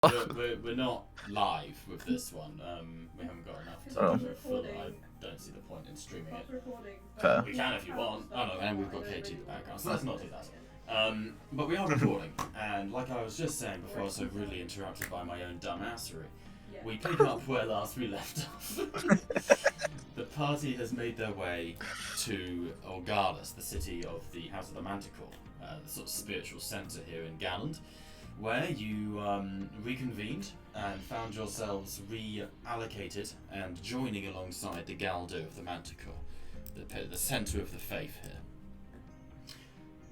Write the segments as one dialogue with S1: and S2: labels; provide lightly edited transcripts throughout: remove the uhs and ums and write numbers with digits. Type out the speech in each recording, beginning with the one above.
S1: We're not live with this one. We haven't got enough
S2: Oh.
S1: to do a full. I don't see the point in streaming it.
S2: Fair.
S1: We can if you want. Oh no, and we've got KT in the background, so let's not do that. But we are recording, and like I was just saying before I was so rudely interrupted by my own dumbassery, we pick up where last we left off. The party has made their way to Orgalis, the city of the House of the Manticore, the sort of spiritual centre here in Galland, where you reconvened and found yourselves reallocated and joining alongside the Galdo of the Manticore, the centre of the faith here.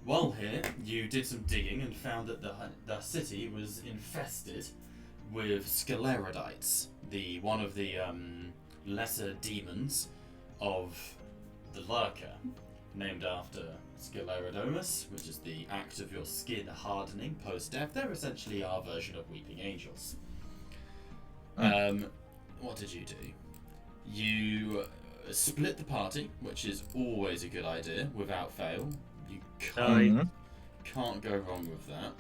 S1: While here, you did some digging and found that the city was infested with Sclerodites, one of the lesser demons of the Lurker, named after Sclerodomus, which is the act of your skin hardening post-death. They're essentially our version of weeping angels. What did you do? You split the party, which is always a good idea, without fail. You can't go wrong with that.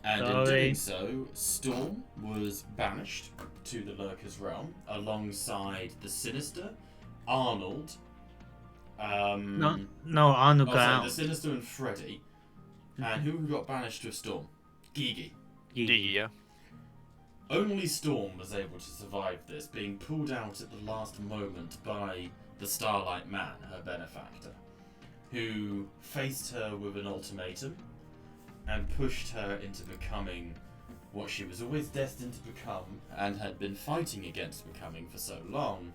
S1: And in doing so, Storm was banished to the Lurker's realm alongside the Sinister, Arnold.
S3: No, Arnold got out.
S1: The Sinister and Freddy. And who got banished with Storm? Gigi.
S4: Yeah.
S1: Only Storm was able to survive this, being pulled out at the last moment by the Starlight Man, her benefactor, who faced her with an ultimatum and pushed her into becoming what she was always destined to become and had been fighting against becoming for so long,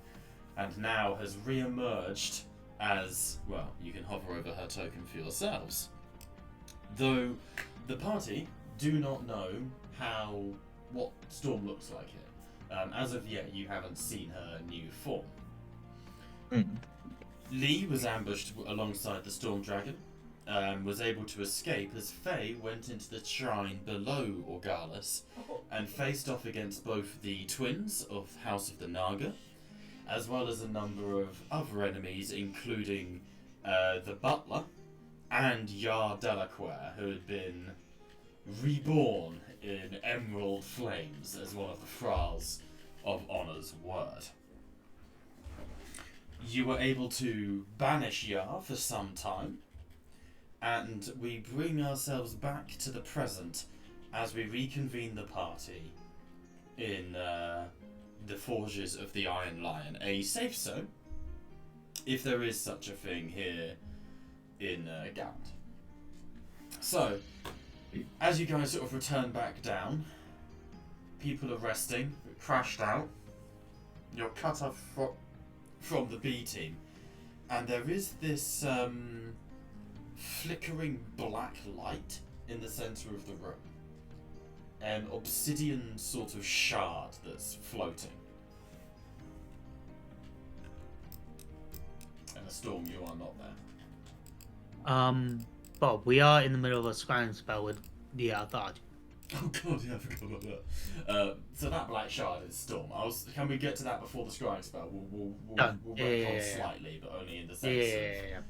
S1: and now has re-emerged as, well, you can hover over her token for yourselves. Though the party do not know what Storm looks like here. As of yet, you haven't seen her new form. Lee was ambushed alongside the Storm Dragon, was able to escape as Faye went into the shrine below Orgalis and faced off against both the twins of House of the Naga, as well as a number of other enemies, including the Butler and Yar Delacquare, who had been reborn in emerald flames as one of the Thralls of Honor's word. You were able to banish Yar for some time, and we bring ourselves back to the present as we reconvene the party in the Forges of the Iron Lion, a safe zone, if there is such a thing here in Galland. So, as you guys sort of return back down, people are resting, crashed out, you're cut off from the B team, and there is this flickering black light in the centre of the room. An obsidian sort of shard that's floating. And a Storm, you are not there.
S3: Bob, we are in the middle of a scrying spell with the Thought.
S1: Oh god, yeah, I forgot about that. So that black shard is Storm. Can we get to that before the scrying spell? We'll retcon slightly, but only in the sense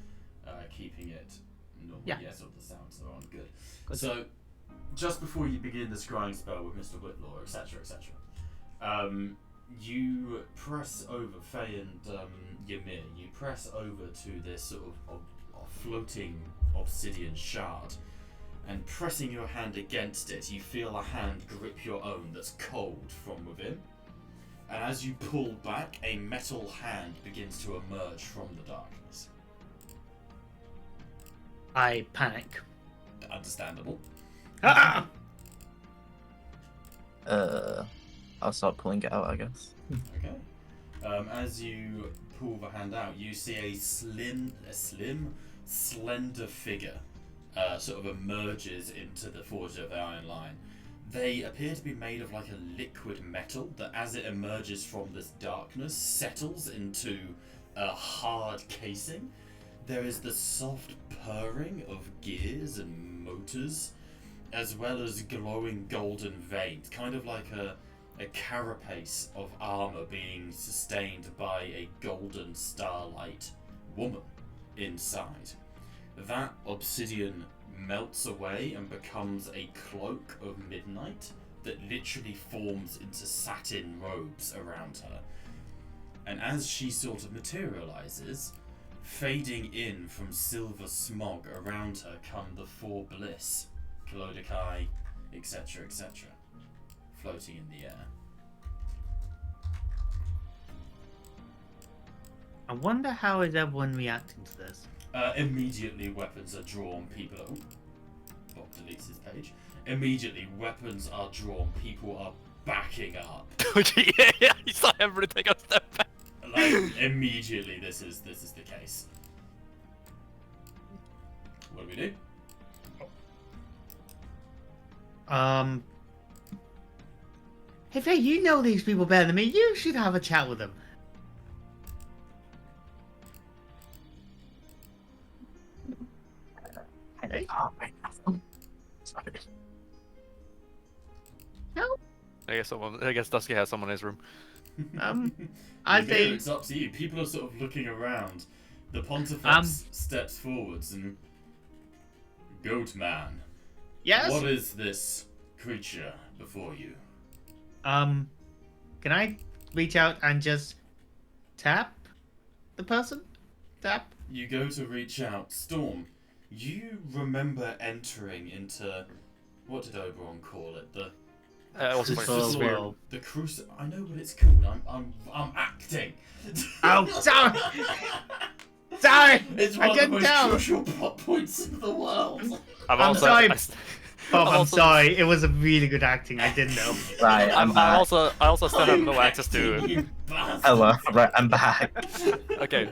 S1: of keeping it normal.
S3: Yeah.
S1: Yes, all the sounds are on. Good. So, just before you begin the scrying spell with Mr. Whitlaw, etc., you press over, Faye and Ymir, you press over to this sort of floating obsidian shard, and pressing your hand against it, you feel a hand grip your own that's cold from within. And as you pull back, a metal hand begins to emerge from the darkness.
S3: I panic.
S1: Understandable.
S3: Ah!
S2: I'll start pulling it out, I guess.
S1: Okay. As you pull the hand out, you see a slim, slender figure sort of emerges into the Forge of the Iron Lion. They appear to be made of like a liquid metal that, as it emerges from this darkness, settles into a hard casing. There is the soft purring of gears and motors, as well as glowing golden veins, kind of like a carapace of armor being sustained by a golden starlight woman inside. That obsidian melts away and becomes a cloak of midnight that literally forms into satin robes around her. And as she sort of materializes, fading in from silver smog around her come the four bliss, Kalodikai, etc., etc., floating in the air.
S3: I wonder how is everyone reacting to this.
S1: Immediately weapons are drawn, people are... Bob deletes his page. Immediately weapons are drawn, people are backing up.
S4: Yeah, you saw everybody take a step back.
S1: Like, immediately this is the case. What do we do?
S3: Hey, you know these people better than me. You should have a chat with them. Hey.
S2: Oh, wait. Sorry.
S3: No.
S4: I guess Dusky has someone in his room.
S3: I
S1: You go,
S3: think
S1: it's up to you. People are sort of looking around. The Pontifex steps forwards and... Goatman,
S3: yes.
S1: what is this creature before you?
S3: Can I reach out and just tap the person? Tap.
S1: You go to reach out. Storm, you remember entering into... What did Oberon call it? The...
S4: Also,
S3: Crucible
S4: weird.
S3: world.
S1: The crucible. I know what it's called. I'm acting.
S3: Oh, sorry. Sorry.
S1: It's
S3: I
S1: one of the
S3: couldn't
S1: most
S3: tell.
S1: crucial plot points in the world.
S4: I'm
S3: I'm
S4: also,
S3: sorry.
S4: I,
S3: Bob, I'm
S4: also-
S3: sorry. It was a really good acting. I didn't know.
S2: Right, I'm
S4: I
S2: back.
S4: also still have no access to.
S1: You bastard.
S2: Hello, right, I'm back.
S4: Okay.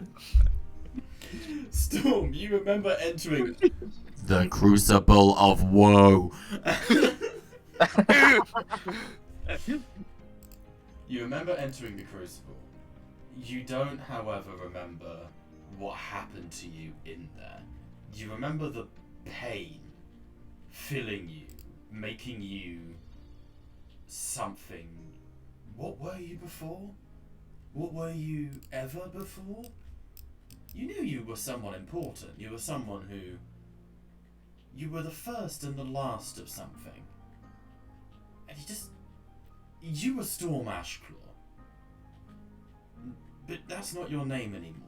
S1: Storm, you remember entering the Crucible of Woe. You remember entering the Crucible. You don't, however, remember what happened to you in there. You remember the pain filling you, making you something. What were you before? What were you ever before? You knew you were someone important. You were someone who... You were the first and the last of something. And you were Storm Ashclaw. But that's not your name anymore.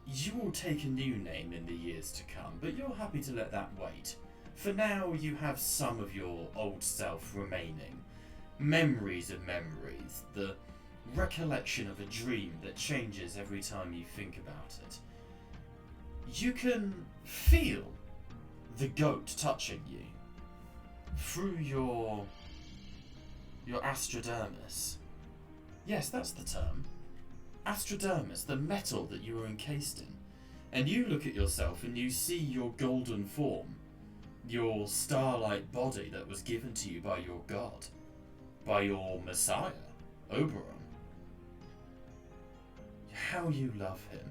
S1: You will take a new name in the years to come, but you're happy to let that wait. For now, you have some of your old self remaining. Memories of memories, the recollection of a dream that changes every time you think about it. You can feel the goat touching you through your astrodermis. Yes, that's the term. Astrodermis, the metal that you were encased in. And you look at yourself and you see your golden form, your starlight body that was given to you by your god, by your messiah, Oberon. How you love him.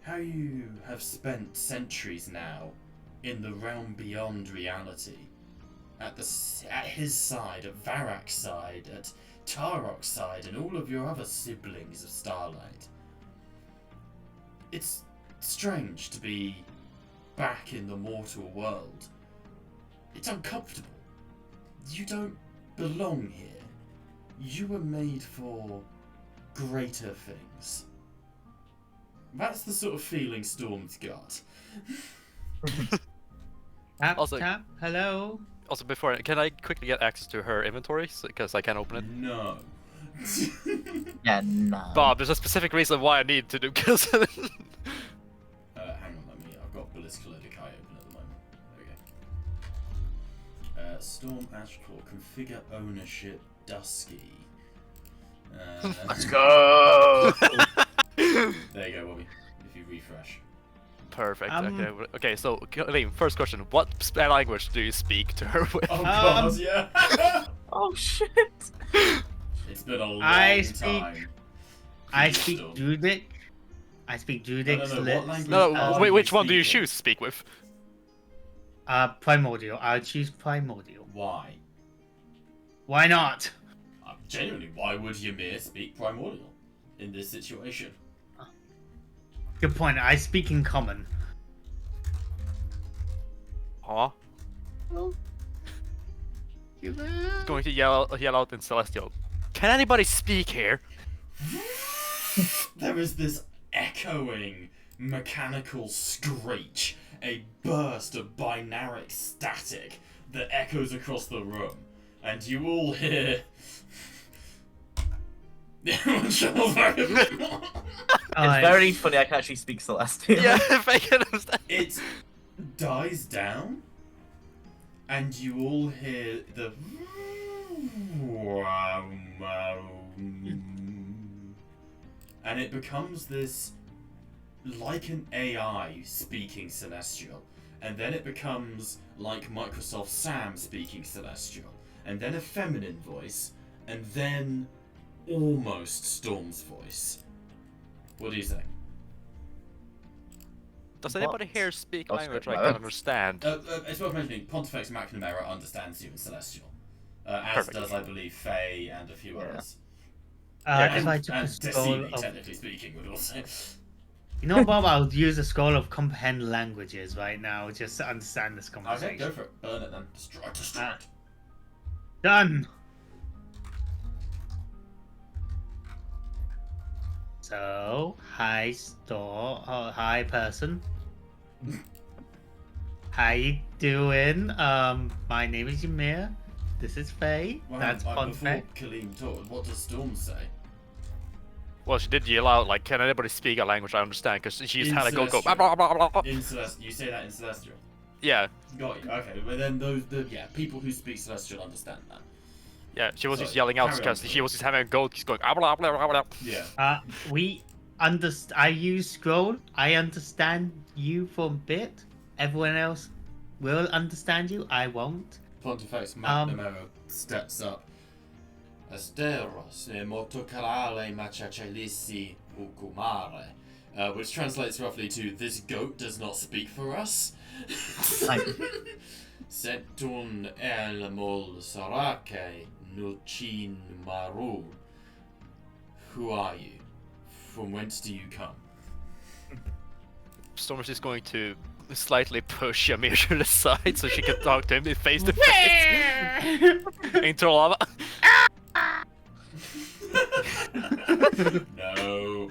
S1: How you have spent centuries now in the realm beyond reality. At his side, at Varroc's side, at Tarok's side, and all of your other siblings of Starlight. It's strange to be back in the mortal world. It's uncomfortable. You don't belong here. You were made for greater things. That's the sort of feeling Storm's got.
S3: Tap,
S4: Also-
S3: tap. Hello.
S4: Also, before, can I quickly get access to her inventory? Because I can't open it.
S1: No.
S2: Yeah, no.
S4: Bob, there's a specific reason why I need to do because.
S1: Hang on, I've got Bliss Kalodikai open at the moment. There we go. Storm Ashclaw, configure ownership, Dusky.
S2: Let's go!
S1: There you go, Bobby. If you refresh.
S4: Perfect.
S3: Um,
S4: Okay. So, Liam, first question: what language do you speak to her with?
S1: Oh god, yeah!
S2: Oh shit!
S1: It's been a long
S3: I speak-
S1: time.
S3: I
S1: Please,
S3: speak
S1: Storm.
S3: Druidic. I speak Druidic.
S1: No, what
S3: Slit-
S1: language
S4: No,
S1: are
S4: wait,
S1: you
S4: which one do you
S1: speaking?
S4: choose to speak with?
S3: Primordial. I'll choose Primordial.
S1: Why?
S3: Why not?
S1: Genuinely, why would Ymir speak Primordial in this situation?
S3: Good point. I speak in common.
S4: Huh?
S3: you, man.
S4: He's going to yell out in Celestial. Can anybody speak here?
S1: There is this echoing mechanical screech, a burst of binaric static that echoes across the room, and you all hear.
S2: It's very funny. I can actually speak Celestial.
S4: Yeah, if I can understand.
S1: It dies down, and you all hear the. And it becomes this, like an AI speaking Celestial, and then it becomes like Microsoft Sam speaking Celestial, and then a feminine voice, and then almost Storm's voice. What do you think?
S4: Does anybody here speak
S2: That's
S4: language
S2: good,
S4: I
S2: man.
S4: can understand?
S1: It's worth mentioning, Pontifex McNamara understands you in Celestial, as
S4: Perfect.
S1: does, I believe, Faye and a few
S2: Yeah.
S1: others.
S3: If I
S1: and
S3: took a scroll
S1: Destiny,
S3: of,
S1: technically speaking, would also.
S3: you know, Bob, I'll use a scroll of comprehend languages right now just to understand this
S1: Okay,
S3: conversation.
S1: go for it. Burn it then. Destroy it.
S3: Done. So, hi hi person. How you doing? My name is Ymir. This is Faye.
S1: Well,
S3: That's
S1: before
S3: Pontifex.
S1: Kaleem talked, what does Storm say?
S4: Well, she did yell out, like, can anybody speak a language I understand? Because she's
S1: In
S4: had to go,
S1: Celestial.
S4: blah, blah, blah, blah.
S1: In Celestial, you say that in Celestial.
S4: Yeah,
S1: Got you. Okay, but then people who speak Celestial understand that.
S4: yeah, she was just
S1: Sorry,
S4: yelling out
S1: carry on,
S4: because she
S1: please.
S4: was just having a go, she's going, blah, blah, blah, blah, blah.
S1: Yeah.
S3: I use scroll. I understand you for a bit. Everyone else will understand you. I won't.
S1: Pontifex McNamara steps up. Asteros e motocarale machachelissi ukumare. Which translates roughly to, this goat does not speak for us. Setun el mol sarake nuchin maru. Who are you? From whence do you come?
S4: Storm is just going to slightly push Ymir to the side so she can talk to him face to face. Into lava.
S1: No.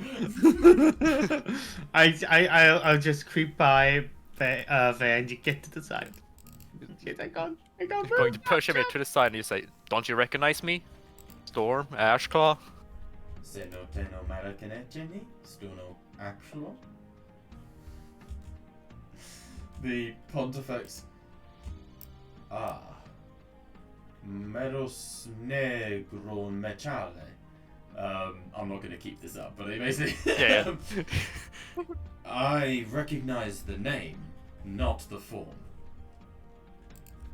S3: I'll just creep by Faye and you get to the side. Shit, I can't.
S4: You're going to push Ymir to the side and you say, don't you recognize me? Storm, Ashclaw?
S1: Se no te no maracanecheni, stuno actual. The Pontifex. Ah. Meros negro mechale. I'm not going to keep this up, but it basically.
S4: Yeah.
S1: I recognize the name, not the form.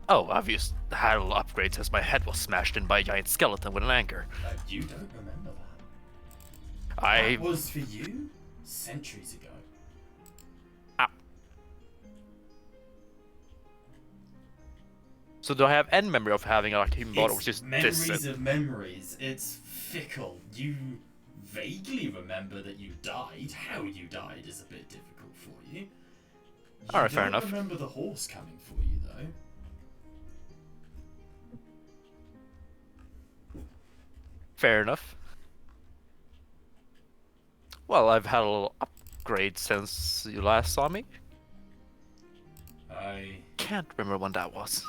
S4: Oh, I've used handle upgrades as my head was smashed in by a giant skeleton with an anchor.
S1: You don't remember that.
S4: I...
S1: That was for you centuries ago.
S4: So do I have any memory of having a human body, which is
S1: memories
S4: this?
S1: of memories. It's fickle. You vaguely remember that you died. How you died is a bit difficult for you.
S4: Alright, fair
S1: don't
S4: enough.
S1: Remember the horse coming for you though.
S4: Fair enough. Well, I've had a little upgrade since you last saw me.
S1: I
S4: Can't remember when that was.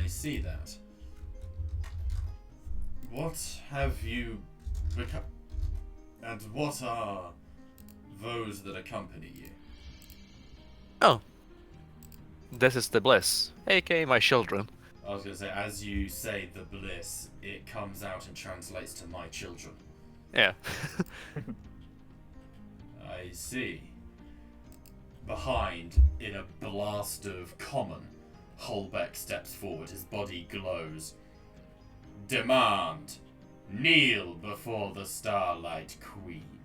S1: see that. What have you become? And what are those that accompany you?
S4: Oh. This is the Bliss, aka my children.
S1: I was going to say, as you say the bliss, it comes out and translates to my children.
S4: Yeah.
S1: I see. Behind, in a blast of common, Holbeck steps forward, his body glows. Demand! Kneel before the Starlight Queen.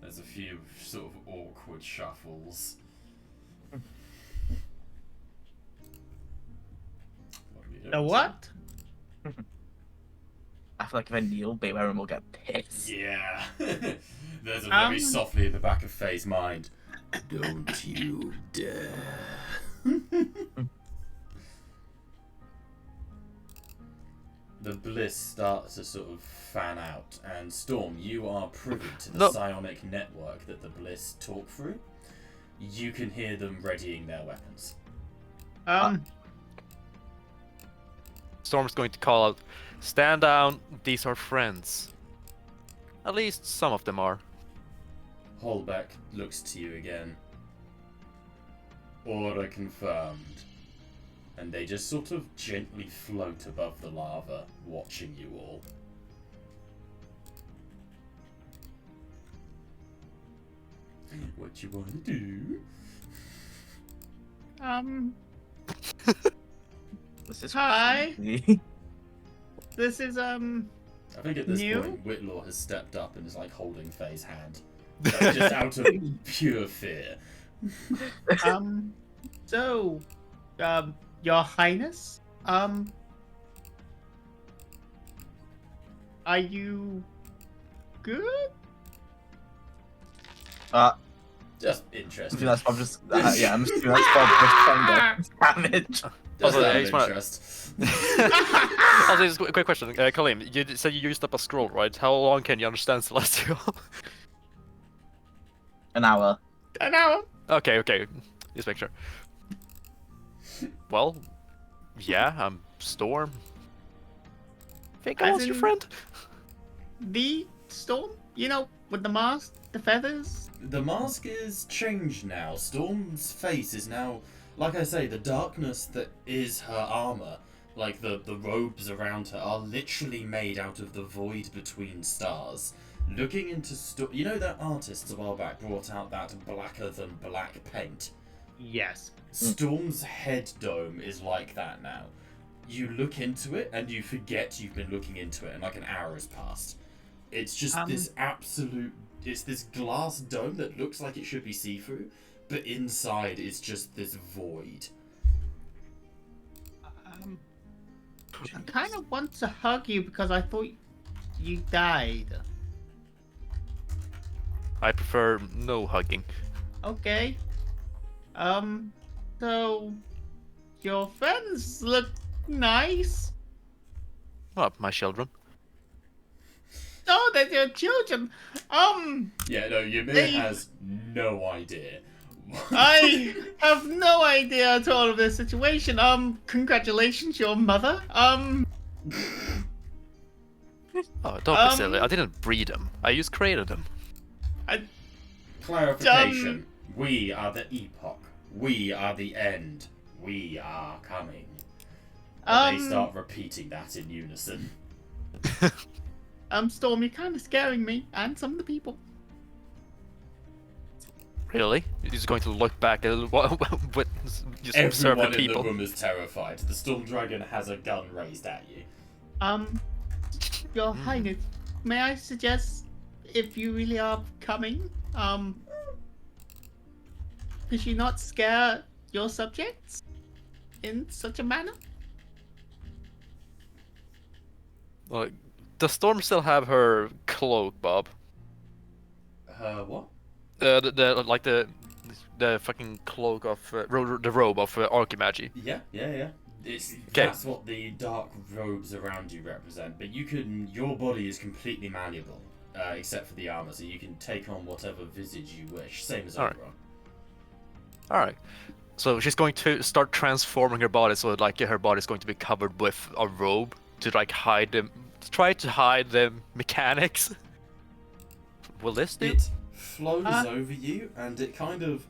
S1: There's a few sort of awkward shuffles. What are we doing?
S3: The what?
S2: I feel like if I kneel, Baywerin will get pissed.
S1: Yeah. There's a very softly in the back of Faye's mind. Don't you dare. the bliss starts to sort of fan out, and Storm, you are privy to the
S4: No.
S1: psionic network that the bliss talk through. You can hear them readying their weapons.
S4: Storm's going to call out, "Stand down, these are friends." At least some of them are.
S1: Holbeck looks to you again. Order confirmed. And they just sort of gently float above the lava, watching you all. What you wanna do?
S2: This is
S3: Hi.
S2: crazy.
S3: This is
S1: I think at this
S3: New?
S1: point, Whitlaw has stepped up and is like holding Faye's hand. Like, just out of pure fear.
S3: So, Your Highness, are you good?
S1: Just
S2: I'm
S1: interested.
S2: assuming that's Bob just. Yeah, I'm assuming that's Bob just trying to damage.
S1: Just
S4: Also,
S1: out
S4: I
S1: of
S4: just wanna-
S1: interest.
S4: Also, just a quick question, Kalim. You said you used up a scroll, right? How long can you understand Celestial?
S2: An hour.
S3: An hour.
S4: Okay. Just make sure. Well, yeah, I'm Storm. Think I
S3: As
S4: was your
S3: in-
S4: friend?
S3: The Storm? You know, with the mask, the feathers?
S1: The mask is changed now. Storm's face is now, like I say, the darkness that is her armor, like the robes around her, are literally made out of the void between stars. Looking into you know that artists a while back brought out that blacker than black paint?
S3: Yes.
S1: Storm's head dome is like that now. You look into it and you forget you've been looking into it, and like an hour has passed. It's just this absolute. It's this glass dome that looks like it should be see-through, but inside is just this void.
S3: I kind of want to hug you because I thought you died.
S4: I prefer no hugging.
S3: Okay. So your friends look nice.
S4: Oh, my children.
S3: Oh, they're your children.
S1: Yeah, no, Ymir
S3: They-
S1: has no idea.
S3: I have no idea at all of this situation. Congratulations, your mother.
S4: Oh, don't be silly.
S3: Um,
S4: I didn't breed them. I just created them.
S1: Clarification. We are the epoch. We are the end. We are coming. And they start repeating that in unison.
S3: Storm, you're kind of scaring me and some of the people.
S4: Really? You're just going to look back at what just observe
S1: Everyone
S4: the
S1: in the
S4: people.
S1: room is terrified. The Storm Dragon has a gun raised at you.
S3: Your Highness, may I suggest, if you really are coming, could you not scare your subjects in such a manner?
S4: Like, does Storm still have her cloak, Bob?
S1: What?
S4: The fucking cloak of the robe of Archimagy.
S1: Yeah. It's,
S4: Okay.
S1: That's what the dark robes around you represent. But your body is completely malleable, except for the armor, so you can take on whatever visage you wish. Same as
S4: Alright.
S1: Oberon.
S4: All right. So she's going to start transforming her body, so like her body is going to be covered with a robe to like hide them, try to hide the mechanics. Will this do?
S1: It flows over you, and it kind of.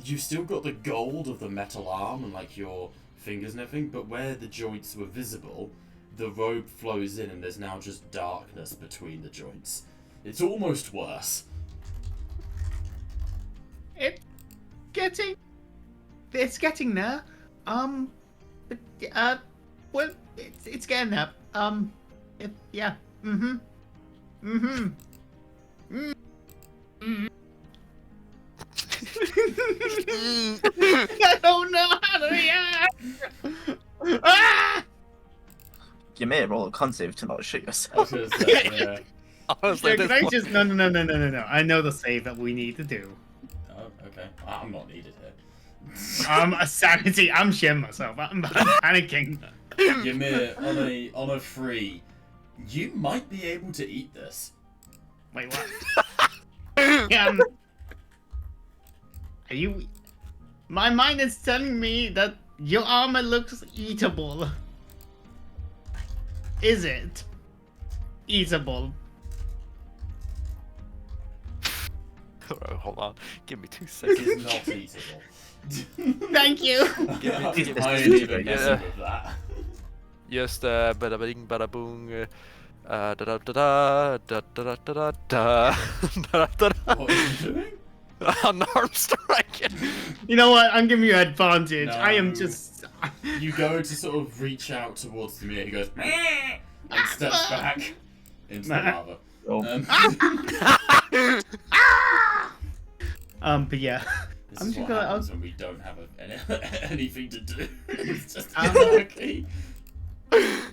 S1: You've still got the gold of the metal arm and like your fingers and everything, but where the joints were visible, the robe flows in, and there's now just darkness between the joints. It's almost worse.
S3: It's getting there. Well, it's getting there. Yeah. I don't know how to react. Ah!
S2: You may roll a con save to not shoot
S1: I was
S2: yourself.
S1: gonna say, yeah.
S4: Honestly,
S3: Yeah,
S4: this
S3: can I
S4: one-
S3: just no. I know the save that we need to do.
S1: Oh, okay. I'm not needed here.
S3: A sanity. I'm shitting myself. I'm panicking.
S1: Ymir, on a free, you might be able to eat this.
S3: Wait, what? Are you? My mind is telling me that your armor looks eatable. Is it eatable?
S4: Alright, hold on. Give me 2
S1: It
S4: seconds.
S1: is not eatable.
S3: Thank you.
S4: Give me-
S1: I ain't even messing
S4: Yeah.
S1: with that.
S4: Just bada bing, bada boom. Da da da da da da da da da da da da.
S1: What are you doing?
S4: Unarmed strike.
S3: You know what? I'm giving you advantage. I am
S1: No.
S3: just.
S1: You go to sort of reach out towards the mirror, he goes, "Meh," and steps back into the lava.
S3: But yeah.
S1: This
S3: I'm
S1: is
S3: just
S1: what
S3: gonna.
S1: happens when we don't have anything to do. It's just
S3: Um,
S1: anarchy.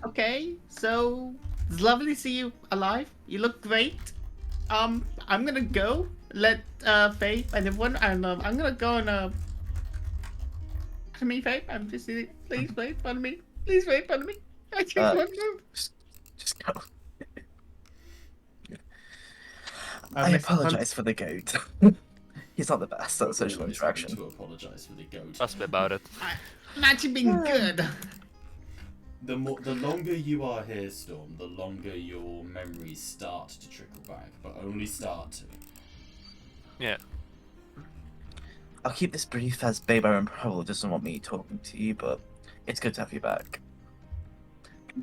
S3: Okay, so it's lovely to see you alive. You look great. I'm gonna go let Faye and everyone, and I'm gonna go and pardon me, Faye. I'm just please, Faye, pardon me. Please, Faye, pardon me. I just want to.
S2: Just go.
S3: Mr.
S2: I apologize for the goat. He's not the best at social
S1: Always
S2: interaction.
S1: having to apologise for the goat.
S4: Must be about it.
S3: I'm actually being good.
S1: The longer you are here, Storm, the longer your memories start to trickle back, but only start to.
S4: Yeah.
S2: I'll keep this brief as Baybaron probably doesn't want me talking to you, but it's good to have you back.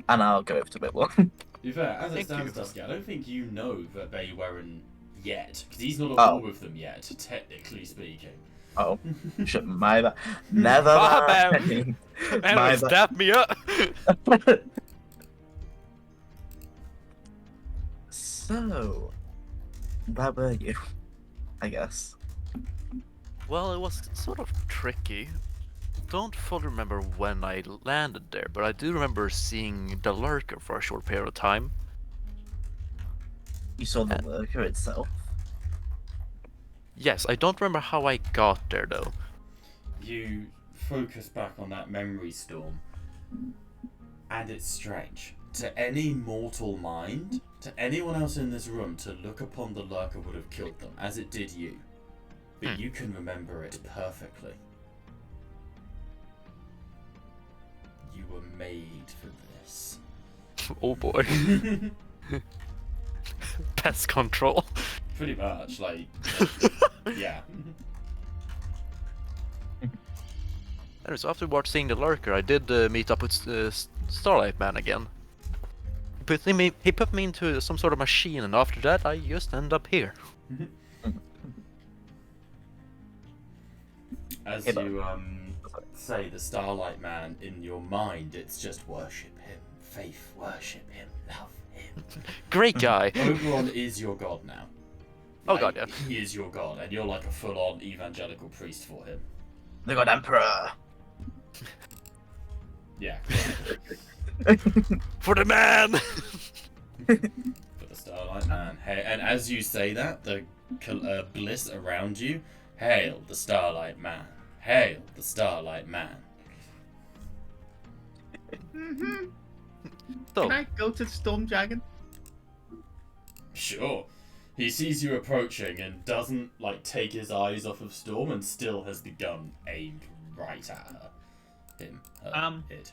S2: And I'll go over to Whitwell.
S1: To be fair, as it
S4: Thank
S1: stands,
S4: you.
S1: Dusky, I don't think you know that Baywerin yet, because he's not at
S2: Oh.
S1: war with them yet, technically speaking.
S2: Oh, shit, my bad. Never
S4: Bam!
S2: mind.
S4: Man,
S2: My
S4: stab me up.
S2: So, where were you? I guess.
S4: Well, it was sort of tricky. Don't fully remember when I landed there, but I do remember seeing the lurker for a short period of time.
S2: You saw the lurker itself.
S4: Yes, I don't remember how I got there though.
S1: You focus back on that memory storm, and it's strange. To any mortal mind, to anyone else in this room, to look upon the lurker would have killed them, as it did you. But you can remember it perfectly. You were made for this.
S4: Oh boy. Pest control.
S1: Pretty much, like, yeah.
S4: Anyway, so afterwards seeing the lurker, I did meet up with Starlight Man again. He put me into some sort of machine, and after that, I just end up here.
S1: As
S2: Hey,
S1: you say the Starlight Man in your mind, it's just worship him, faith, worship him, love him.
S4: Great guy.
S1: Oberon is your god now.
S4: Oh
S1: Like,
S4: god, yeah.
S1: He is your god, and you're like a full-on evangelical priest for him.
S2: The God Emperor!
S1: Yeah.
S4: For the man!
S1: For the Starlight Man. Hey, and as you say that, the bliss around you, hail the Starlight Man. Hail the Starlight Man.
S4: So,
S3: Can I go to the Storm Dragon?
S1: Sure. He sees you approaching and doesn't like take his eyes off of Storm and still has the gun aimed right at her. Him. Her. It.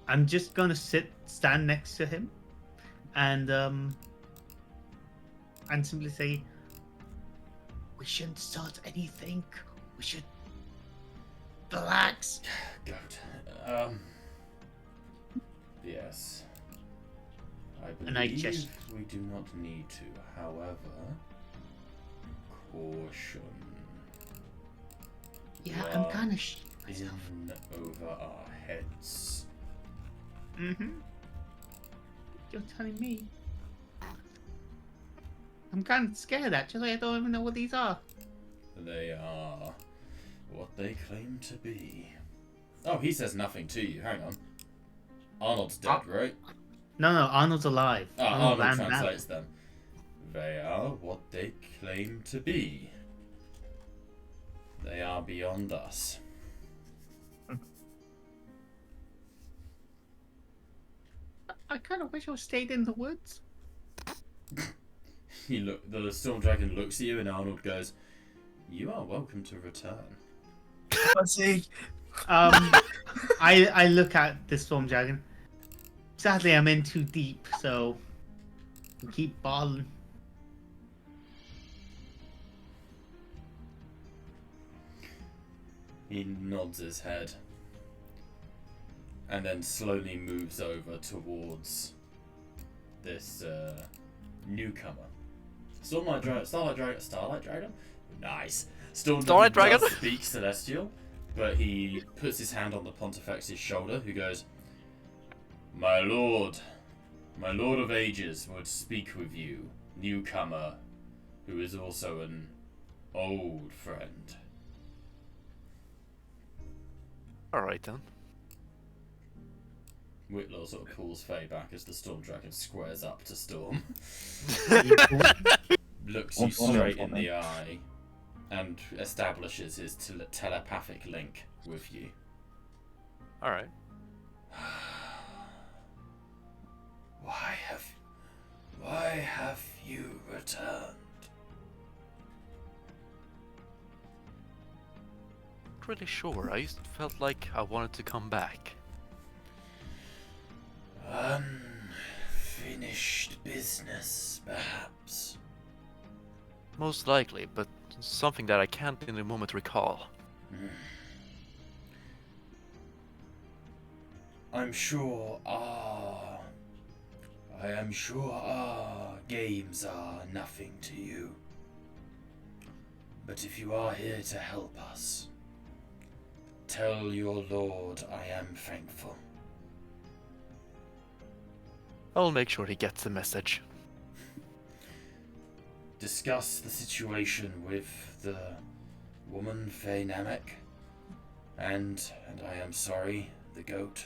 S3: I'm just gonna stand next to him, and simply say, "We shouldn't start anything. We should relax."
S1: Goat. Yes. I
S3: And I
S1: believe
S3: just-
S1: we do not need to. However, caution.
S3: Yeah,
S1: Wow.
S3: I'm kind of myself.
S1: In over our heads.
S3: You're telling me. I'm kind of scared actually. I don't even know what these are.
S1: They are what they claim to be. Oh, he says nothing to you. Hang on. Arnold's dead, right?
S3: No, Arnold's alive.
S1: Arnold
S3: ran out.
S1: translates them. They are what they claim to be. They are beyond us.
S3: I kind of wish I stayed in the woods.
S1: The storm dragon looks at you, and Arnold goes, "You are welcome to return."
S2: Fuzzy.
S3: I look at the storm dragon. Sadly, I'm in too deep, so we keep balling.
S1: He nods his head, and then slowly moves over towards this newcomer. Starlight Dragon? Nice.
S4: Starlight Dragon?
S1: Does speak Celestial, but he puts his hand on the Pontifex's shoulder, who goes, My lord of ages would speak with you, newcomer, who is also an old friend.
S4: Alright then.
S1: Whitlaw sort of pulls Faye back as the Storm Dragon squares up to Storm. Looks you straight in the eye and establishes his telepathic link with you.
S4: Alright.
S1: Why have you returned?
S4: Not really sure. I felt like I wanted to come back.
S1: Unfinished business, perhaps.
S4: Most likely, but something that I can't in the moment recall.
S1: I am sure our games are nothing to you. But if you are here to help us, tell your lord I am thankful.
S4: I'll make sure he gets the message.
S1: Discuss the situation with the woman Faye Namek, and I am sorry, the goat,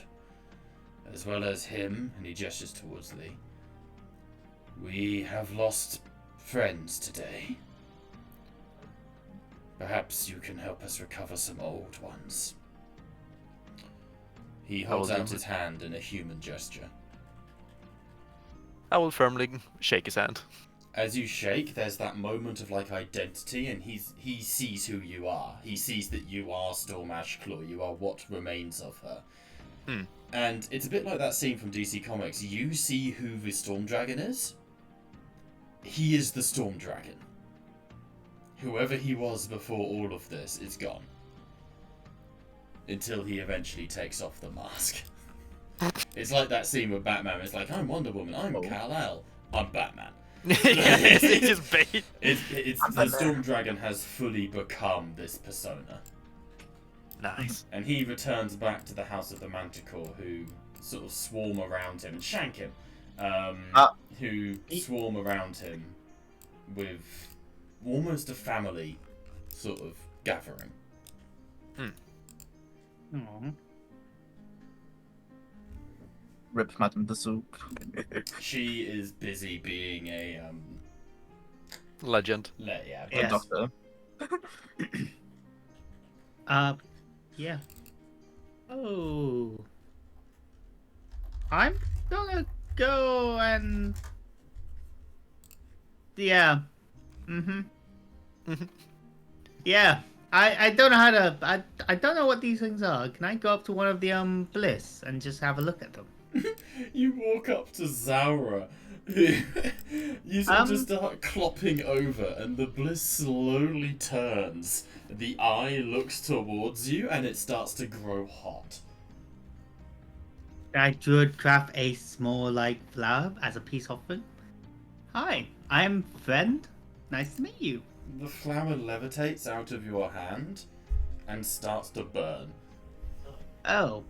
S1: as well as him, and he gestures towards Lee. We have lost friends today. Perhaps you can help us recover some old ones. He holds out his hand in a human gesture.
S4: I will firmly shake his hand.
S1: As you shake, there's that moment of like identity, and he sees who you are. He sees that you are Storm Ashclaw. You are what remains of her. And it's a bit like that scene from DC Comics. You see who the Storm Dragon is. He is the Storm Dragon. Whoever he was before all of this is gone. Until he eventually takes off the mask. It's like that scene with Batman. It's like, I'm Wonder Woman, I'm Kal-El, I'm Batman.
S4: It's just bait.
S1: The Storm Dragon has fully become this persona.
S4: Nice.
S1: And he returns back to the House of the Manticore, who sort of swarm around him and shank him. Who swarm around him with almost a family sort of gathering.
S2: Rip Madame the Soup.
S1: She is busy being a
S4: Legend.
S1: yeah.
S3: Yes.
S2: Doctor.
S3: Yeah. Oh. I'm gonna go and... Yeah. Yeah. I don't know how to... I don't know what these things are. Can I go up to one of the, Bliss and just have a look at them?
S1: You walk up to Zaura. You sort of just start clopping over, and the Bliss slowly turns. The eye looks towards you, and it starts to grow hot.
S3: I would craft a small, flower as a peace offering. Hi, I'm Friend. Nice to meet you.
S1: The flower levitates out of your hand and starts to burn.
S3: Oh.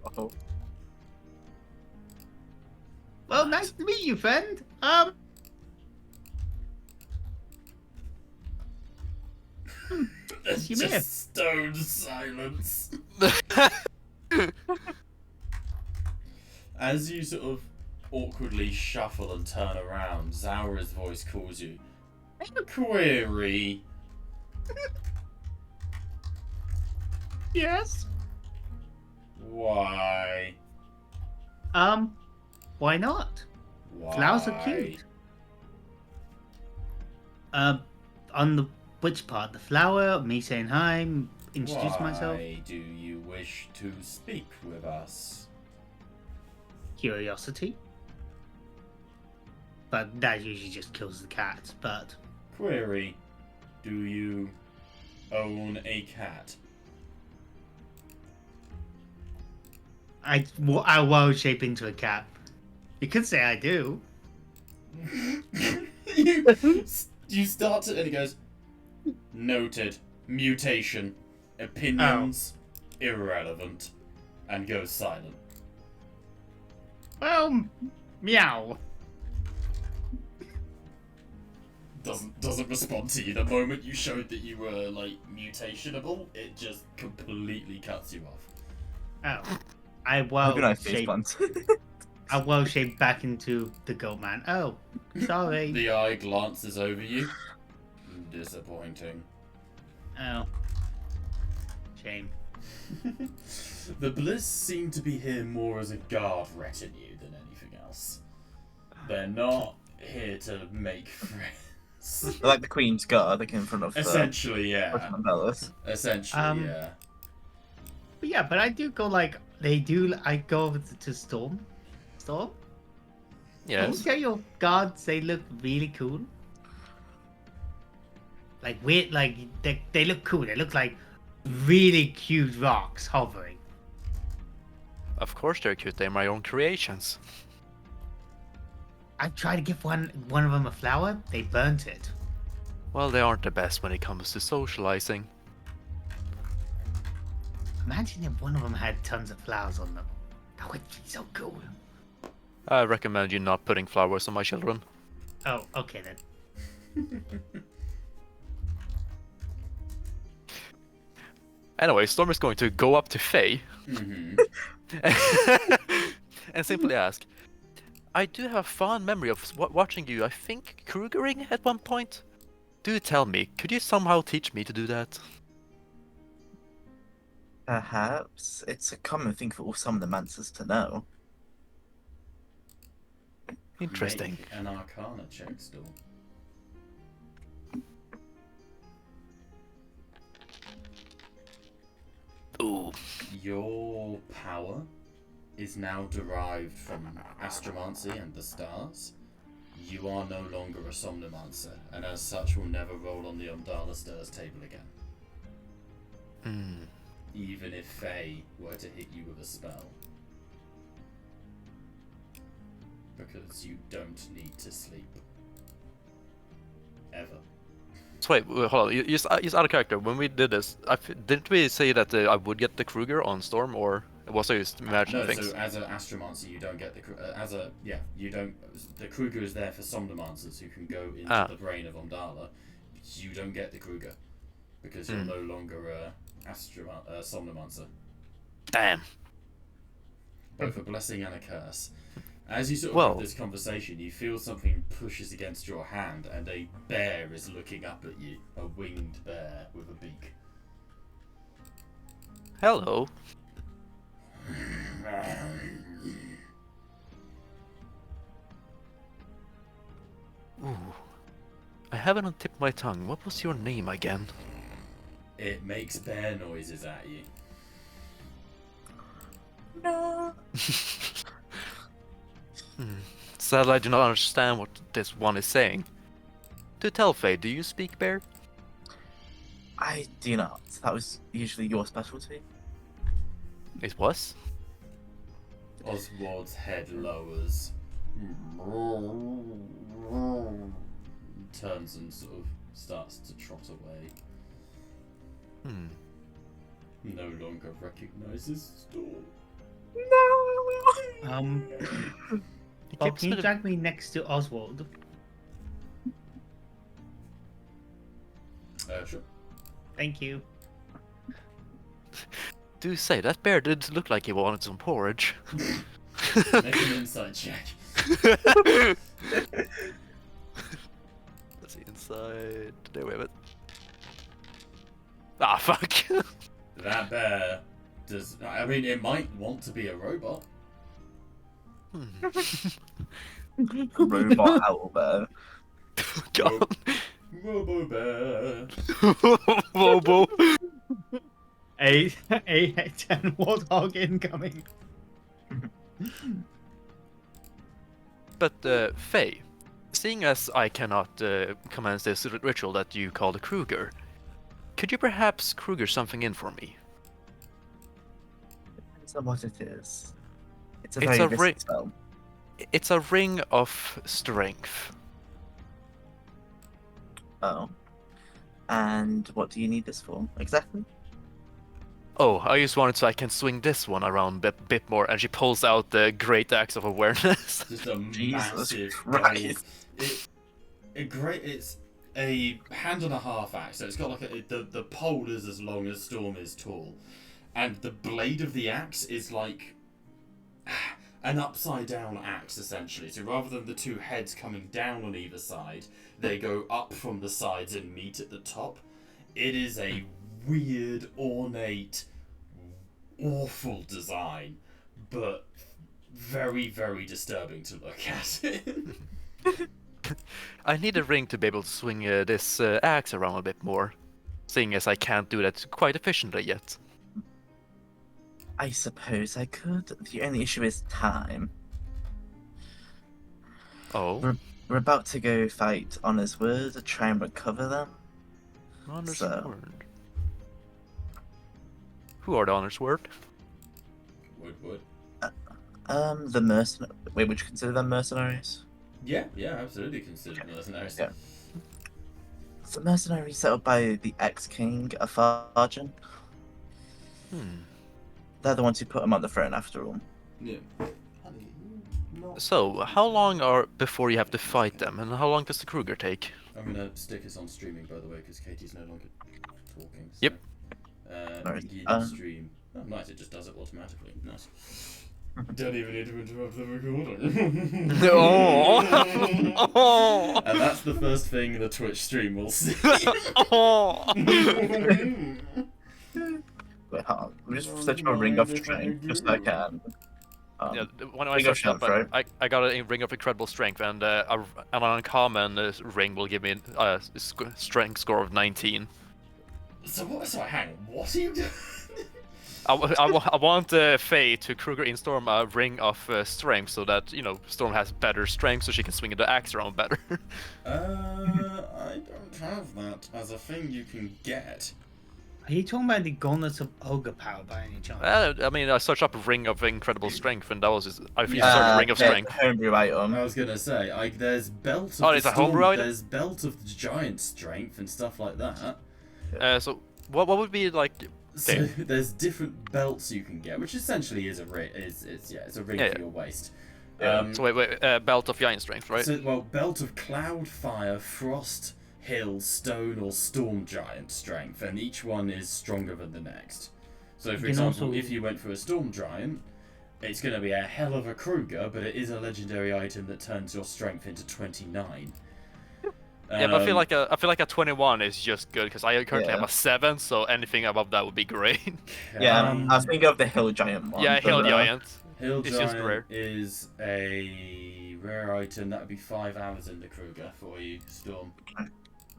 S2: Uh-oh.
S3: Well, nice to meet you, friend.
S1: There's
S3: You may have-
S1: just stone silence. As you sort of awkwardly shuffle and turn around, Zaura's voice calls you. A query.
S3: Yes.
S1: Why?
S3: Why not?
S1: Why?
S3: Flowers are cute. On the which part? The flower, me saying hi, introduce myself.
S1: Why do you wish to speak with us?
S3: Curiosity. But that usually just kills the cat. But
S1: Query, do you own a cat?
S3: I wild shape into a cat. You could say I do.
S1: you start to, and he goes, noted, mutation, opinions, irrelevant, and goes silent.
S3: Well, meow.
S1: Doesn't respond to you. The moment you showed that you were, like, mutationable, it just completely cuts you off.
S3: Oh. I
S2: How
S3: wild
S2: can I face
S3: shape.
S2: bunt?
S3: I wild shape back into the goat man. Oh, sorry.
S1: The eye glances over you. Disappointing.
S3: Oh. Shame.
S1: The Bliss seem to be here more as a guard retinue than anything else. They're not here to make friends.
S2: They're like the Queen's Guard, like in front of
S1: Essentially, yeah.
S2: Bellas.
S1: Essentially, yeah.
S3: But yeah, but I do go like I go over to Storm. Storm? Can you
S4: Yes.
S3: tell your guards they look really cool? Like weird, like they look cool. They look like really cute rocks hovering.
S4: Of course they're cute. They're my own creations.
S3: I tried to give one of them a flower. They burnt it.
S4: Well, they aren't the best when it comes to socializing.
S3: Imagine if one of them had tons of flowers on them. That would be so cool.
S4: I recommend you not putting flowers on my children.
S3: Oh, okay then.
S4: Anyway, Storm is going to go up to Faye
S1: Mm-hmm.
S4: and simply ask, I do have a fond memory of watching you, I think, Krugering at one point. Do tell me, could you somehow teach me to do that?
S2: Perhaps. It's a common thing for all some of the Mancers to know.
S4: Interesting.
S1: Make an Arcana check still.
S4: Ooh.
S1: Your power is now derived from astromancy and the stars. You are no longer a somnomancer, and as such will never roll on the Umdala Stars table again.
S4: Hmm.
S1: Even if Faye were to hit you with a spell. Because you don't need to sleep. Ever.
S4: So wait, hold on. Just out of character. When we did this, didn't we say that I would get the Kruger on Storm, or was I just imagining
S1: No,
S4: things?
S1: so as an astromancer, you don't get the you don't. The Kruger is there for somnomancers who can go into the brain of Umdala. You don't get the Kruger because you're no longer a somnomancer.
S4: Damn.
S1: Both a blessing and a curse. As you sort of
S4: Well-
S1: have this conversation, you feel something pushes against your hand, and a bear is looking up at you. A winged bear with a beak.
S4: Hello. Ooh. I have it on tip of my tongue. What was your name again?
S1: It makes bear noises at you.
S2: No.
S4: Sadly, I do not understand what this one is saying. To tell Faye, do you speak bear?
S2: I do not. That was usually your specialty.
S4: It was?
S1: Oswald's head lowers. Turns and sort of starts to trot away.
S4: Hmm.
S1: No longer recognizes Storm.
S4: He
S3: Bob,
S4: keeps
S3: can you
S4: me
S3: drag me next to Oswald?
S1: Sure.
S3: Thank you.
S4: Do say that bear did look like he wanted some porridge.
S1: Make an insight check.
S4: Let's see inside. There we have it. Ah, fuck.
S1: That bear does. I mean, it might want to be a robot.
S2: Robot owlbear.
S4: God.
S1: Robo Bear.
S4: Bobo.
S3: A 10 warthog incoming.
S4: But, Faye, seeing as I cannot commence this ritual that you call the Kruger, could you perhaps Kruger something in for me?
S2: Depends on what it is. It's a
S4: It's
S2: very
S4: a
S2: risky
S4: ring.
S2: spell.
S4: It's a ring of strength.
S2: Oh. And what do you need this for exactly?
S4: Oh, I just wanted so I can swing this one around a bit more, and she pulls out the Great Axe of Awareness.
S1: Just a
S2: Jesus
S1: massive
S2: Christ.
S1: It's a hand and a half axe, so it's got like the pole is as long as Storm is tall, and the blade of the axe is like an upside down axe essentially. So rather than the two heads coming down on either side, they go up from the sides and meet at the top. It is a weird, ornate, awful design, but very, very disturbing to look at.
S4: I need a ring to be able to swing this axe around a bit more, seeing as I can't do that quite efficiently yet.
S2: I suppose I could. The only issue is time.
S4: Oh,
S2: We're about to go fight Honor's Word to try and recover them.
S4: Honor's
S2: So-
S4: Word. Who are the Honor's Word?
S1: Would.
S2: The mercenary. Wait, would you consider them mercenaries?
S1: Yeah, absolutely considered mercenaries.
S2: Yeah. It's the mercenaries set up by the ex-king of Fargen. They're the ones who put him on the throne after all.
S1: Yeah.
S4: So, how long are before you have to fight them, and how long does the Kruger take?
S1: I'm gonna stick this on streaming, by the way, because Katie's no longer talking. So,
S4: Yep.
S2: Right.
S1: begin stream. Oh, nice. It just does it automatically. Nice. Don't even need to interrupt the recording.
S4: Oh.
S1: And that's the first thing the Twitch stream will see.
S4: Oh.
S2: Wait, hold on. I'm just searching my ring of strength, just so I can.
S4: Yeah, when I
S2: Ring of
S4: searched up,
S2: Strength, right?
S4: I got a ring of incredible strength, and an uncommon ring will give me a strength score of 19.
S1: So hang on, what are you doing?
S4: I want Faye to Kruger in Storm a ring of strength, so that Storm has better strength, so she can swing the axe around better.
S1: I don't have that as a thing you can get.
S3: Are you talking about the Gauntlets of Ogre Power by any chance?
S4: I mean, I searched up a ring of incredible strength, and that was I searched
S1: Yeah.
S4: ring of
S2: yeah,
S4: strength.
S2: Homebrew item.
S1: I was gonna say, there's belt of
S4: Oh,
S1: the
S4: it's a
S1: storm,
S4: homebrew item?
S1: there's belt of the giant strength and stuff like that.
S4: So what would be like?
S1: So
S4: Okay.
S1: there's different belts you can get, which essentially is a ring. It's a ring
S4: Yeah,
S1: for
S4: yeah.
S1: your waist.
S2: Yeah.
S4: So wait, belt of giant strength, right?
S1: So, well, belt of cloud, fire, frost, hill, stone, or storm giant strength, and each one is stronger than the next. So, for
S3: can
S1: example,
S3: also-
S1: if you went for a storm giant, it's going to be a hell of a Kruger, but it is a legendary item that turns your strength into 29.
S4: Yeah, but I feel
S1: Um,
S4: like a 21 is just good because I currently have
S2: Yeah.
S4: a 7, so anything above that would be great.
S2: Yeah,
S1: um,
S2: I was thinking of the Hill Giant one.
S4: Yeah,
S2: but,
S4: Hill Giant.
S1: Hill
S4: It's just
S1: Giant
S4: rare.
S1: is a rare item. That would be 5 hours in the Kruger for you, Storm.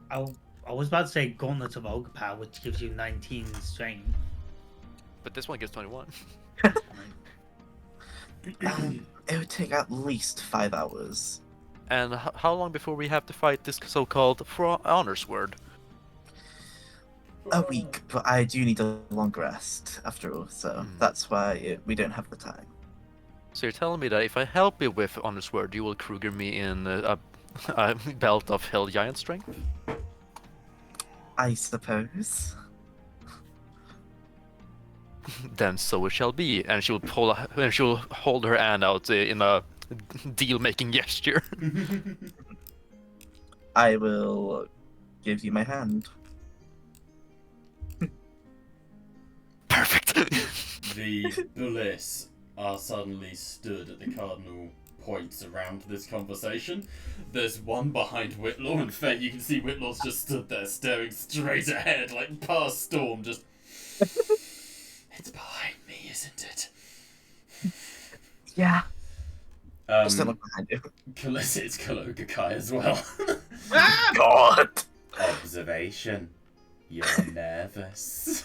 S3: I was about to say Gauntlet of Ogre Power, which gives you 19 strength.
S4: But this one gives 21.
S2: It would take at least 5 hours.
S4: And how long before we have to fight this so-called Honor's Word?
S2: A week, but I do need a long rest after all, so that's why we don't have the time.
S4: So you're telling me that if I help you with Honor's Word, you will Kruger me in a belt of Hill Giant strength?
S2: I suppose.
S4: Then so it shall be, and she'll hold her hand out in a deal-making gesture.
S2: I will give you my hand.
S4: Perfect.
S1: The Bliss are suddenly stood at the cardinal points around this conversation. There's one behind Whitlaw, and Faye, you can see Whitlaw's just stood there staring straight ahead, like past Storm, just... It's behind me, isn't it?
S2: Yeah. Just don't look behind you.
S1: It's Kalogakai as well.
S3: Ah!
S2: God!
S1: Observation. You're nervous.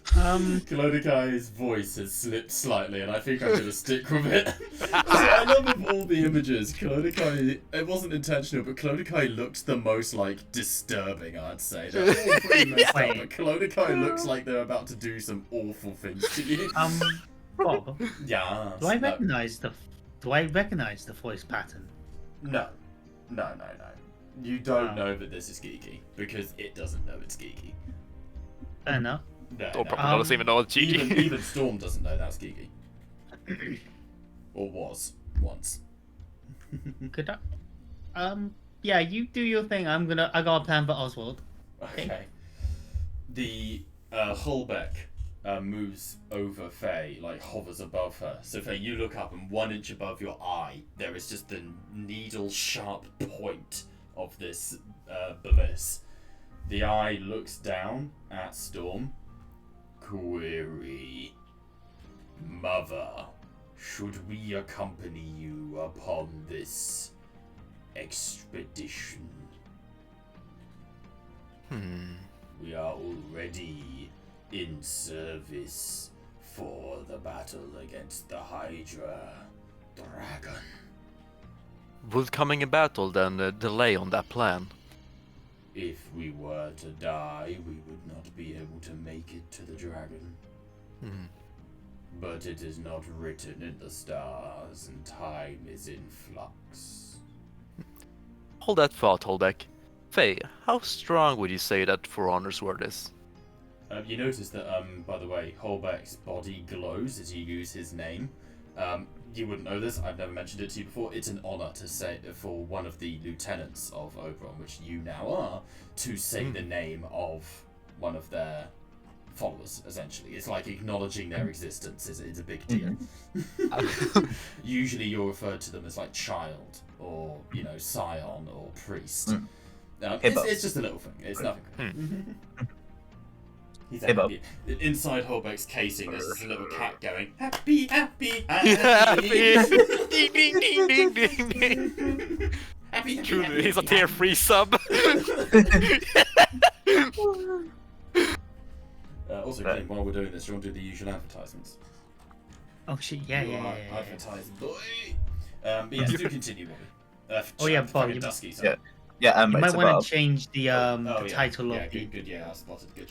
S1: Kalodakai's voice has slipped slightly, and I think I'm going to stick with it. So I love of all the images, Kalodakai, it wasn't intentional, but Kalodakai looked the most, like, disturbing, I'd say. They're all pretty messed up, but Kalodakai looks like they're about to do some awful things to you.
S3: Bob,
S1: Yeah.
S3: do I recognize the voice pattern?
S1: No. You don't know that this is Geeky, because it doesn't know it's Geeky.
S3: Fair enough.
S1: No,
S4: Or probably doesn't even know it's Gigi.
S1: Even Storm doesn't know that's Geeky. Or was, once.
S3: Could I? Yeah, you do your thing. I got a plan for Oswald.
S1: Okay. The Hulbeck moves over Faye, like hovers above her. So Faye, you look up and 1 inch above your eye, there is just the needle-sharp point of this bliss. The eye looks down at Storm. Query. Mother, should we accompany you upon this expedition? We are already in service for the battle against the Hydra Dragon.
S4: Would coming in battle then delay on that plan?
S1: If we were to die, we would not be able to make it to the dragon. But it is not written in the stars, and time is in flux.
S4: Hold that thought, Holbeck. Faye, how strong would you say that For Honor's word is?
S1: You notice that, by the way, Holbeck's body glows as you use his name. You wouldn't know this, I've never mentioned it to you before. It's an honor to say for one of the lieutenants of Oberon, which you now are, to say the name of one of their followers, essentially. It's like acknowledging their existence is a big deal. Usually you're referred to them as like child, or, you know, scion, or priest. It's just a little thing, it's nothing. He's happy. Inside Holbeck's casing, there's this little cat going, happy, happy, happy.
S4: Ding, ding, ding, ding, ding, ding.
S1: Happy,
S4: Truly,
S1: happy,
S4: he's a
S1: happy,
S4: tier 3 sub.
S1: Also, Jim, while we're doing this, do you want to do the usual advertisements?
S3: Oh shit! Yeah.
S1: Advertise, boy. But yes, do continue, Bobby.
S3: Oh, yeah, Bob,
S1: fucking
S3: you-
S1: Dusky, sorry.
S2: Yeah,
S3: You might
S2: it's
S3: want
S2: about...
S3: to change the
S1: Yeah,
S3: title
S1: yeah,
S3: of the.
S1: good, yeah, I spotted, good.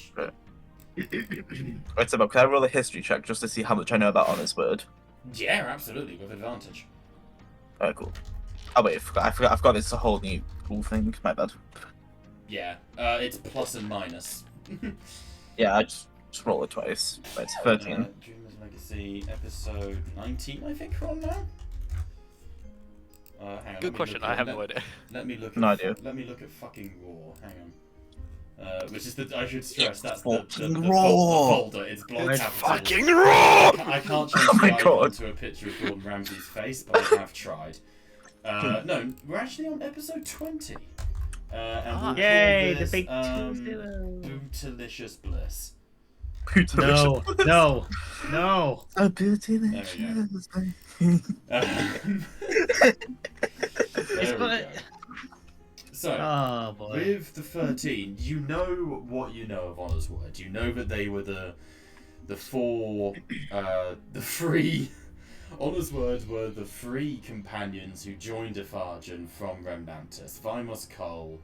S2: It's about... Can I roll a history check just to see how much I know about Honor's word?
S1: Yeah, absolutely, with advantage.
S2: Oh, cool. Oh wait, I forgot. I've got this whole new cool thing. My bad.
S1: Yeah, it's plus and minus.
S2: Yeah, I just roll it twice. But it's 13.
S1: Dreamer's Legacy, episode 19, I think we're on now. Hang on, let
S4: Good
S1: me
S4: question,
S1: look
S4: I
S1: at-
S4: have no idea.
S1: Let me look.
S2: No
S1: at,
S2: idea.
S1: Let me look at fucking Raw. Hang on. Which is I should stress that's the
S2: fucking
S1: the
S2: Raw.
S1: folder. It's block
S3: It's
S1: capital.
S4: Fucking raw!
S1: I can't change
S2: Oh my
S1: the icon
S2: God.
S1: to a picture of Gordon Ramsay's face, but I have tried. No, we're actually on episode 20. And we'll
S3: Yay!
S1: call
S3: The
S1: this,
S3: big 2-0.
S1: Bootalicious Bliss.
S3: No, no.
S2: A beauty
S1: There we go. There we
S3: got-
S1: go. So,
S3: Oh boy.
S1: with the 13, you know what you know of Honor's Word. You know that they were the three. Honor's Word were the 3 companions who joined Ephargen from Remnantis, Vimos Cole,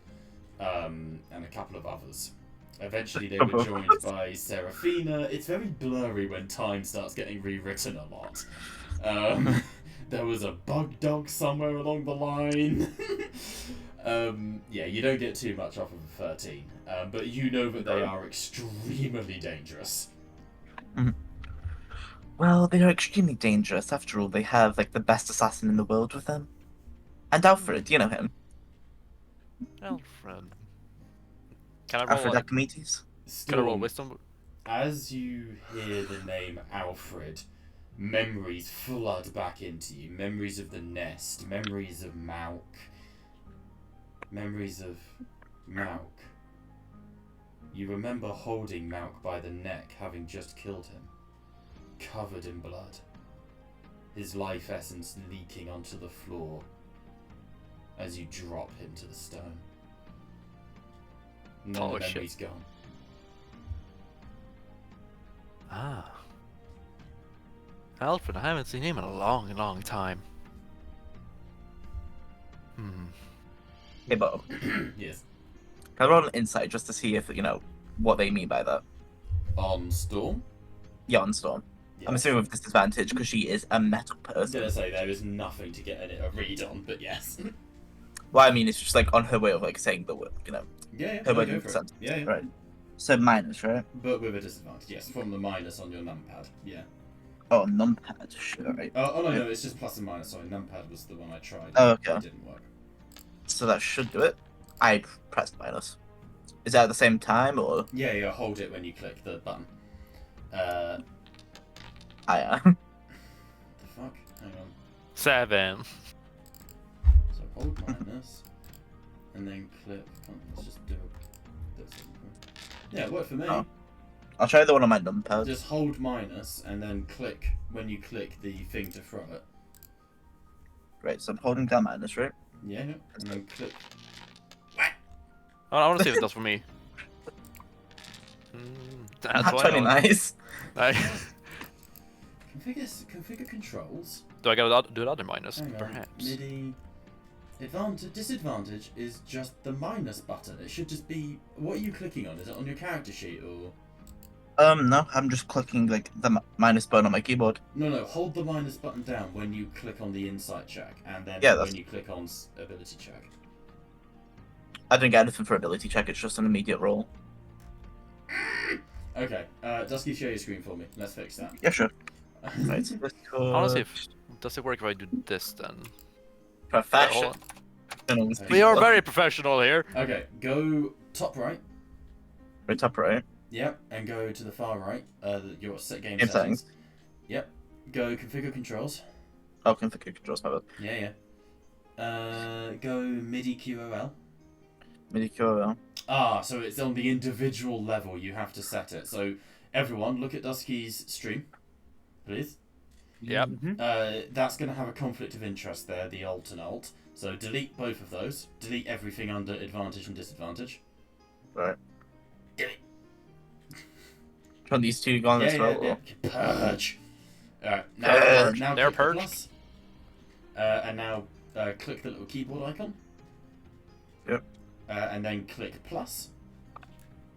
S1: and a couple of others. Eventually, they were joined by Seraphina. It's very blurry when time starts getting rewritten a lot. There was a bug dog somewhere along the line. Yeah, you don't get too much off of the 13, but you know that they are extremely dangerous.
S2: Well, they are extremely dangerous. After all, they have like the best assassin in the world with them. And Alfred, you know him.
S4: Alfred. Can I roll?
S2: Alfred Archimedes.
S4: Can I roll
S1: Storm,
S4: wisdom?
S1: as you hear the name Alfred, memories flood back into you. Memories of the nest, memories of Malk, memories of Malk. You remember holding Malk by the neck, having just killed him, covered in blood. his life essence leaking onto the floor as you drop him to the stone. And then
S4: Oh,
S1: the
S4: shit.
S1: memory's gone.
S4: Ah. Alfred, I haven't seen him in a long, long time. Hmm.
S2: Hey, Bo.
S1: Yes.
S2: Can I roll an insight just to see if, what they mean by that?
S1: On Storm?
S2: Yeah, on Storm. I'm assuming with disadvantage because she is a metal
S1: I was
S2: person.
S1: gonna say there is nothing to get a read on, but yes.
S2: Well, I mean, it's just like on her way of like saying the word,
S1: Yeah,
S2: her
S1: no,
S2: way
S1: go
S2: of
S1: for it.
S2: sense.
S1: Yeah, yeah.
S2: Right. So minus, right?
S1: But with a disadvantage, yes, from the minus on your numpad. Yeah.
S2: Oh, numpad, sure, right.
S1: Oh no,
S2: Yeah.
S1: no, it's just plus and minus. Sorry, numpad was the one I tried.
S2: Oh, okay.
S1: It didn't work.
S2: So that should do it. I pressed minus. Is that at the same time or?
S1: Yeah, yeah, hold it when you click the button.
S2: I am.
S1: The fuck? Hang on.
S4: 7.
S1: So hold minus, and then click. Let's just do it. Yeah, it worked for me.
S2: Oh. I'll try the one on my numpad.
S1: Just hold minus, and then click when you click the thing to throw it.
S2: Right, so I'm holding down minus, right?
S1: Yeah, and then click.
S4: Oh, I want to see if it does for me. That's
S2: That's
S4: why
S2: really nice.
S1: Configure controls.
S4: Do I gotta do the other minus?
S1: Hang on.
S4: Perhaps.
S1: MIDI. Disadvantage is just the minus button. It should just be. What are you clicking on? Is it on your character sheet or?
S2: No, I'm just clicking like the minus button on my keyboard.
S1: No. Hold the minus button down when you click on the insight check, and then
S2: Yeah,
S1: when you click on ability check.
S2: I didn't get anything for ability check, it's just an immediate roll.
S1: Okay. Dusky, share your screen for me. Let's fix that.
S2: Yeah, sure. Right.
S4: I want to see if does it work if I do this then.
S2: Professional.
S4: We are very professional here.
S1: Okay. Go top right.
S2: Right top right.
S1: Yep, and go to the far right. Your set game
S2: Game
S1: settings. Yep. Go configure controls.
S2: Oh, configure controls, my bad.
S1: Yeah. Go MIDI QOL.
S2: MIDI QOL.
S1: So it's on the individual level you have to set it. So everyone, look at Dusky's stream, please.
S4: Yep.
S1: That's going to have a conflict of interest there, the alt and alt. So delete both of those. Delete everything under advantage and disadvantage.
S2: Right.
S1: Delete.
S2: Can these two go on as well?
S1: Yeah. Purge. Alright,
S2: Purge.
S1: now
S4: They're
S1: click the
S4: purged.
S1: plus. And now click the little keyboard icon.
S2: Yep.
S1: And then click plus.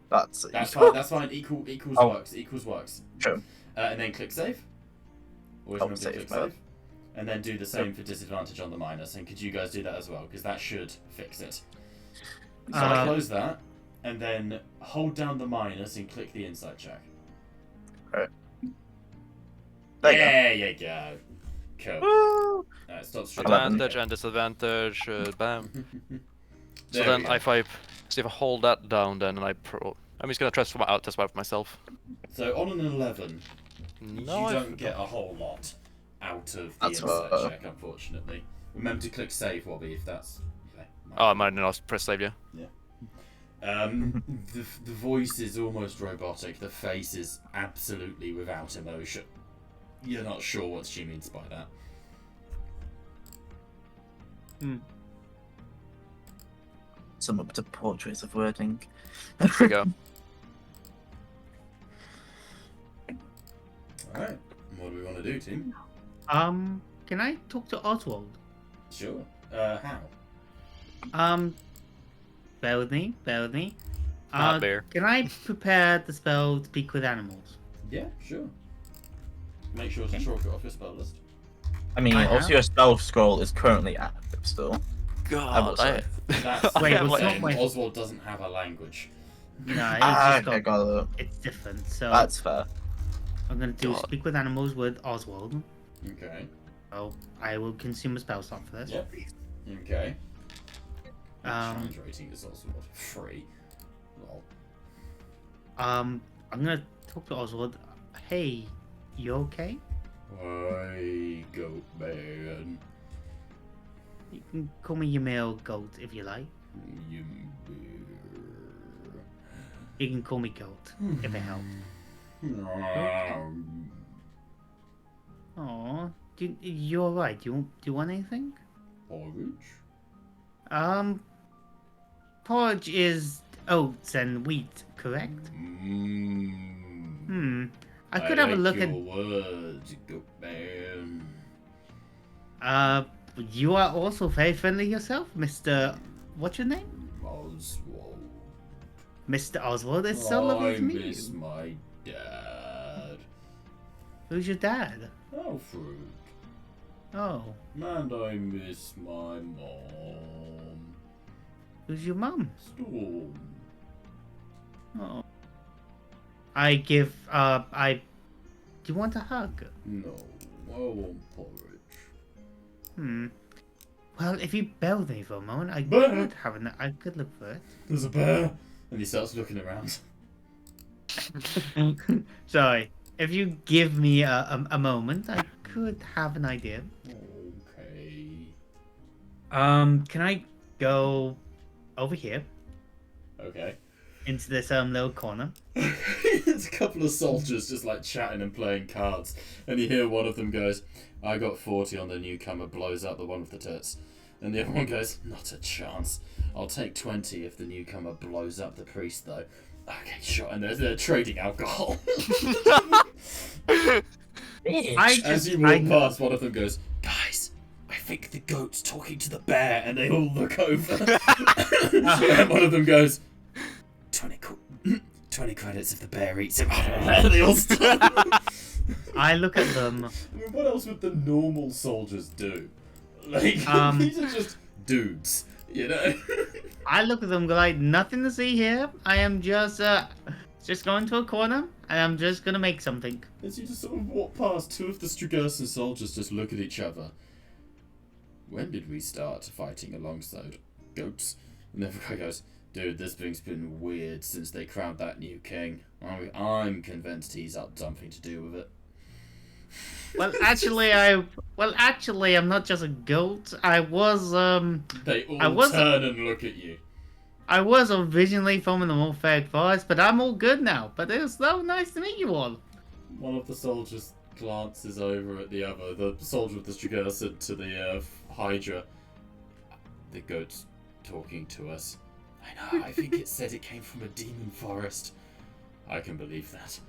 S2: That's
S1: fine. That's fine. Equals
S2: Oh.
S1: works. Equals works.
S2: Sure.
S1: And then click save. Always
S2: Oh,
S1: remember to
S2: save,
S1: click
S2: my bad.
S1: save. And then do the same for disadvantage on the minus. And could you guys do that as well? Because that should fix it. So close that, and then hold down the minus and click the insight check.
S2: There
S1: You go. Cool.
S2: Woo!
S1: Stop streaming.
S4: Advantage and disadvantage. Bam. So
S1: There
S4: then
S1: we go.
S4: if I hold that down, then I'm just gonna test for myself.
S1: So on an 11,
S4: No,
S1: you don't get a whole lot out of the
S2: That's
S1: insight
S2: what-
S1: check, unfortunately. Remember to click save, Wobby, if that's. Okay,
S4: Oh, I might not press save, yeah.
S1: The voice is almost robotic. The face is absolutely without emotion. You're not sure what she means by that.
S2: Some up to poor choice of wording.
S4: There we go.
S1: Alright, what do we want to do, team?
S3: Can I talk to Oswald?
S1: Sure. How?
S3: Bear with me.
S4: Not bear.
S3: Can I prepare the spell Speak with Animals?
S1: Yeah, sure. Make sure to
S3: Okay.
S1: chalk it off your spell list.
S2: I mean,
S3: I
S2: also
S3: have.
S2: your spell scroll is currently active still.
S4: God,
S2: say.
S1: That's
S3: Wait,
S1: I'm
S3: what's
S1: saying
S3: not my-
S1: Oswald doesn't have a language.
S3: No, it's
S2: Ah,
S3: just
S2: okay, got it.
S3: it's different. So
S2: That's fair.
S3: I'm gonna do
S4: God.
S3: Speak with Animals with Oswald.
S1: Okay.
S3: So I will consume a spell slot for this.
S1: Yep. Okay.
S3: Um,
S1: Challenge rating is Oswald. Free. Lol.
S3: I'm gonna talk to Oswald. Hey, you okay?
S1: Why, goat man?
S3: You can call me your male goat if you like.
S1: You
S3: You can call me goat if it helps.
S1: bear.
S3: Aw, You're right. Do you want anything?
S1: Porridge?
S3: Porridge is oats and wheat, correct?
S1: Mmm.
S3: I could have a look
S1: your
S3: at.
S1: words, good man.
S3: You are also very friendly yourself, Mr. What's your name?
S1: Oswald.
S3: Mr. Oswald. It's so lovely
S1: I
S3: to meet
S1: miss
S3: you.
S1: my dad.
S3: Who's your dad?
S1: Alfred.
S3: Oh,
S1: And I miss my mom.
S3: who's your mum?
S1: Storm.
S3: Oh. I give. I. Do you want a hug?
S1: No, I want porridge.
S3: Well, if you bear with me for a moment, I
S1: Bear?
S3: could have an. I could look for it.
S1: There's a bear. And he starts looking around.
S3: Sorry. If you give me a moment, I could have an idea.
S1: Okay.
S3: Can I go over here
S1: Okay.
S3: into this little corner?
S1: There's a couple of soldiers just like chatting and playing cards, and you hear one of them goes, "I got 40 on the newcomer, blows up the one with the tits," and the other one goes, "Not a chance. I'll take 20 if the newcomer blows up the priest, though." Okay, sure. And they're trading alcohol. As you walk past, one of them goes, "Guys, I think the goat's talking to the bear," and they all look over. And one of them goes, 20 credits if the bear eats him. They all stop.
S3: I look at them.
S1: I mean, what else would the normal soldiers do? Like, these are just dudes, you know?
S3: I look at them like nothing to see here. I am just going to a corner and I'm just gonna make something.
S1: As you just sort of walk past, two of the Strugerson soldiers just look at each other. When did we start fighting alongside goats? And the guy goes, "Dude, this thing's been weird since they crowned that new king. I'm convinced he's had something to do with it."
S3: Well, actually, I'm not just a goat. I was
S1: They all turn and look at you.
S3: I was originally from the Morphaic Forest, but I'm all good now. But it was so nice to meet you all.
S1: One of the soldiers glances over at the other, the soldier with the Strugerson, to the Hydra. "The goat's talking to us." "I know, I think it said it came from a demon forest." "I can believe that."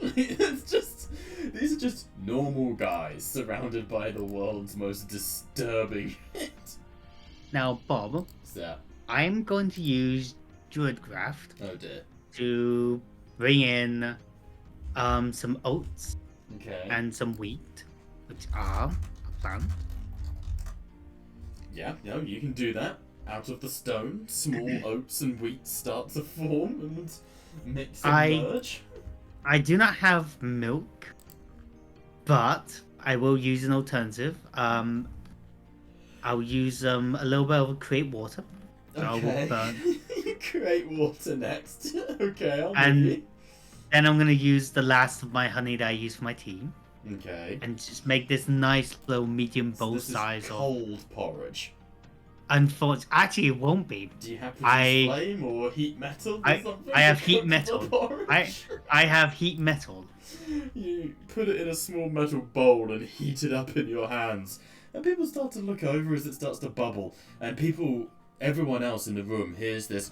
S1: It's just, these are just normal guys surrounded by the world's most disturbing hit.
S3: Now, Bob,
S1: So,
S3: I'm going to use Druidcraft
S1: oh dear.
S3: to bring in some oats
S1: Okay.
S3: and some wheat, which are a plant.
S1: Yeah, no, you can do that. Out of the stone, small oats and wheat start to form and mix and merge.
S3: I do not have milk, but I will use an alternative. I'll use a little bit of create water. So I will burn.
S1: You create water next. Okay, I'll
S3: And-
S1: give you.
S3: Then I'm gonna use the last of my honey that I use for my tea,
S1: Okay.
S3: and just make this nice little medium
S1: So
S3: bowl
S1: this
S3: size
S1: is
S3: of.
S1: cold porridge.
S3: Unfortunately, actually, it won't be.
S1: Do you have
S3: I-
S1: flame or heat metal or
S3: I-
S1: something?
S3: I have
S1: to
S3: heat
S1: cook the
S3: metal.
S1: porridge?
S3: I have heat metal.
S1: You put it in a small metal bowl and heat it up in your hands. And people start to look over as it starts to bubble. And everyone else in the room hears this.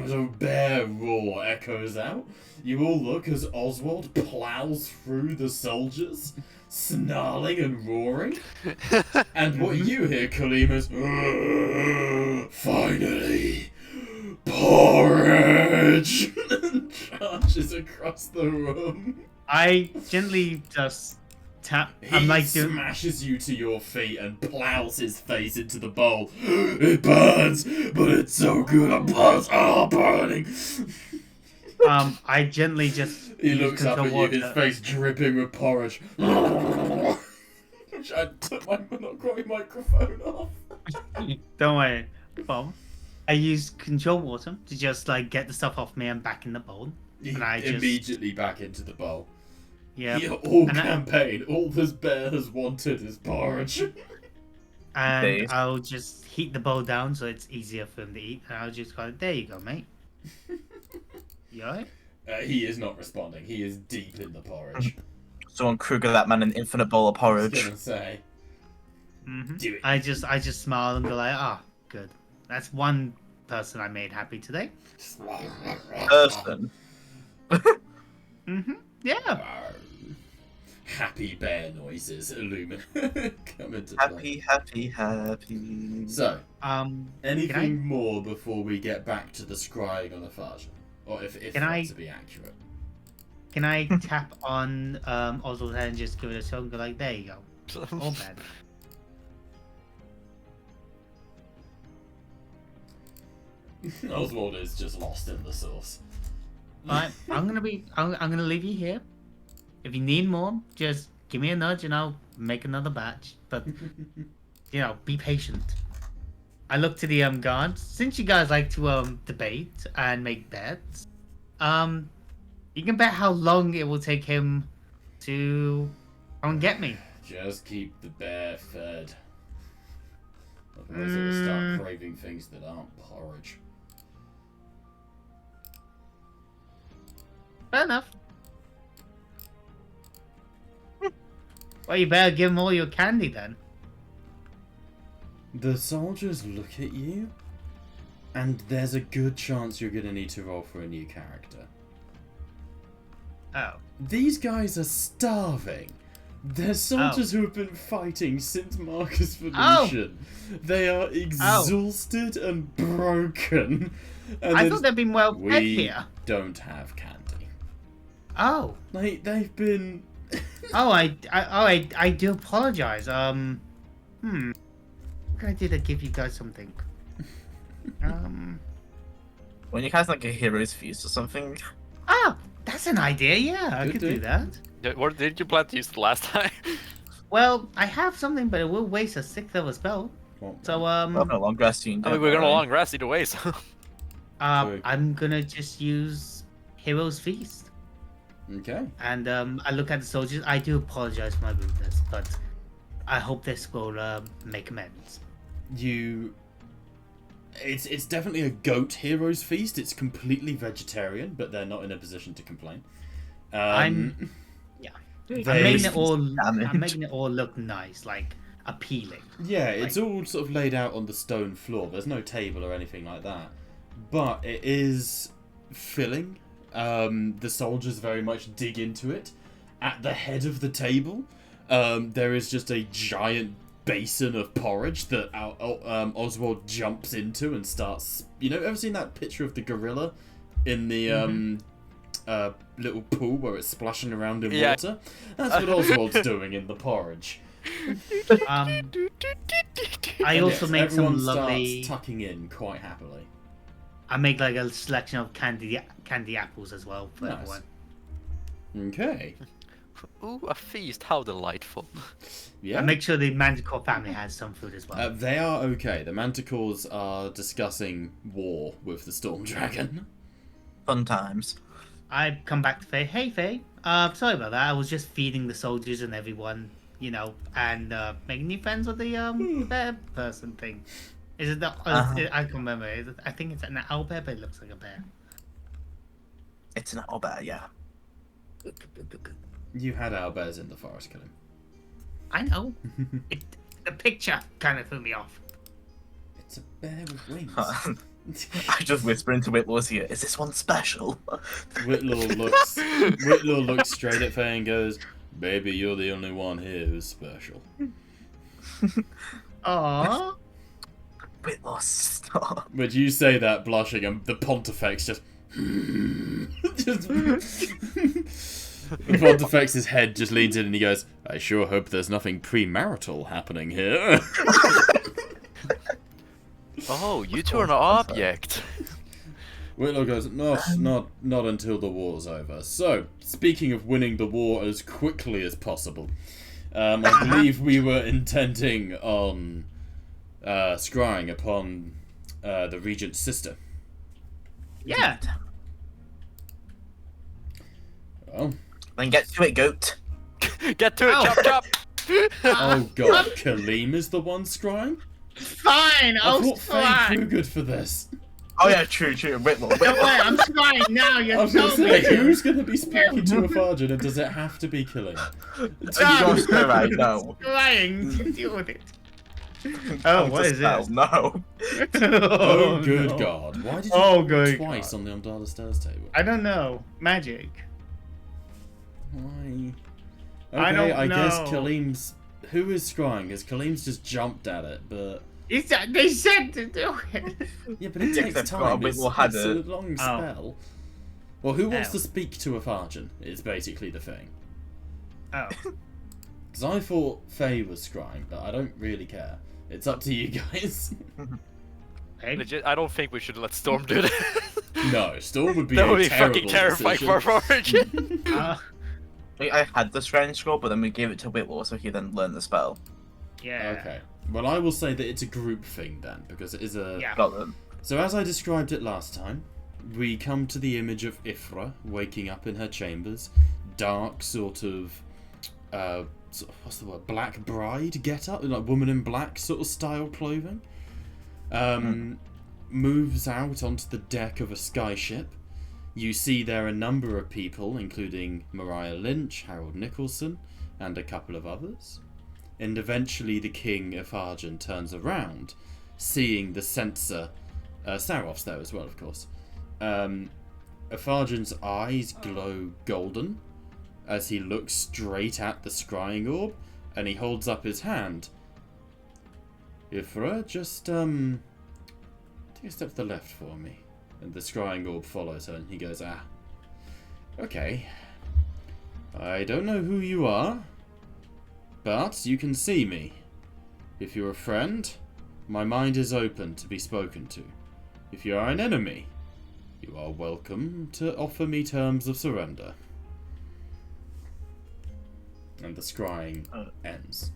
S1: A bear roar echoes out. You all look as Oswald plows through the soldiers, snarling and roaring. And what you hear, Kaleem, is. Finally! Porridge! And charges across the room.
S3: I gently just tap.
S1: He
S3: I'm like doing.
S1: smashes you to your feet and plows his face into the bowl. It burns, but it's so good. It burns. Oh, burning.
S3: I gently just.
S1: He
S3: use
S1: looks up
S3: control
S1: at you, his
S3: water.
S1: face dripping with porridge. Which I took my monochrome microphone off.
S3: Don't worry, Bob. I use control water to just like get the stuff off me and back in the bowl.
S1: He
S3: And I just-
S1: immediately back into the bowl.
S3: Yeah.
S1: All
S3: And I-
S1: campaign, all this bear has wanted is porridge.
S3: And
S2: Days.
S3: I'll just heat the bowl down so it's easier for him to eat. And I'll just go, there you go, mate. You alright?
S1: He is not responding. He is deep in the porridge.
S2: Someone Kruger that man an infinite bowl of
S1: I was
S2: porridge.
S1: gonna say. Do it.
S3: I just smile and go like, ah, good. That's one person I made happy today.
S2: Person.
S3: Yeah.
S1: Happy bear noises illumine come into play.
S2: Happy.
S1: So, anything
S3: Can I-
S1: more before we get back to the scrying on Aphasia? Or if
S3: Can I-
S1: to be accurate.
S3: Can I tap on Oswald's head and just give it a shove and go like, there you go. All bad.
S1: Oswald is just lost in the sauce.
S3: Alright, I'm gonna leave you here. If you need more, just give me a nudge and I'll make another batch. But you know, be patient. I look to the guards. Since you guys like to debate and make bets, you can bet how long it will take him to come and get me.
S1: Just keep the bear fed. Otherwise it will start craving things that aren't porridge.
S3: Fair enough. Well, you better give him all your candy then.
S1: The soldiers look at you, and there's a good chance you're going to need to roll for a new character.
S3: Oh.
S1: These guys are starving. They're soldiers who have been fighting since Marcus Venetian. They are exhausted and broken. And
S3: I thought they'd been well fed
S1: we
S3: here.
S1: don't have candy.
S3: Oh.
S1: They've been...
S3: I do apologize. What can I do to give you guys something?
S2: When you guys like a hero's feast or something.
S3: Oh, that's an idea. Yeah, I
S1: Good
S3: could
S1: day.
S3: do that.
S4: Yeah, what did you plan to use the last time?
S3: Well, I have something, but it will waste a 6th of a spell. So
S2: Well, no long rest soon.
S4: I mean, we're gonna long rest either way, so.
S1: Sorry.
S3: I'm gonna just use Hero's Feast.
S1: Okay.
S3: And I look at the soldiers. I do apologize for my rudeness, but I hope this will make amends.
S1: It's definitely a goat hero's feast. It's completely vegetarian, but they're not in a position to complain.
S3: I'm
S1: They-
S3: I'm making it all look nice, like appealing.
S1: Yeah, it's all sort of laid out on the stone floor. There's no table or anything like that. But it is filling. The soldiers very much dig into it. At the head of the table, there is just a giant basin of porridge that Oswald jumps into and starts... You know, ever seen that picture of the gorilla in the little pool where it's splashing around in water? That's what Oswald's doing in the porridge.
S3: I also make
S1: everyone
S3: some lovely.
S1: starts tucking in quite happily.
S3: I make like a selection of candy apples as well for
S1: Nice.
S3: everyone.
S1: Okay.
S4: Ooh, a feast, how delightful.
S1: Yeah.
S3: I make sure the Manticore family has some food as well.
S1: They are okay. The Manticores are discussing war with the Storm Dragon.
S2: Fun times.
S3: I come back to Faye. Hey Faye, sorry about that. I was just feeding the soldiers and everyone, you know, and making new friends with the bear person thing. Is it the? I can't remember. I think it's an owlbear, but it looks like a bear.
S2: It's an owlbear, yeah.
S1: You had owlbears in the forest, Killing.
S3: I know. The picture kind of threw me off.
S1: It's a bear with wings.
S2: I just whisper into Whitlaw's ear, is this one special?
S1: Whitlaw looks straight at Faye and goes, "Baby, you're the only one here who's special."
S3: Aww.
S2: Whitlaw, stop.
S1: But you say that blushing, and the Pontifex just. Pontifex's head just leans in and he goes, "I sure hope there's nothing premarital happening here."
S4: Oh, you two are an object.
S1: Whitlaw goes, not until the war's over. So, speaking of winning the war as quickly as possible, I believe we were intending on scrying upon the Regent's sister.
S3: Yeah.
S1: Well,
S2: Then get to it, goat.
S4: Get to it,
S3: Ow.
S4: chop chop!
S1: oh god, Kaleem is the one scrying?
S3: Fine.
S1: I
S3: Oh,
S1: thought Faye
S3: fine.
S1: too good for this.
S2: Oh yeah, true. Whitlaw.
S3: Don't worry, I'm trying now.
S1: I
S3: You're
S1: was going to
S3: telling me
S1: say,
S3: to.
S1: who's going to be speaking to a Farjan, and does it have to be killing?
S2: You're so right. No.
S3: Trying to deal with it.
S2: Oh,
S3: what is
S2: spell.
S3: this?
S2: No.
S1: Oh, good
S3: no.
S1: God. Why did you
S3: Oh,
S1: roll
S3: good
S1: twice
S3: God.
S1: on the Umdala Stairs table?
S3: I don't know. Magic.
S1: Why?
S3: I
S1: Okay,
S3: don't
S1: I guess
S3: know.
S1: Kaleem's... Who is scrying? Because Kaleem's just jumped at it, but...
S3: They said to do it.
S1: Yeah, but it
S2: Yeah,
S1: takes
S2: they've got
S1: time.
S2: a
S1: It's,
S2: Whitlaw had
S1: it's a
S2: it.
S1: long
S3: Oh.
S1: spell. Well, who wants
S3: Oh.
S1: to speak to a Farjan is basically the thing.
S3: Oh.
S1: Because I thought Faye was scrying, but I don't really care. It's up to you guys.
S3: Hey.
S4: Legit, I don't think we should let Storm do that.
S1: No, Storm would be
S4: That
S1: a
S4: would be
S1: terrible
S4: fucking terrifying
S1: decision.
S4: for Origin.
S2: I had the strange scroll, but then we gave it to Whitlaw so he then learned the spell.
S3: Yeah.
S1: Okay. Well, I will say that it's a group thing then, because it is a...
S3: Yeah.
S2: Got them.
S1: So as I described it last time, we come to the image of Ifra waking up in her chambers, dark sort of, what's the word, black bride get up, like woman in black sort of style clothing. Moves out onto the deck of a skyship. You see there are a number of people, including Mariah Lynch, Harold Nicholson, and a couple of others. And eventually the king of Argent turns around, seeing the censor, Sarof's there as well, of course. Ephardren's eyes glow golden as he looks straight at the scrying orb, and he holds up his hand. Ifra, just, take a step to the left for me. And the scrying orb follows her, and he goes, okay. I don't know who you are, but you can see me. If you're a friend, my mind is open to be spoken to. If you are an enemy, you are welcome to offer me terms of surrender. And the scrying ends.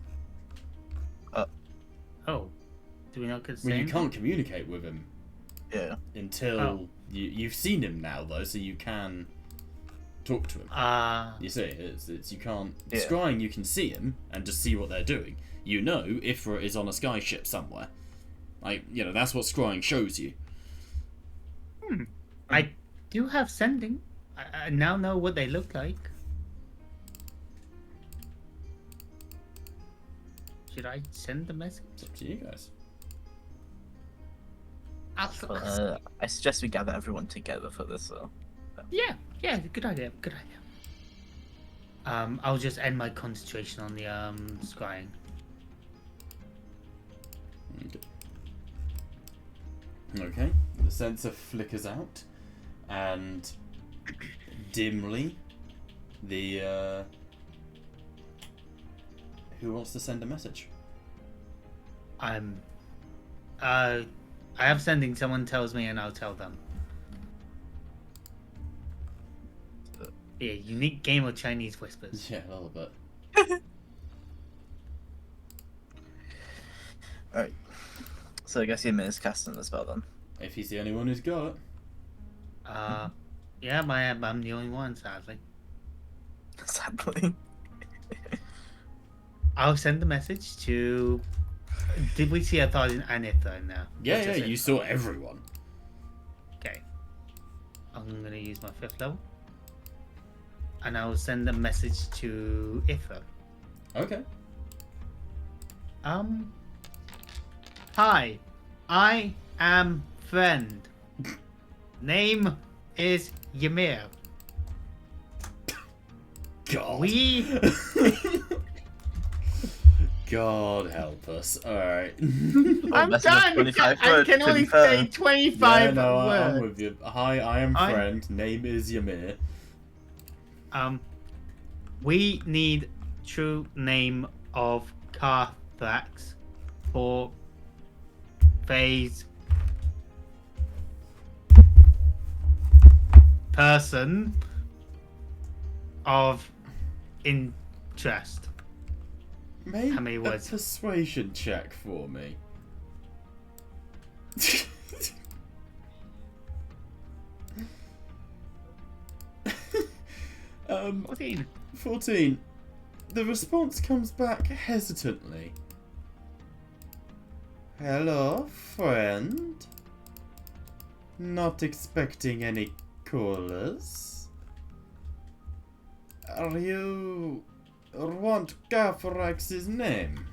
S3: Oh. Do we not get
S1: Well, you can't communicate with him
S2: Yeah.
S1: until you've seen him now, though, so you can talk to him. You see, it's you can't...
S2: Yeah.
S1: Scrying, you can see him and just see what they're doing. You know Ifra is on a skyship somewhere. Like, that's what scrying shows you.
S3: I do have sending. I now know what they look like. Should I send the message?
S1: It's up to you guys.
S2: I suggest we gather everyone together for this.
S3: Yeah, good idea. I'll just end my concentration on the scrying.
S1: Okay, the sensor flickers out, and dimly, the who wants to send a message?
S3: I have sending. Someone tells me, and I'll tell them. Yeah, unique game of Chinese whispers.
S1: Yeah, a little bit.
S2: Alright. So I guess he is casting the spell then.
S1: If he's the only one who's got it.
S3: Yeah, I'm the only one, sadly.
S2: Sadly.
S3: I'll send the message to. Did we see a thousand and Ither in there?
S1: Yeah,
S3: Or just
S1: you
S3: Ither?
S1: saw everyone.
S3: Okay. I'm gonna use my 5th level. And I will send a message to Ither.
S1: Okay.
S3: Hi, I am friend. Name is Ymir.
S1: God.
S3: We
S1: God help us. Alright.
S3: I'm
S2: that's enough
S3: done.
S2: 25
S3: I
S2: words,
S3: can
S2: to be
S3: only
S2: fair.
S3: say 25
S1: Yeah, no, I'm
S3: words.
S1: with you. Hi, I am friend. Name is Ymir.
S3: We need true name of Carthrax for phase person of interest.
S1: Make
S3: How many
S1: a
S3: words?
S1: persuasion check for me. Um,
S3: 14.
S1: 14. The response comes back hesitantly. Hello, friend. Not expecting any callers? Are you... want Carfax's name?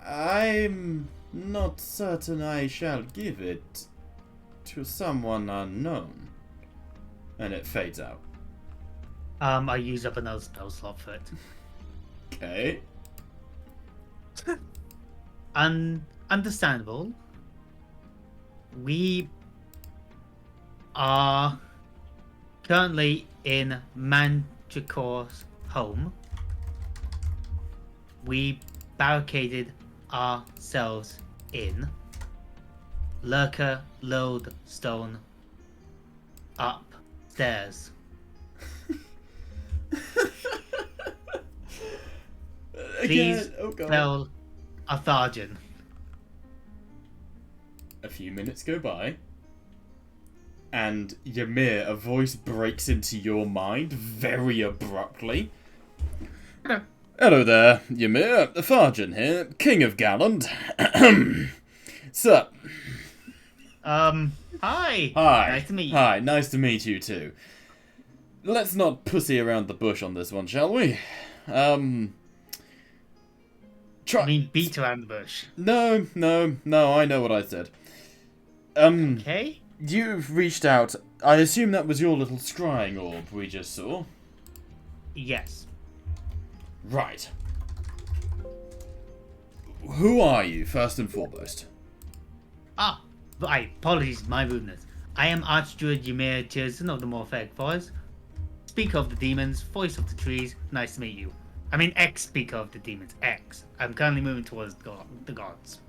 S1: I'm not certain I shall give it to someone unknown. And it fades out.
S3: I use up another spell slot for it.
S1: Okay.
S3: Understandable. We are currently in Manticore's home. We barricaded ourselves in. Lurker lodestone upstairs. Please
S1: Oh god.
S3: tell Artharjan.
S1: A few minutes go by, and Ymir, a voice breaks into your mind very abruptly.
S3: Hello.
S1: Hello there, Ymir. Farjan here, King of Galland. Sup?
S3: Hi.
S1: Hi.
S3: Nice to meet you.
S1: Hi, nice to meet you too. Let's not pussy around the bush on this one, shall we? Try.
S3: I mean, beat around the bush.
S1: No, I know what I said.
S3: Okay.
S1: You've reached out. I assume that was your little scrying orb we just saw.
S3: Yes.
S1: Right. Who are you, first and foremost?
S3: Ah, right. Apologies, my rudeness. I am Archdruid Ymir Tirson of the Morphic Forest. Speaker of the demons, voice of the trees. Nice to meet you. I mean, ex-speaker of the demons. Ex. I'm currently moving towards the gods.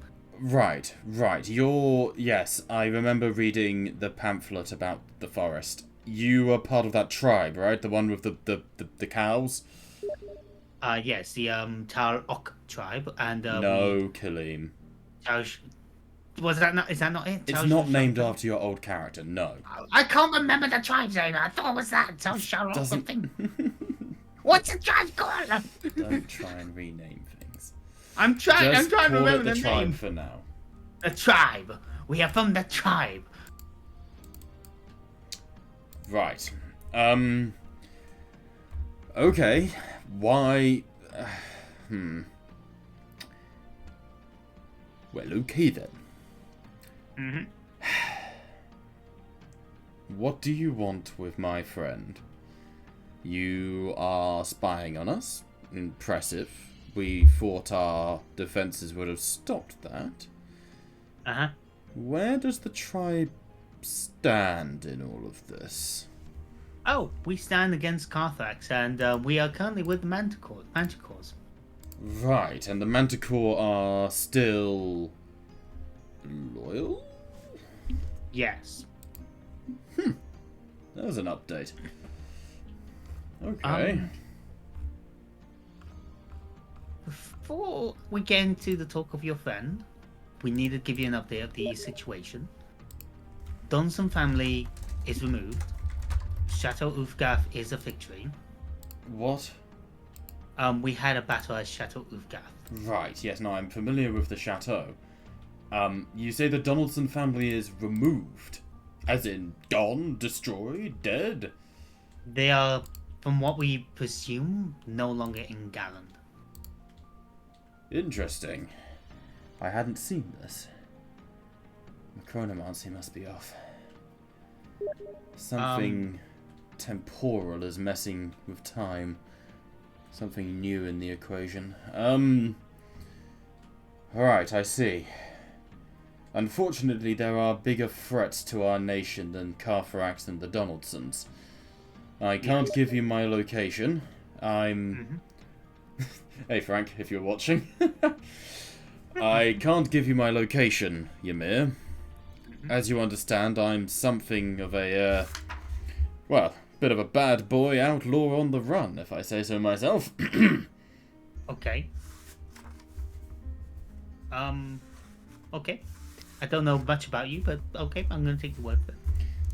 S1: Right. Yes, I remember reading the pamphlet about the forest. You are part of that tribe, right? The one with the cows?
S3: Yes, the Tal Ok tribe, and
S1: No, Kaleem.
S3: Was that not? Is that not it?
S1: It's not named after your old character, no.
S3: I can't remember the tribe's name. I thought it was that. So shut up. Thing. What's the tribe called?
S1: Don't try and rename things.
S3: I'm trying.
S1: Just
S3: I'm trying to
S1: call
S3: remember
S1: it the
S3: the
S1: tribe
S3: name.
S1: for now.
S3: The tribe. We are from the tribe.
S1: Right. Okay. Why? Well, okay then.
S3: Mm-hmm.
S1: What do you want with my friend? You are spying on us? Impressive. We thought our defenses would have stopped that.
S3: Uh-huh.
S1: Where does the tribe stand in all of this?
S3: Oh, we stand against Carthax, and we are currently with the Manticores.
S1: Right, and the Manticore are still loyal?
S3: Yes.
S1: That was an update. Okay.
S3: Before we get into the talk of your friend, we need to give you an update of the situation. Dunson family is removed. Chateau Ulfgarth is a victory.
S1: What?
S3: We had a battle at Chateau Ulfgarth.
S1: Right, yes, no, I'm familiar with the chateau. You say the Donaldson family is removed? As in, gone, destroyed, dead?
S3: They are, from what we presume, no longer in Galland.
S1: Interesting. I hadn't seen this. The chronomancy must be off. Something temporal is messing with time. Something new in the equation. Alright, I see. Unfortunately, there are bigger threats to our nation than Carfax and the Donaldsons. I can't give you my location. I'm... Hey Frank, if you're watching. I can't give you my location, Ymir. As you understand, I'm something of a, well, bit of a bad boy outlaw on the run, if I say so myself.
S3: Okay. Okay. I don't know much about you, but okay, I'm gonna take the word for it.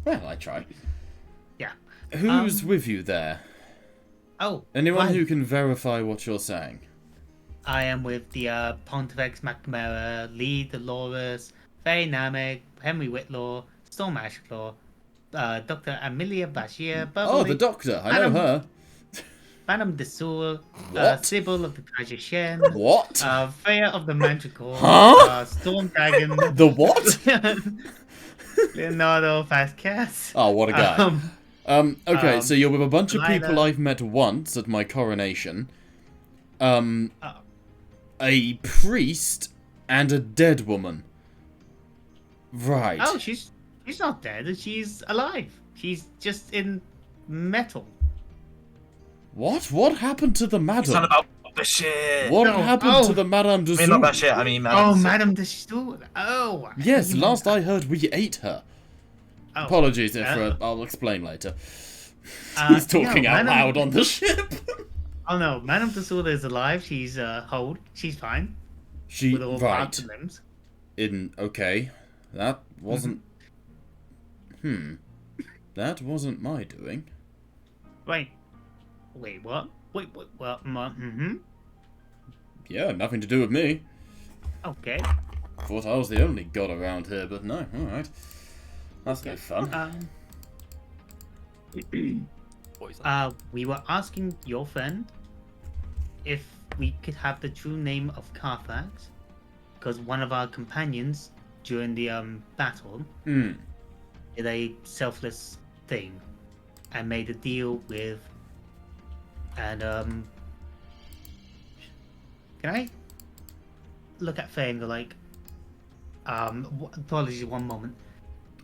S1: Well, I try.
S3: Yeah.
S1: Who's with you there?
S3: Oh.
S1: Anyone
S3: right.
S1: who can verify what you're saying?
S3: I am with the Pontifex McNamara, Lee Dolores, Faye Namek, Henry Whitlaw, Storm Ashclaw, Dr. Amelia Bashir, Bubbly,
S1: Oh, the Doctor. I know
S3: Madam-
S1: her.
S3: Madame de Soul,
S1: What?
S3: Sybil of the Treasure Shen,
S1: What?
S3: Freya of the Manticore,
S1: Huh?
S3: Storm Dragon,
S1: The what?
S3: Leonardo Vasquez.
S1: Oh, what a guy. Okay, so you're with a bunch of people
S3: Delilah.
S1: I've met once at my coronation.
S3: Oh.
S1: A priest and a dead woman. Right.
S3: Oh, she's not dead. She's alive. She's just in metal.
S1: What? What happened to the
S2: It's
S1: madam?
S2: not about Bashir.
S1: What
S3: No,
S1: happened
S3: oh.
S1: to the Madame
S2: I
S1: de
S2: mean, not
S1: Soul?
S2: Bashir, I mean,
S3: Oh,
S2: Madame.
S3: Madame de Stool. Oh.
S1: Yes,
S3: you-
S1: last I heard we ate her.
S3: Oh,
S1: Apologies if I'll explain later.
S3: uh,
S1: He's talking
S3: no,
S1: out
S3: Madame-
S1: loud on the ship.
S3: Oh no, Madame de Soul is alive. She's whole. She's fine
S1: She
S3: with all
S1: right
S3: parts and limbs.
S1: okay. That wasn't. That wasn't my doing.
S3: Wait, what? Wait, what? Mm-hmm.
S1: Yeah, nothing to do with me.
S3: Okay.
S1: Thought I was the only god around here, but no. All right. That's no fun.
S4: Poison.
S3: We were asking your friend if we could have the true name of Carfax, because one of our companions during the battle did a selfless thing and made a deal with. And can I look at Faye and go like, apologies, one moment.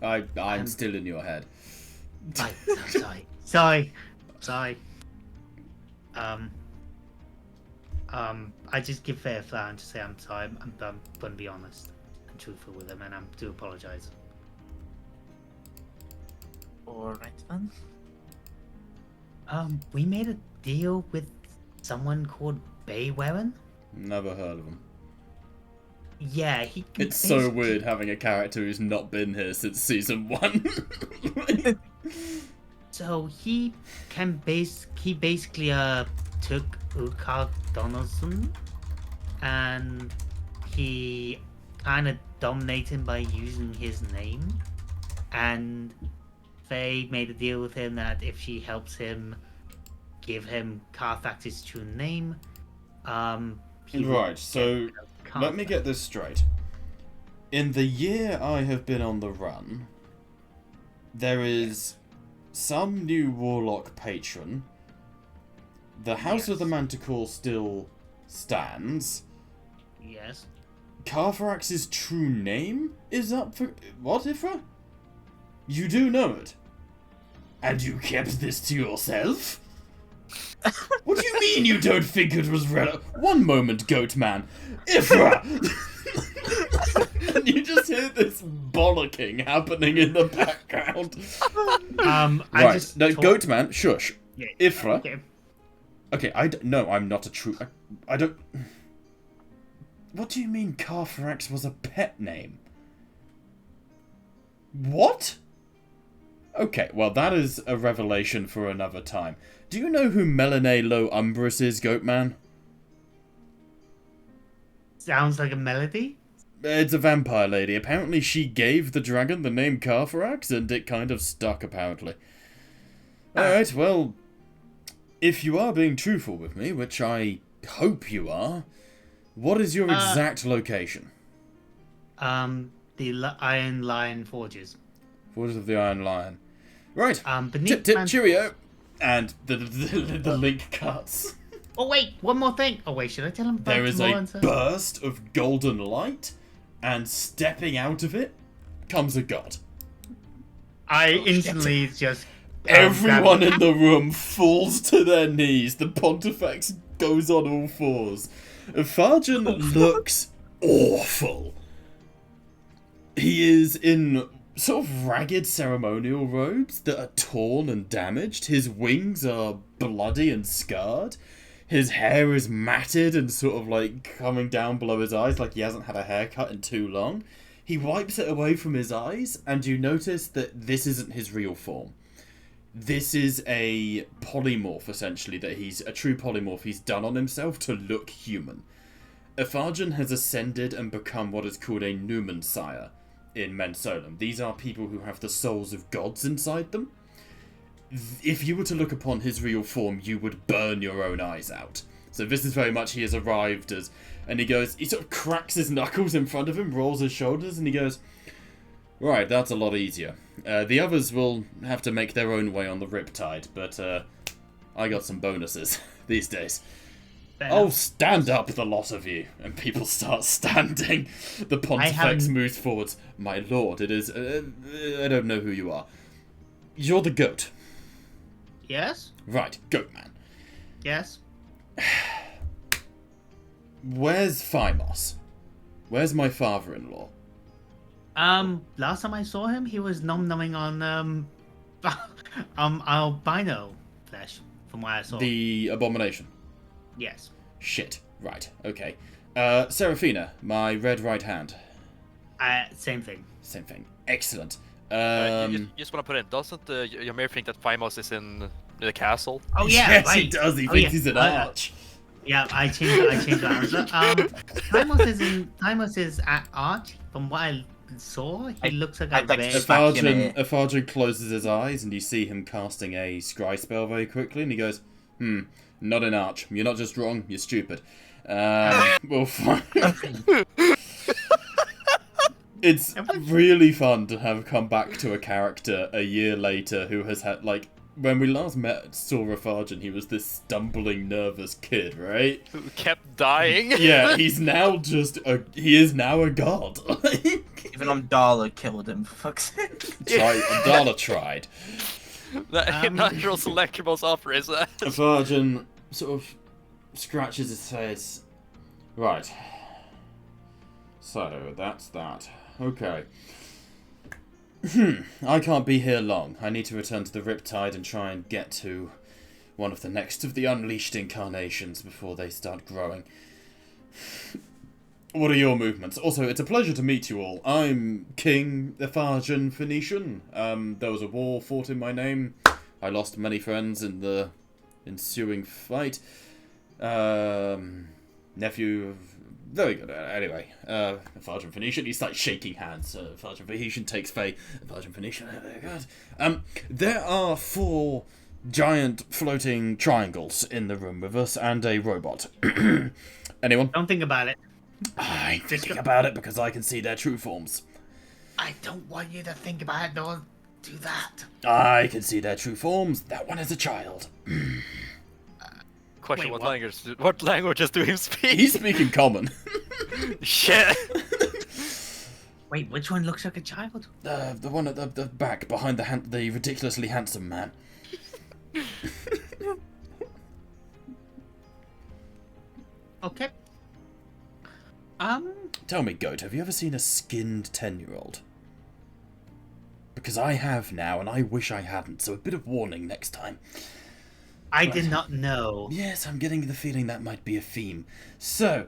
S1: I'm still in your head.
S3: I'm sorry. I just give Faye a flower and just say I'm sorry. I'm gonna be honest and truthful with him, and I do apologize.
S2: Alright then.
S3: We made a deal with someone called Baywarren.
S1: Never heard of him.
S3: Yeah, he. can
S1: It's so
S3: basically-
S1: weird having a character who's not been here since season 1.
S3: So he basically took Ukar Donaldson and he kind of dominated him by using his name, and Faye made a deal with him that if she helps him give him Carfax's true name, he will
S1: Right, so
S3: get
S1: let me get this straight. In the year I have been on the run, there is some new warlock patron. The House of the
S3: Yes.
S1: Manticore still stands.
S3: Yes.
S1: Carfax's true name is up for... What, Ifra? You do know it? And you kept this to yourself? What do you mean you don't think it was relevant? One moment, Goatman. Ifra! And you just hear this bollocking happening in the background.
S3: I
S1: Right,
S3: just
S1: no,
S3: thought-
S1: Goatman, shush.
S3: Yeah,
S1: Ifra.
S3: okay.
S1: Okay, no, I'm not a true... I don't... What do you mean Carfax was a pet name? What? Okay, well that is a revelation for another time. Do you know who Melanie Lo Umbris is, Goatman?
S3: Sounds like a melody.
S1: It's a vampire lady. Apparently she gave the dragon the name Carfax, and it kind of stuck, apparently. Alright, well... If you are being truthful with me, which I hope you are, what is your exact location?
S3: The Iron Lion Forges.
S1: Forges of the Iron Lion. Right.
S3: Beneath
S1: Tip tip
S3: Man-
S1: cheerio. And the link cuts.
S3: Oh wait, one more thing. Oh wait, should I tell him about
S1: There is
S3: tomorrow
S1: a
S3: and say-
S1: burst of golden light, and stepping out of it comes a god.
S3: I instantly just
S1: Everyone in the room falls to their knees. The Pontifex goes on all fours. Farjan looks awful. He is in sort of ragged ceremonial robes that are torn and damaged. His wings are bloody and scarred. His hair is matted and sort of like coming down below his eyes like he hasn't had a haircut in too long. He wipes it away from his eyes, and you notice that this isn't his real form. This is a polymorph, essentially, that he's a true polymorph he's done on himself to look human. Efarjan has ascended and become what is called a Numen Sire. in Mensolum. These are people who have the souls of gods inside them. If you were to look upon his real form, you would burn your own eyes out. So this is very much he has arrived as... And he goes... He sort of cracks his knuckles in front of him, rolls his shoulders, and he goes... Right, that's a lot easier. The others will have to make their own way on the Riptide, but I got some bonuses these days. Oh, stand up, the lot of you. And people start standing. The Pontifex moves forwards. My lord, it is... I don't know who you are. You're the goat.
S3: Yes?
S1: Right, goat man.
S3: Yes?
S1: Where's Phimos? Where's my father-in-law?
S3: Last time I saw him, he was nom-numbing on, albino flesh, from what I saw.
S1: The abomination.
S3: Yes.
S1: Shit. Right, okay. Seraphina, my red right hand.
S3: Same thing.
S1: Same thing. Excellent.
S4: You just want to put in, doesn't Ymir think that Phimos is in the castle?
S3: Oh, yeah,
S1: yes,
S3: right.
S1: he does. He
S3: Oh,
S1: thinks
S3: yeah.
S1: he's an arch.
S3: Yeah, I changed the answer. Timos is at Arch. From what I saw, he looks like
S2: I'd like to
S3: very...
S2: smack him in it.
S1: Ephardrian closes his eyes and you see him casting a scry spell very quickly and he goes, not an arch. You're not just wrong, you're stupid. We'll find... It's really fun to have come back to a character a year later who has had, like, when we last met Sora Farjan, he was this stumbling, nervous kid, right?
S4: Who kept dying?
S1: Yeah, he is now a god.
S2: Even Amdala killed him, for fuck's sake.
S1: Amdala tried.
S4: The natural selection was offer is that.
S1: Farjan sort of scratches his face. Right. So, that's that. Okay. I can't be here long. I need to return to the Riptide and try and get to one of the next of the Unleashed incarnations before they start growing. What are your movements? Also, it's a pleasure to meet you all. I'm King Ephardrian Phoenician. There was a war fought in my name. I lost many friends in the ensuing fight. Nephew of... Very good. Anyway, Ephardrian Phoenician, he starts shaking hands. Ephardrian Phoenician takes Faye. Ephardrian Phoenician, very good. There are 4 giant floating triangles in the room with us and a robot. Anyone?
S3: Don't think about it.
S1: I'm thinking about it because I can see their true forms.
S3: I don't want you to think about it, don't do that.
S1: I can see their true forms. That one is a child.
S4: Question:
S3: Wait,
S4: what languages do him speak?
S1: He's speaking common.
S4: Shit.
S3: Wait, which one looks like a child?
S1: The one at the back, behind the ridiculously handsome man.
S3: Okay.
S1: Tell me, Goat, have you ever seen a skinned 10-year-old? Because I have now, and I wish I hadn't, so a bit of warning next time.
S3: I did not know.
S1: Yes, I'm getting the feeling that might be a theme. So,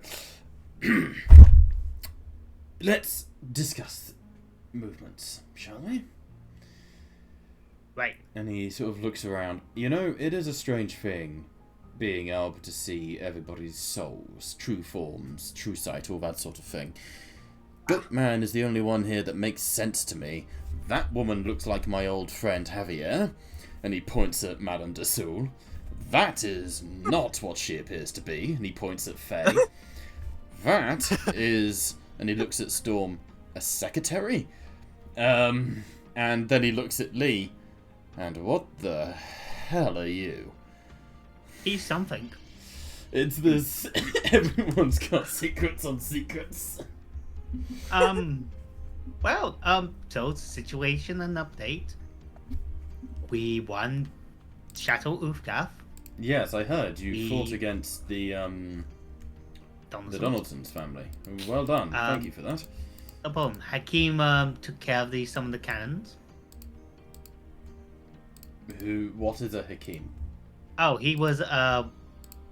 S1: let's discuss movements, shall we?
S3: Right.
S1: And he sort of looks around. You know, it is a strange thing being able to see everybody's souls, true forms, true sight, all that sort of thing. Goatman is the only one here that makes sense to me. That woman looks like my old friend Javier, and he points at Madame de Soul. That is not what she appears to be, and he points at Faye. That is, and he looks at Storm, a secretary? And then he looks at Lee, and what the hell are you?
S3: He's something.
S1: It's this, everyone's got secrets on secrets.
S3: Well, so situation and update. We won Chateau Ufgaf.
S1: Yes, I heard you fought against the Donaldson's family. Well done. Thank you for that.
S3: No problem. Hakim took care of some of the cannons.
S1: What is a Hakim?
S3: Oh, he was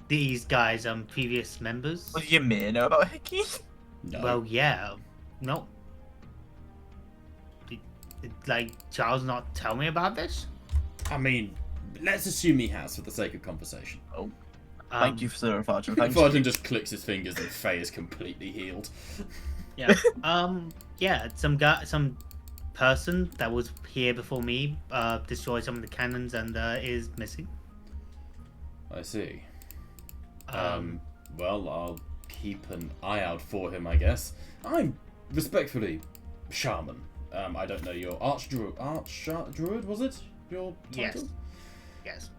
S3: these guys previous members.
S2: What do you mean about Hickey?
S1: No.
S3: Well, yeah. No. Did Charles not tell me about this?
S1: I mean, let's assume he has for the sake of conversation.
S2: Thank you, Sir Farjan. Thank
S1: Farjan
S2: you.
S1: just clicks his fingers and Faye is completely healed.
S3: Yeah. Yeah. Some person that was here before me, destroyed some of the cannons and is missing.
S1: I see.
S3: Um.
S1: Well, I'll keep an eye out for him, I guess. I'm respectfully shaman. I don't know your druid, was it? Your
S3: Yes.
S1: title?
S3: Yes.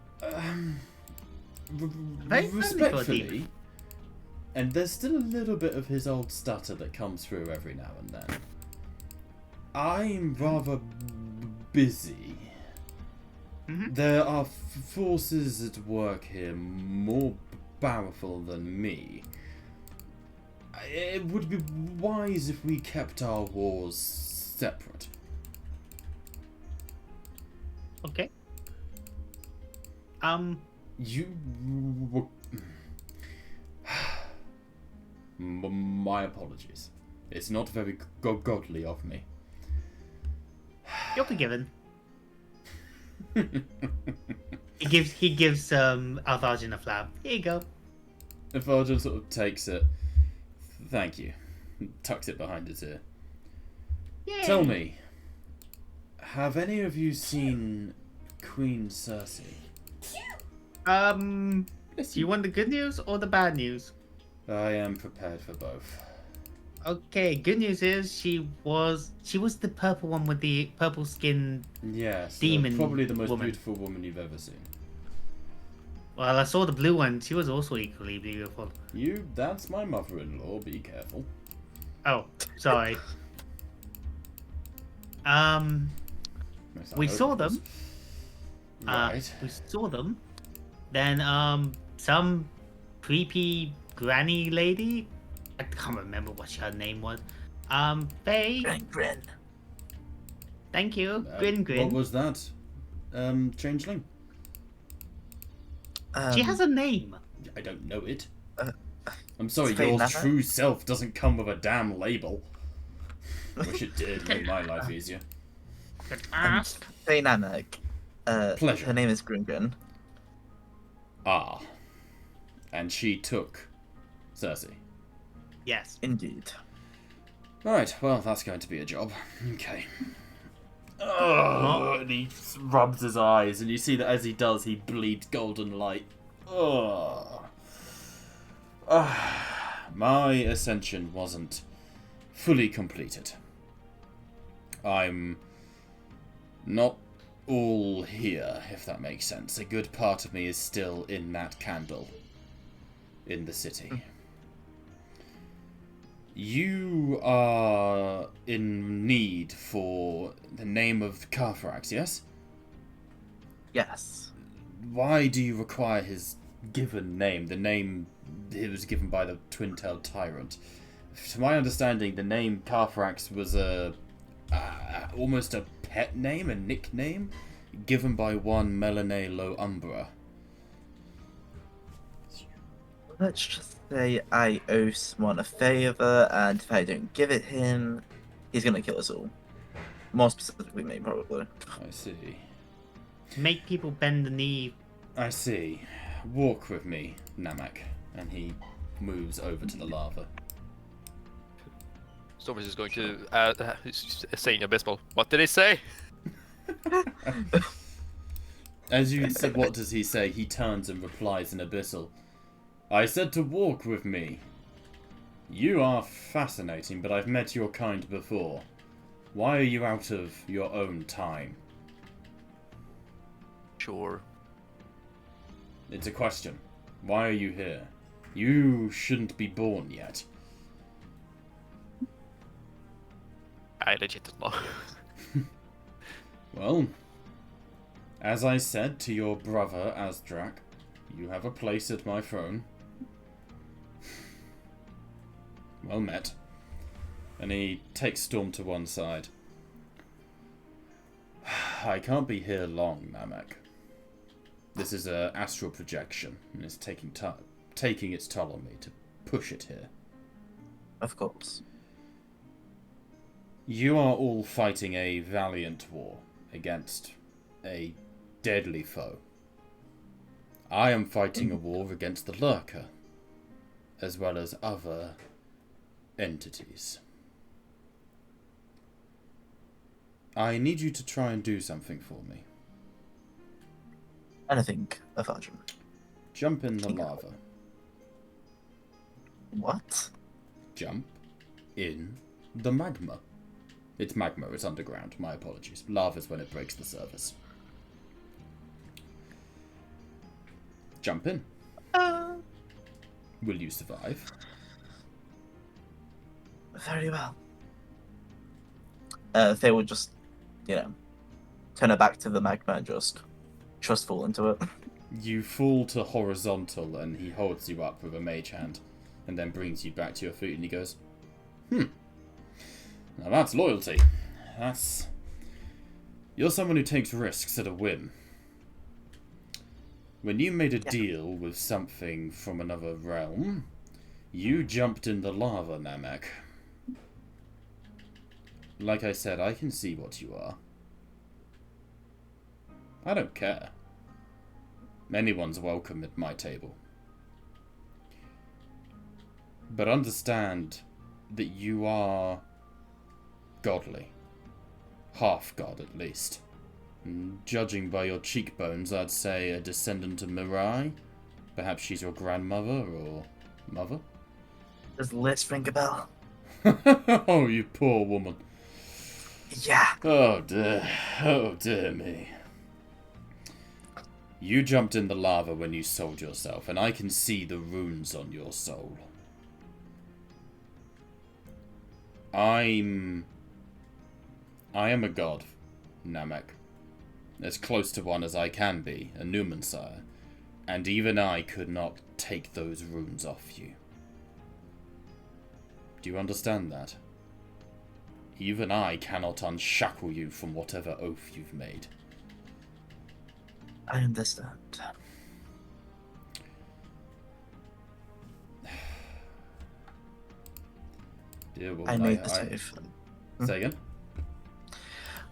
S1: Respectfully,
S3: Very friendly for a demon.
S1: and there's still a little bit of his old stutter that comes through every now and then. I'm rather busy.
S3: Mhm.
S1: There are forces at work here more powerful than me. It would be wise if we kept our wars separate.
S3: Okay.
S1: You... My apologies. It's not very godly of me.
S3: You're forgiven. He gives Alvarjan a flap. Here you go.
S1: If Arjun sort of takes it, thank you, tucks it behind his ear.
S3: Yay.
S1: Tell me, have any of you seen Queen Cersei?
S3: Do you want the good news or the bad news?
S1: I am prepared for both.
S3: Okay, good news is she was the purple one with the purple skin.
S1: Yes,
S3: Demon
S1: probably the most
S3: woman.
S1: beautiful woman you've ever seen.
S3: Well, I saw the blue one. She was also equally beautiful.
S1: That's my mother-in-law, be careful.
S3: Oh, sorry.
S1: Yes, I
S3: We
S1: hope
S3: saw
S1: it was.
S3: them.
S1: Right.
S3: We saw them. Then some creepy granny lady. I can't remember what her name was. Faye.
S2: Grin.
S3: Thank you.
S1: What
S3: Grin.
S1: was that? Changeling?
S3: She has a name.
S1: I don't know it.
S2: Uh,
S1: I'm sorry,
S2: it's Faye
S1: your
S2: Nana?
S1: true self doesn't come with a damn label. Wish it did, make my life easier.
S3: Ask.
S2: Faye Nanak.
S1: Pleasure.
S2: Her name is Gringrin.
S1: Ah. And she took Cersei.
S3: Yes.
S2: Indeed.
S1: Right, well, that's going to be a job. Okay. Oh, and he rubs his eyes, and you see that as he does, he bleeds golden light. Oh. My ascension wasn't fully completed. I'm not all here, if that makes sense. A good part of me is still in that candle in the city. You are in need for the name of Carthrax, yes?
S2: Yes.
S1: Why do you require his given name, the name he was given by the twin-tailed tyrant? To my understanding, the name Carthrax was almost a pet name, a nickname, given by one Melanie Lo Umbra.
S2: Let's just say I owe someone a favor, and if I don't give it him, he's gonna kill us all. More specifically me, probably.
S1: I see.
S3: Make people bend the knee.
S1: I see. Walk with me, Namak. And he moves over to the lava.
S4: Stormus is going to say in Abyssal. What did he say?
S1: As you said, what does he say? He turns and replies in Abyssal. I said to walk with me. You are fascinating, but I've met your kind before. Why are you out of your own time?
S4: Sure.
S1: It's a question. Why are you here? You shouldn't be born yet.
S4: I legit don't know.
S1: Well, as I said to your brother Azdrak, you have a place at my throne. Well met. And he takes Storm to one side. I can't be here long, Namak. This is an astral projection, and it's taking its toll on me to push it here.
S2: Of course.
S1: You are all fighting a valiant war against a deadly foe. I am fighting a war against the Lurker, as well as other entities. I need you to try and do something for me.
S2: Anything, Ephardrian.
S1: Jump in the
S2: King
S1: lava.
S2: What?
S1: Jump in the magma. It's magma, it's underground. My apologies. Lava's when it breaks the surface. Jump in. Will you survive?
S2: Very well. They will just, turn her back to the magma and just fall into it.
S1: You fall to horizontal and he holds you up with a mage hand and then brings you back to your feet and he goes, Now that's loyalty. You're someone who takes risks at a whim. When you made a deal with something from another realm, you jumped in the lava, Namek. Like I said, I can see what you are. I don't care. Anyone's welcome at my table. But understand that you are godly. Half god, at least. And judging by your cheekbones, I'd say a descendant of Mirai. Perhaps she's your grandmother or mother?
S2: Does Liz ring a bell?
S1: Oh, you poor woman.
S2: Yeah.
S1: Oh dear me. You jumped in the lava when you sold yourself, and I can see the runes on your soul. I am a god, Namek. As close to one as I can be, a Numen sire, and even I could not take those runes off you. Do you understand that? Even I cannot unshackle you from whatever oath you've made.
S2: I understand.
S1: Dear woman,
S2: I made this oath.
S1: Say again?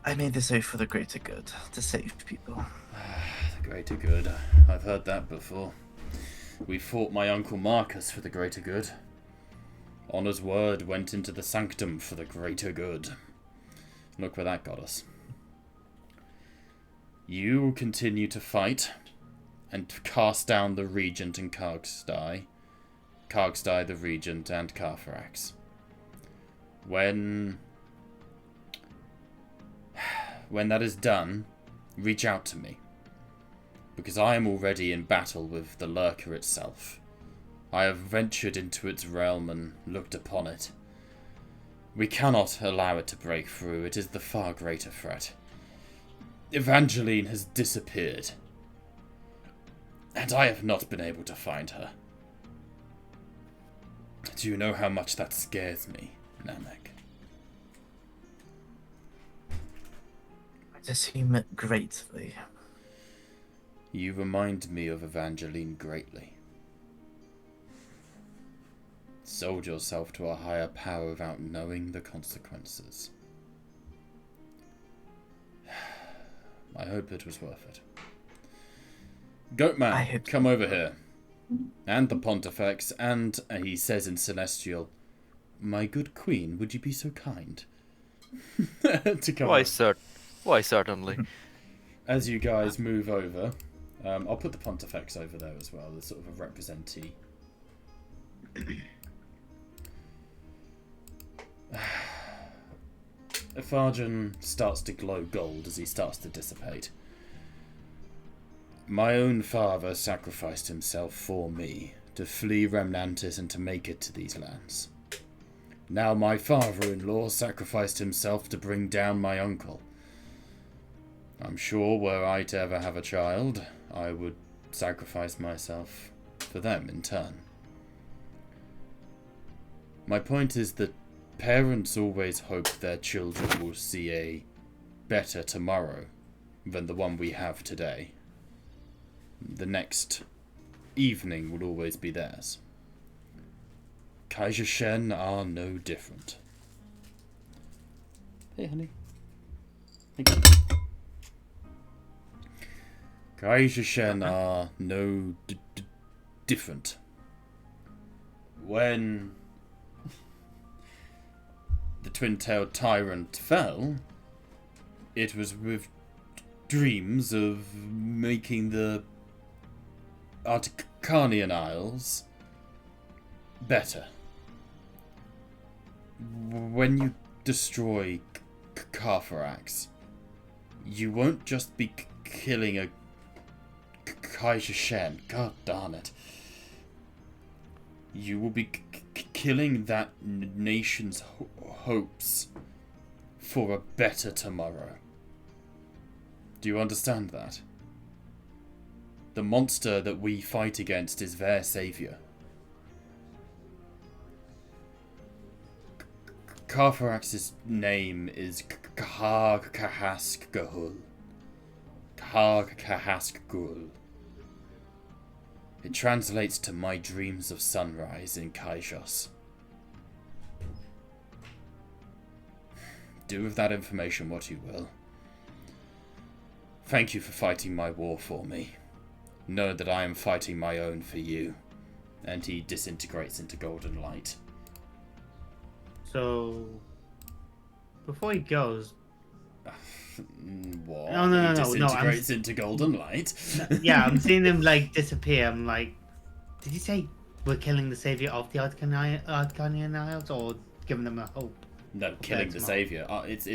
S2: I made this oath for the greater good, to save people.
S1: The greater good. I've heard that before. We fought my uncle Marcus for the greater good. Honor's word went into the sanctum for the greater good. Look where that got us. You continue to fight and cast down the Regent and Kargstei. Kargstei, the Regent, and Carthrax. When that is done, reach out to me. Because I am already in battle with the Lurker itself. I have ventured into its realm and looked upon it. We cannot allow it to break through. It is the far greater threat. Evangeline has disappeared. And I have not been able to find her. Do you know how much that scares me, Namek?
S2: I assume it greatly.
S1: You remind me of Evangeline greatly. Sold yourself to a higher power without knowing the consequences. I hope it was worth it. Goatman, come over here. And the Pontifex, and he says in Celestial, my good queen, would you be so kind? To come
S4: Why,
S1: over.
S4: Why, certainly.
S1: As you guys move over, I'll put the Pontifex over there as well, as sort of a representee. Ephardrian starts to glow gold as he starts to dissipate. My own father sacrificed himself for me to flee Remnantis and to make it to these lands. Now my father-in-law sacrificed himself to bring down my uncle. I'm sure were I to ever have a child, I would sacrifice myself for them in turn. My point is that parents always hope their children will see a better tomorrow than the one we have today. The next evening will always be theirs. Kaiser Shen are no different. Hey, honey. Thank you. Kaiser Shen are no different. When the twin-tailed tyrant fell, it was with dreams of making the Articanian Isles better. When you destroy Cartharax, you won't just be killing a Kaiser Shen. God darn it. You will be killing that nation's hopes for a better tomorrow. Do you understand that? The monster that we fight against is their savior. Cartharax's name is Kahar-Kahask Gahul. Kahar-Kahask Gul. It translates to my dreams of sunrise in Kaijos. Do with that information what you will. Thank you for fighting my war for me. Know that I am fighting my own for you. And he disintegrates into golden light.
S3: So, before he goes,
S1: What?
S3: No,
S1: He
S3: no.
S1: disintegrates into golden light?
S3: yeah, I'm seeing him like disappear. I'm like, did you say we're killing the savior of the Arcanian Isles, or giving them a hope?
S1: No, killing
S3: it's
S1: the
S3: not.
S1: savior. It's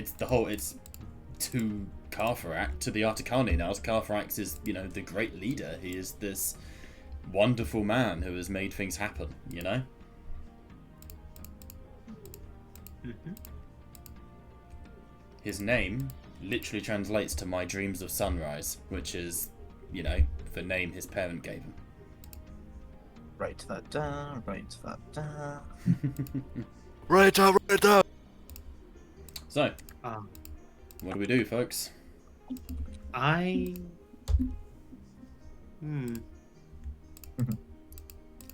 S1: to Cartharax, to the Articani now. Cartharax is, the great leader. He is this wonderful man who has made things happen,
S3: Mm-hmm.
S1: His name literally translates to my dreams of sunrise, which is, the name his parent gave him.
S2: Write that down, write that down.
S4: Right out.
S1: So,
S3: Um,
S1: what do we do, folks?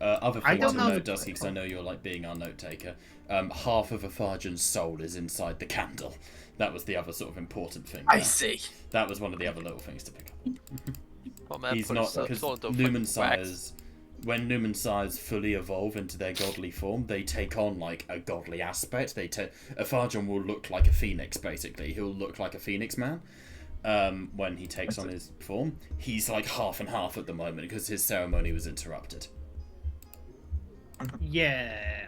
S1: Other
S3: I
S1: thing
S3: don't
S1: to
S3: know
S1: note,
S3: the-
S1: Dusky, because I know you're being our note taker. Half of a Farjan's soul is inside the candle. That was the other sort of important thing.
S2: I
S1: there.
S2: see.
S1: That was one of the other little things to pick up.
S4: Oh man,
S1: He's
S4: put
S1: not,
S4: his
S1: because
S4: soul into a fucking
S1: Lumen
S4: wax.
S1: Sires, when Lumen Sires fully evolve into their godly form, they take on a godly aspect. A Farjan will look like a phoenix, basically. He'll look like a phoenix man. When he takes on his form, he's half and half at the moment because his ceremony was interrupted.
S3: yeah.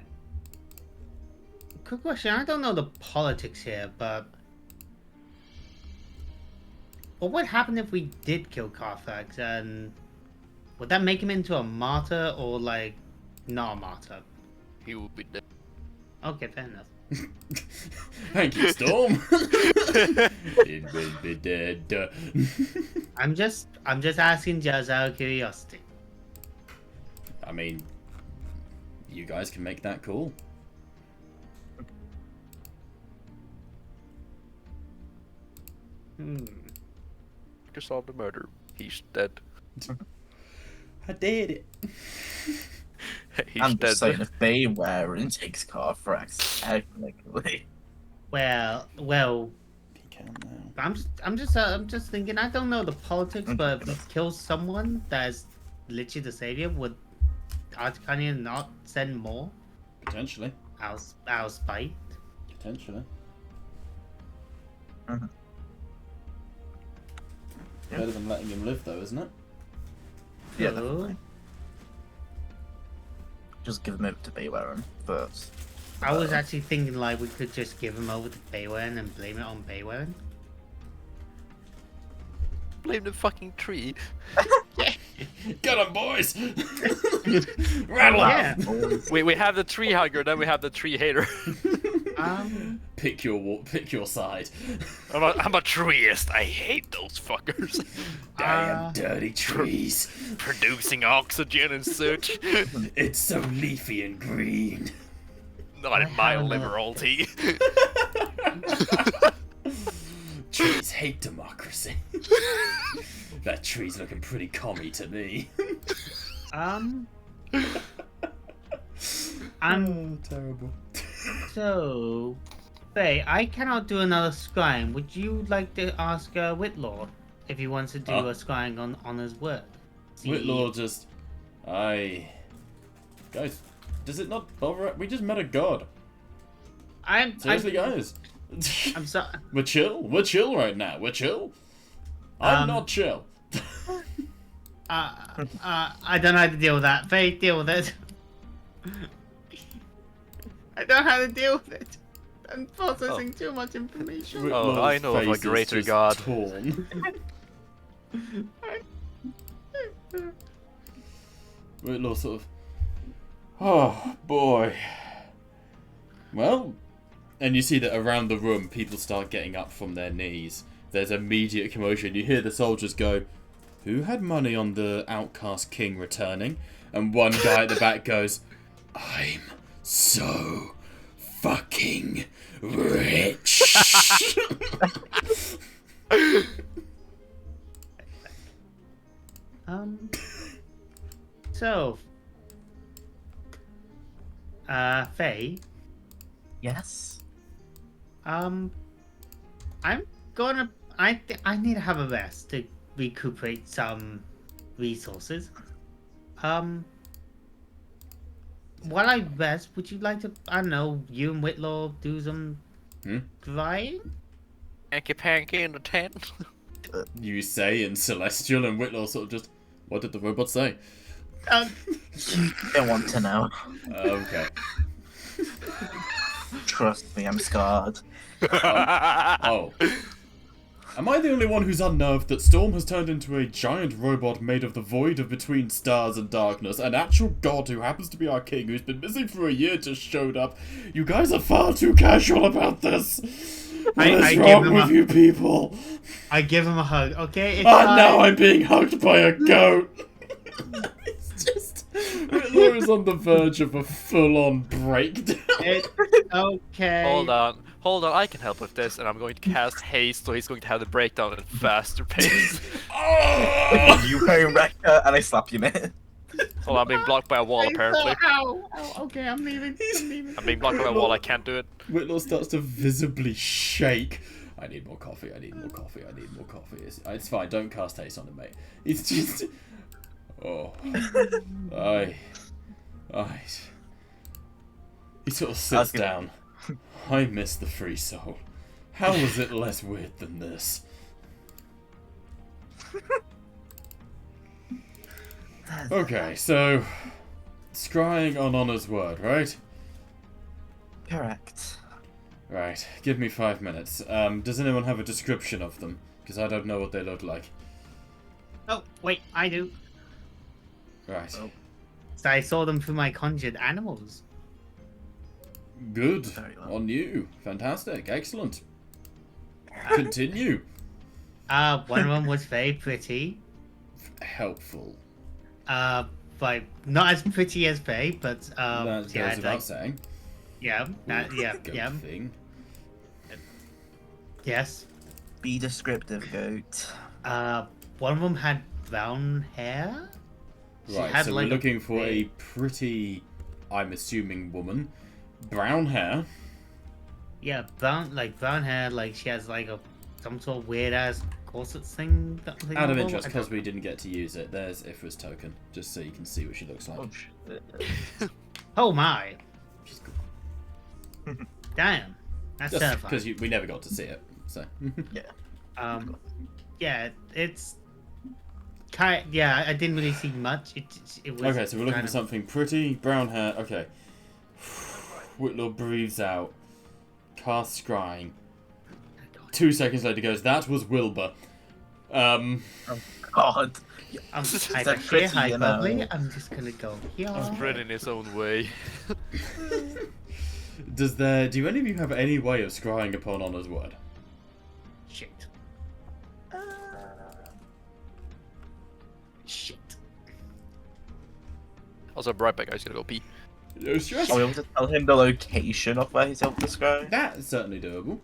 S3: Quick question. I don't know the politics here, but what would happen if we did kill Carfax, and would that make him into a martyr or not a martyr?
S4: He will be dead.
S3: Okay, fair enough.
S1: Thank you, Storm. It will be dead.
S3: I'm just asking just out of curiosity.
S1: I mean, you guys can make that call.
S4: Just solved the murder. He's dead.
S1: I did it.
S4: He's
S2: I'm
S4: dead.
S2: just saying, if Baywaren takes Carthrax, technically.
S3: Well,
S1: He can now.
S3: I'm just thinking. I don't know the politics, but if we kill someone that's literally the savior, would Articania not send more
S1: Potentially.
S3: out of spite?
S1: Potentially.
S2: Mhm. Yeah.
S1: Better than letting him live, though, isn't it?
S2: Yeah,
S3: So,
S2: definitely. Just give him over to Baywaren first.
S3: I was actually thinking we could just give him over to Baywaren and blame it on Baywaren.
S4: Blame the fucking tree.
S1: Get him, boys! Rattle
S3: Yeah.
S4: We have the tree hugger, then we have the tree hater.
S1: Pick your side.
S4: I'm a treeist. I hate those fuckers.
S1: Damn dirty trees.
S4: Producing oxygen and such.
S1: It's so leafy and green.
S4: Not in my liberality.
S1: Trees hate democracy. That tree's looking pretty commie to me. Terrible.
S3: So, Faye, I cannot do another scrying. Would you like to ask Whitlaw if he wants to do
S1: Huh?
S3: a scrying on his work? See-
S1: Whitlaw just... Guys, does it not bother... We just met a god.
S3: I'm
S1: Seriously, guys.
S3: I'm sorry.
S1: We're chill. We're chill right now. We're chill. I'm not chill.
S3: I don't know how to deal with that. Faye, deal with it. I don't know how to deal with it. I'm processing too much information.
S4: Oh, I know of a
S1: Face is
S4: greater
S1: just
S4: god.
S1: Torn. Whitlaw sort of. Oh boy. Well, and you see that around the room, people start getting up from their knees. There's immediate commotion. You hear the soldiers go, "Who had money on the outcast king returning?" And one guy at the back goes, "I'm so fucking rich."
S3: So, Faye,
S2: Yes.
S3: I'm gonna. I need to have a rest to recuperate some resources. While I rest, would you like to? I don't know. You and Whitlaw do some flying.
S4: Hanky panky in the tent.
S1: You say in Celestial, and Whitlaw sort of just, "What did the robot say?"
S2: Don't want to know.
S1: Okay.
S2: Trust me, I'm scarred.
S1: Oh. Am I the only one who's unnerved that Storm has turned into a giant robot made of the void of between stars and darkness? An actual god who happens to be our king, who's been missing for a year, just showed up. You guys are far too casual about this. What is wrong with you people?
S3: I give him a hug. Okay. It's
S1: And
S3: fine.
S1: now I'm being hugged by a goat. It's just... Whitlaw is on the verge of a full-on breakdown.
S3: Okay.
S4: Hold on, I can help with this, and I'm going to cast haste, so he's going to have the breakdown at a faster pace.
S1: Oh!
S2: You wearing Wrecker, and I slap you, man.
S4: Hold on, I'm being blocked by a wall, apparently.
S3: Ow. Okay, I'm leaving.
S4: I'm being blocked by a wall, I can't do it.
S1: Whitlaw starts to visibly shake. I need more coffee, I need more coffee, I need more coffee. It's fine, don't cast haste on him, mate. It's just... Oh. He sort of sits down. I miss the free soul. How was it less weird than this? Okay, so... Scrying on Honor's word, right?
S2: Correct.
S1: Right, give me 5 minutes. Does anyone have a description of them? Because I don't know what they look like.
S3: Oh, wait, I do.
S1: Right.
S2: Oh.
S3: So I saw them through my conjured animals.
S1: Good.
S2: Very well.
S1: On you. Fantastic. Excellent. Continue.
S3: One of them was very pretty.
S1: Helpful.
S3: But not as pretty as Faye, but
S1: That goes
S3: yeah,
S1: without
S3: like,
S1: saying.
S3: yeah, yeah,
S1: Goat
S3: yeah,
S1: thing.
S3: yes.
S2: Be descriptive, goat.
S3: One of them had brown hair. She
S1: Right,
S3: had
S1: so
S3: like
S1: we're looking for a
S3: big-
S1: pretty, I'm assuming, woman. Brown hair.
S3: Yeah, brown hair. Like she has like some sort of weird ass corset thing.
S1: Out of interest, because we didn't get to use it, there's Ifra's token, just so you can see what she looks like.
S2: Oh, shit.
S3: Oh my!
S1: She's cool.
S3: Damn, that's
S1: Just
S3: terrifying.
S1: because we never got to see it, so.
S3: Yeah, it's kind. Yeah, I didn't really see much. It was.
S1: Okay, so we're looking
S3: kind
S1: for
S3: of-
S1: something pretty, brown hair, okay. Whitlaw breathes out, casts scrying. 2 seconds later goes, that was Wilbur.
S2: God.
S3: I'm
S2: Is
S3: hi,
S2: that
S3: here,
S2: pretty,
S3: hi,
S2: you know?
S3: lovely. I'm just gonna go here.
S4: Spread in his own way.
S1: Do any of you have any way of scrying upon Honor's word?
S3: Shit. Shit.
S4: Also, right back, I was gonna go pee.
S1: No stress.
S2: Are we able to tell him the location of where he's self-described?
S1: That's certainly doable.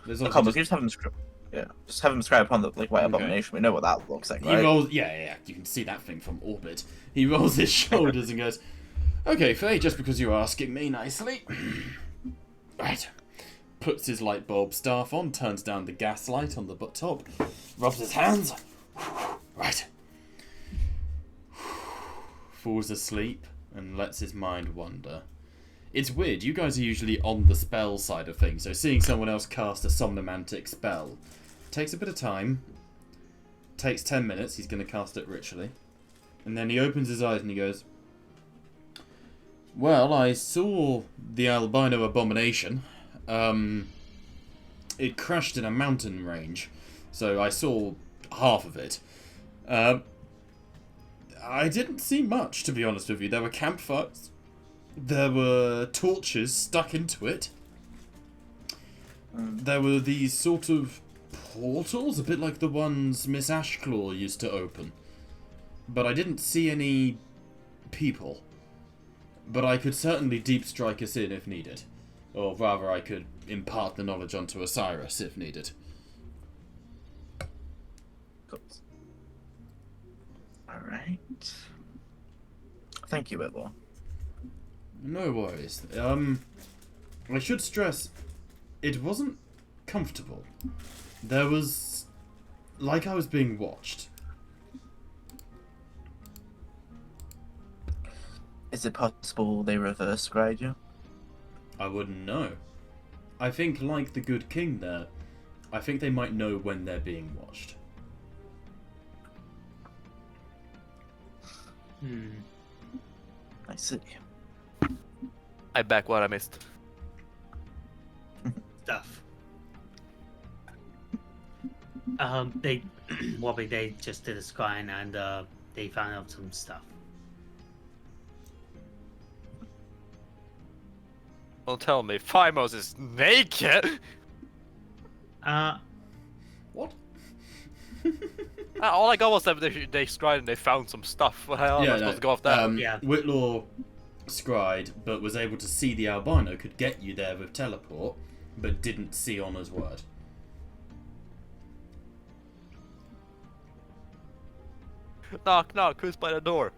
S1: There's also
S2: Come on,
S1: just,
S2: just have him scribe. Yeah, just have him scribe upon the white abomination. We know what that looks like,
S1: he
S2: right?
S1: rolls, yeah, you can see that thing from orbit. He rolls his shoulders and goes, okay, Faye, just because you're asking me nicely. Right. Puts his light bulb staff on, turns down the gas light on the top, rubs his hands. Right. Falls asleep and lets his mind wander. It's weird. You guys are usually on the spell side of things, so seeing someone else cast a somnomantic spell takes a bit of time. Takes 10 minutes. He's going to cast it ritually. And then he opens his eyes and he goes, well, I saw the albino abomination. It crashed in a mountain range, so I saw half of it. I didn't see much, to be honest with you. There were campfires. There were torches stuck into it. There were these sort of portals, a bit like the ones Miss Ashclaw used to open. But I didn't see any people. But I could certainly deep strike us in if needed. Or rather, I could impart the knowledge onto Osiris if needed.
S2: Alright. Thank you, Whitlaw.
S1: No worries. I should stress, it wasn't comfortable. There was... like I was being watched.
S2: Is it possible they reverse grade you?
S1: I wouldn't know. I think, like the good king there, I think they might know when they're being watched.
S2: I see.
S4: I back what I missed.
S3: Stuff. They, Wobby, they just did a scan and they found out some stuff.
S4: Don't tell me Phimos is naked.
S1: What?
S4: All I got was that they scried and they found some stuff. How am I supposed to go off that?
S3: Yeah.
S1: Whitlaw scried, but was able to see the albino, could get you there with teleport, but didn't see Honor's word.
S4: Knock, knock. Who's by the door?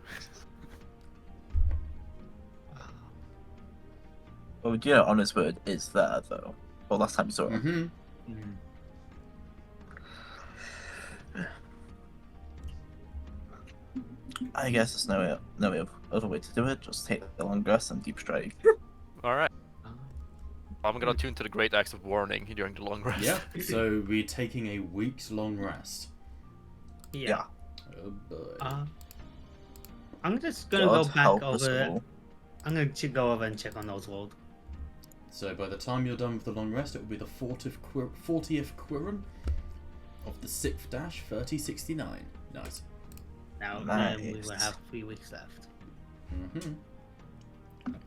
S2: Well, you know, Honest Word is there, though. Well, last time you saw it.
S1: Mm-hmm.
S2: I guess there's no other way to do it. Just take the long rest and deep strike.
S4: All right. I'm gonna tune to the Great Axe of Warning during the long rest.
S1: Yeah, so we're taking a week's long rest.
S3: Yeah.
S1: Oh boy.
S3: I'm just gonna
S2: God
S3: go back
S2: help us
S3: over.
S2: all.
S3: I'm gonna go over and check on Oswald.
S1: So by the time you're done with the long rest, it will be the 40th Quirin of the 6th dash, 3069. Nice.
S3: Now
S2: Nice.
S3: we will have 3 weeks left.
S1: Mm-hmm.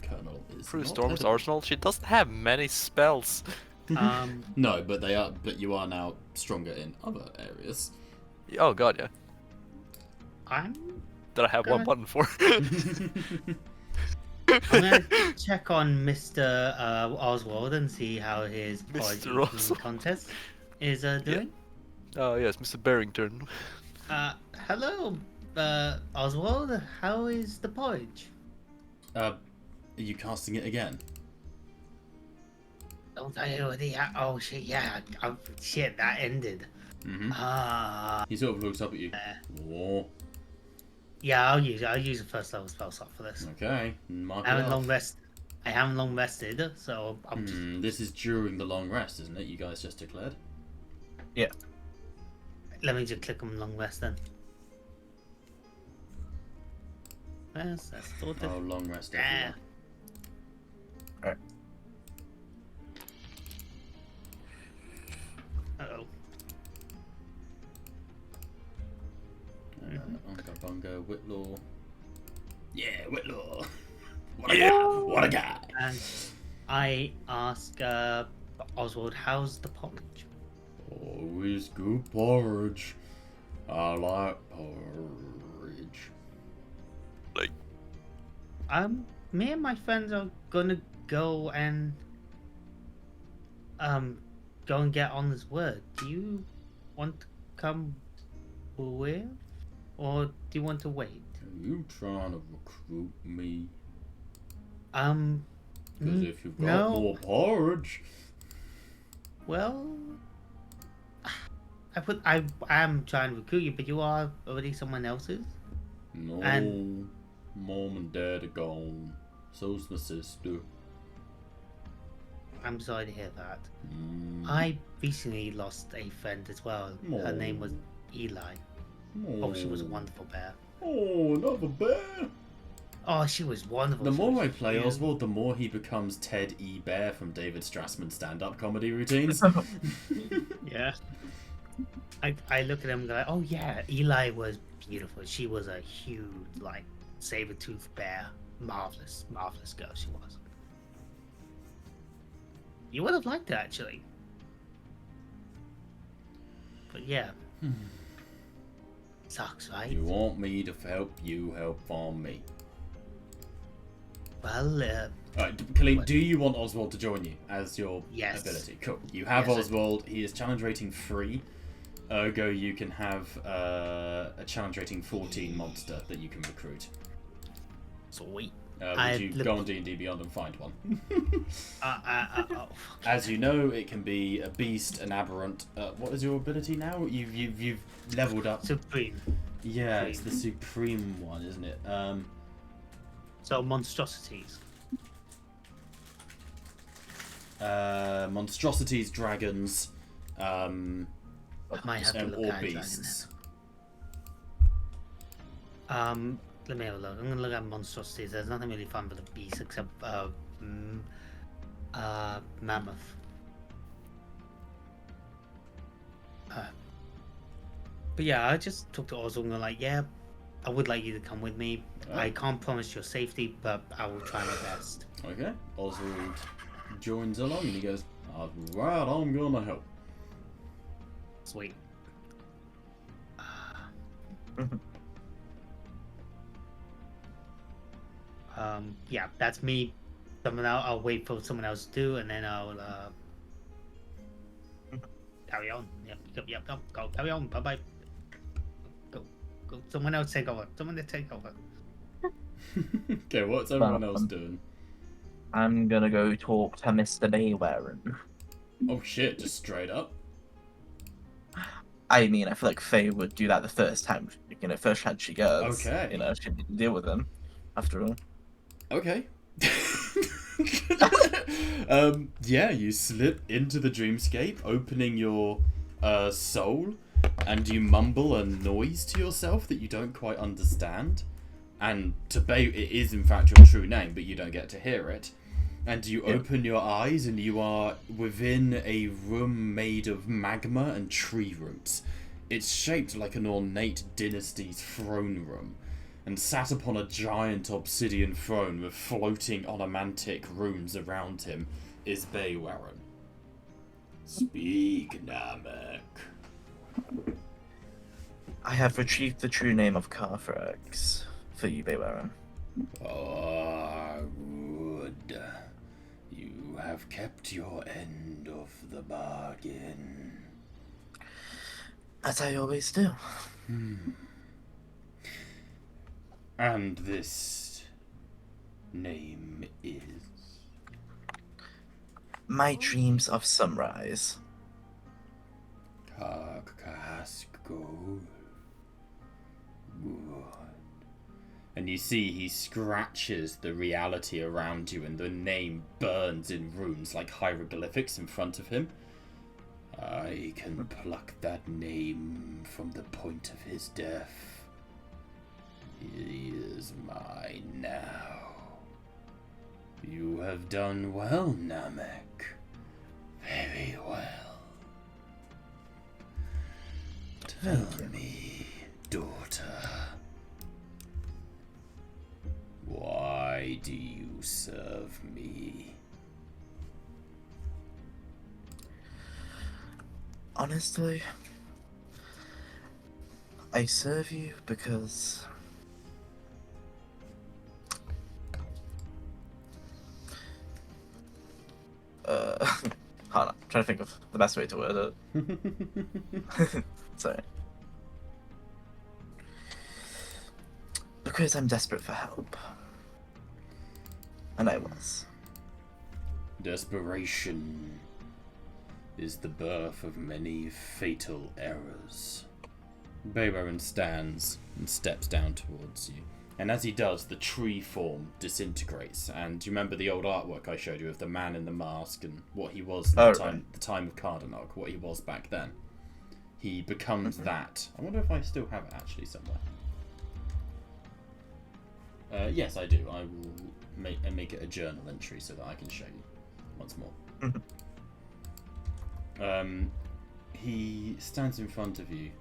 S1: Colonel is
S4: Through
S1: not
S4: Storm's
S1: edible.
S4: arsenal, she doesn't have many spells.
S1: No, but they are. But you are now stronger in other areas.
S4: Oh god, yeah.
S3: I'm
S4: That I have one
S3: Good.
S4: button for.
S3: I'm gonna check on Mr. Oswald and see how his
S4: Mr.
S3: porridge eating
S4: Oswald.
S3: contest is doing.
S4: Oh yes, Mr. Barrington.
S3: Hello, Oswald. How is the porridge?
S1: Are you casting it again?
S3: Don't I already? Oh shit! Yeah. Oh, shit! That ended.
S1: Mm-hmm. He sort of looks up at you. Whoa.
S3: Yeah. I'll use a first level spell slot for this.
S1: Okay. Mark
S3: I
S1: it
S3: haven't
S1: off.
S3: long rest. I haven't long rested, so I'm just.
S1: This is during the long rest, isn't it? You guys just declared.
S3: Let me just click on long rest then. Yes, that's sorted.
S1: Oh, long rest.
S3: Yeah.
S1: Everyone.
S3: Uh-oh.
S1: Unga Bunga, Whitlaw. Yeah, Whitlaw. What a guy! What a guy!
S3: And I ask Oswald, how's the porridge?
S1: Always good porridge. I like porridge.
S3: Me and my friends are gonna go and get on this word. Do you want to come with, or do you want to wait?
S1: Are you trying to recruit me? Because
S3: Mm,
S1: if you've got
S3: no.
S1: more porridge,
S3: Well, I am trying to recruit you, but you are already someone else's.
S1: no.
S3: And-
S1: Mom and Dad are gone. So's my sister.
S3: I'm sorry to hear that.
S1: Mm.
S3: I recently lost a friend as well. Her name was Eli. Oh, she was a wonderful bear.
S1: Oh, another bear.
S3: Oh, she was wonderful.
S1: The
S3: She
S1: more
S3: was
S1: I play
S3: cute.
S1: Oswald, the more he becomes Ted E. Bear from David Strassman's stand-up comedy routines.
S3: Yeah. I look at him and go, oh yeah, Eli was beautiful. She was a huge, like, saber-toothed bear. Marvelous, marvelous girl she was. You would have liked it, actually. But yeah. Sucks, right?
S1: You want me to help you, help on me.
S3: Well,
S1: Alright, Khalid, do you want Oswald to join you as your
S3: Yes.
S1: ability? Cool. You have
S3: Yes, I
S1: Oswald. He is challenge rating 3. Ergo, you can have a challenge rating 14 monster that you can recruit.
S3: sweet.
S1: Would you go on D&D Beyond and find one?
S3: Oh.
S1: As you know, it can be a beast, an aberrant. What is your ability now? You've leveled up.
S3: Supreme.
S1: Yeah, it's the supreme one, isn't it?
S3: So, monstrosities.
S1: Monstrosities, dragons,
S3: Might have to look
S1: or
S3: at
S1: beasts.
S3: Let me have a look. I'm gonna look at monstrosities. There's nothing really fun with a beast except mammoth. But yeah, I just talked to Oswald and I'm like, yeah, I would like you to come with me.
S1: Oh.
S3: I can't promise your safety, but I will try my best.
S1: Okay. Oswald joins along and he goes, alright, I'm gonna help.
S3: Sweet. Yeah, that's me. I'll wait for someone else to do, and then I'll carry on. Yep. Go, carry on. Bye bye. Go. Someone else take over. Someone to take over.
S1: Okay, what's everyone else doing?
S2: I'm gonna go talk to Mr. Mayweather.
S1: Oh shit, just straight up?
S2: I mean, I feel like Faye would do that the first time, first chance she gets.
S1: Okay.
S2: She need to deal with him, after all.
S1: Okay. Yeah, you slip into the dreamscape, opening your soul, and you mumble a noise to yourself that you don't quite understand. And to Bay, it is in fact your true name, but you don't get to hear it. And you open your eyes, and you are within a room made of magma and tree roots. It's shaped like an ornate dynasty's throne room, and sat upon a giant obsidian throne with floating onomantic runes around him is Baywarren. Speak, Namek.
S2: I have retrieved the true name of Carthrax for you, Baywarren.
S1: Ah, good. You have kept your end of the bargain.
S2: As I always do.
S1: And this name is...
S2: My dreams of sunrise.
S1: Karkasko. Good. And you see he scratches the reality around you, and the name burns in runes like hieroglyphics in front of him. I can pluck that name from the point of his death. He is mine now. You have done well, Namek. Very well. Tell me, daughter, why do you serve me?
S2: Honestly, I serve you because hold on, I'm trying to think of the best way to word it. Sorry. Because I'm desperate for help. And I was.
S1: Desperation is the birth of many fatal errors. Baybaron stands and steps down towards you. And as he does, the tree form disintegrates. And do you remember the old artwork I showed you of the man in the mask and what he was in the time of Cardanog, what he was back then? He becomes that. I wonder if I still have it actually somewhere. Yes, I do. I will make it a journal entry so that I can show you once more. He stands in front of you.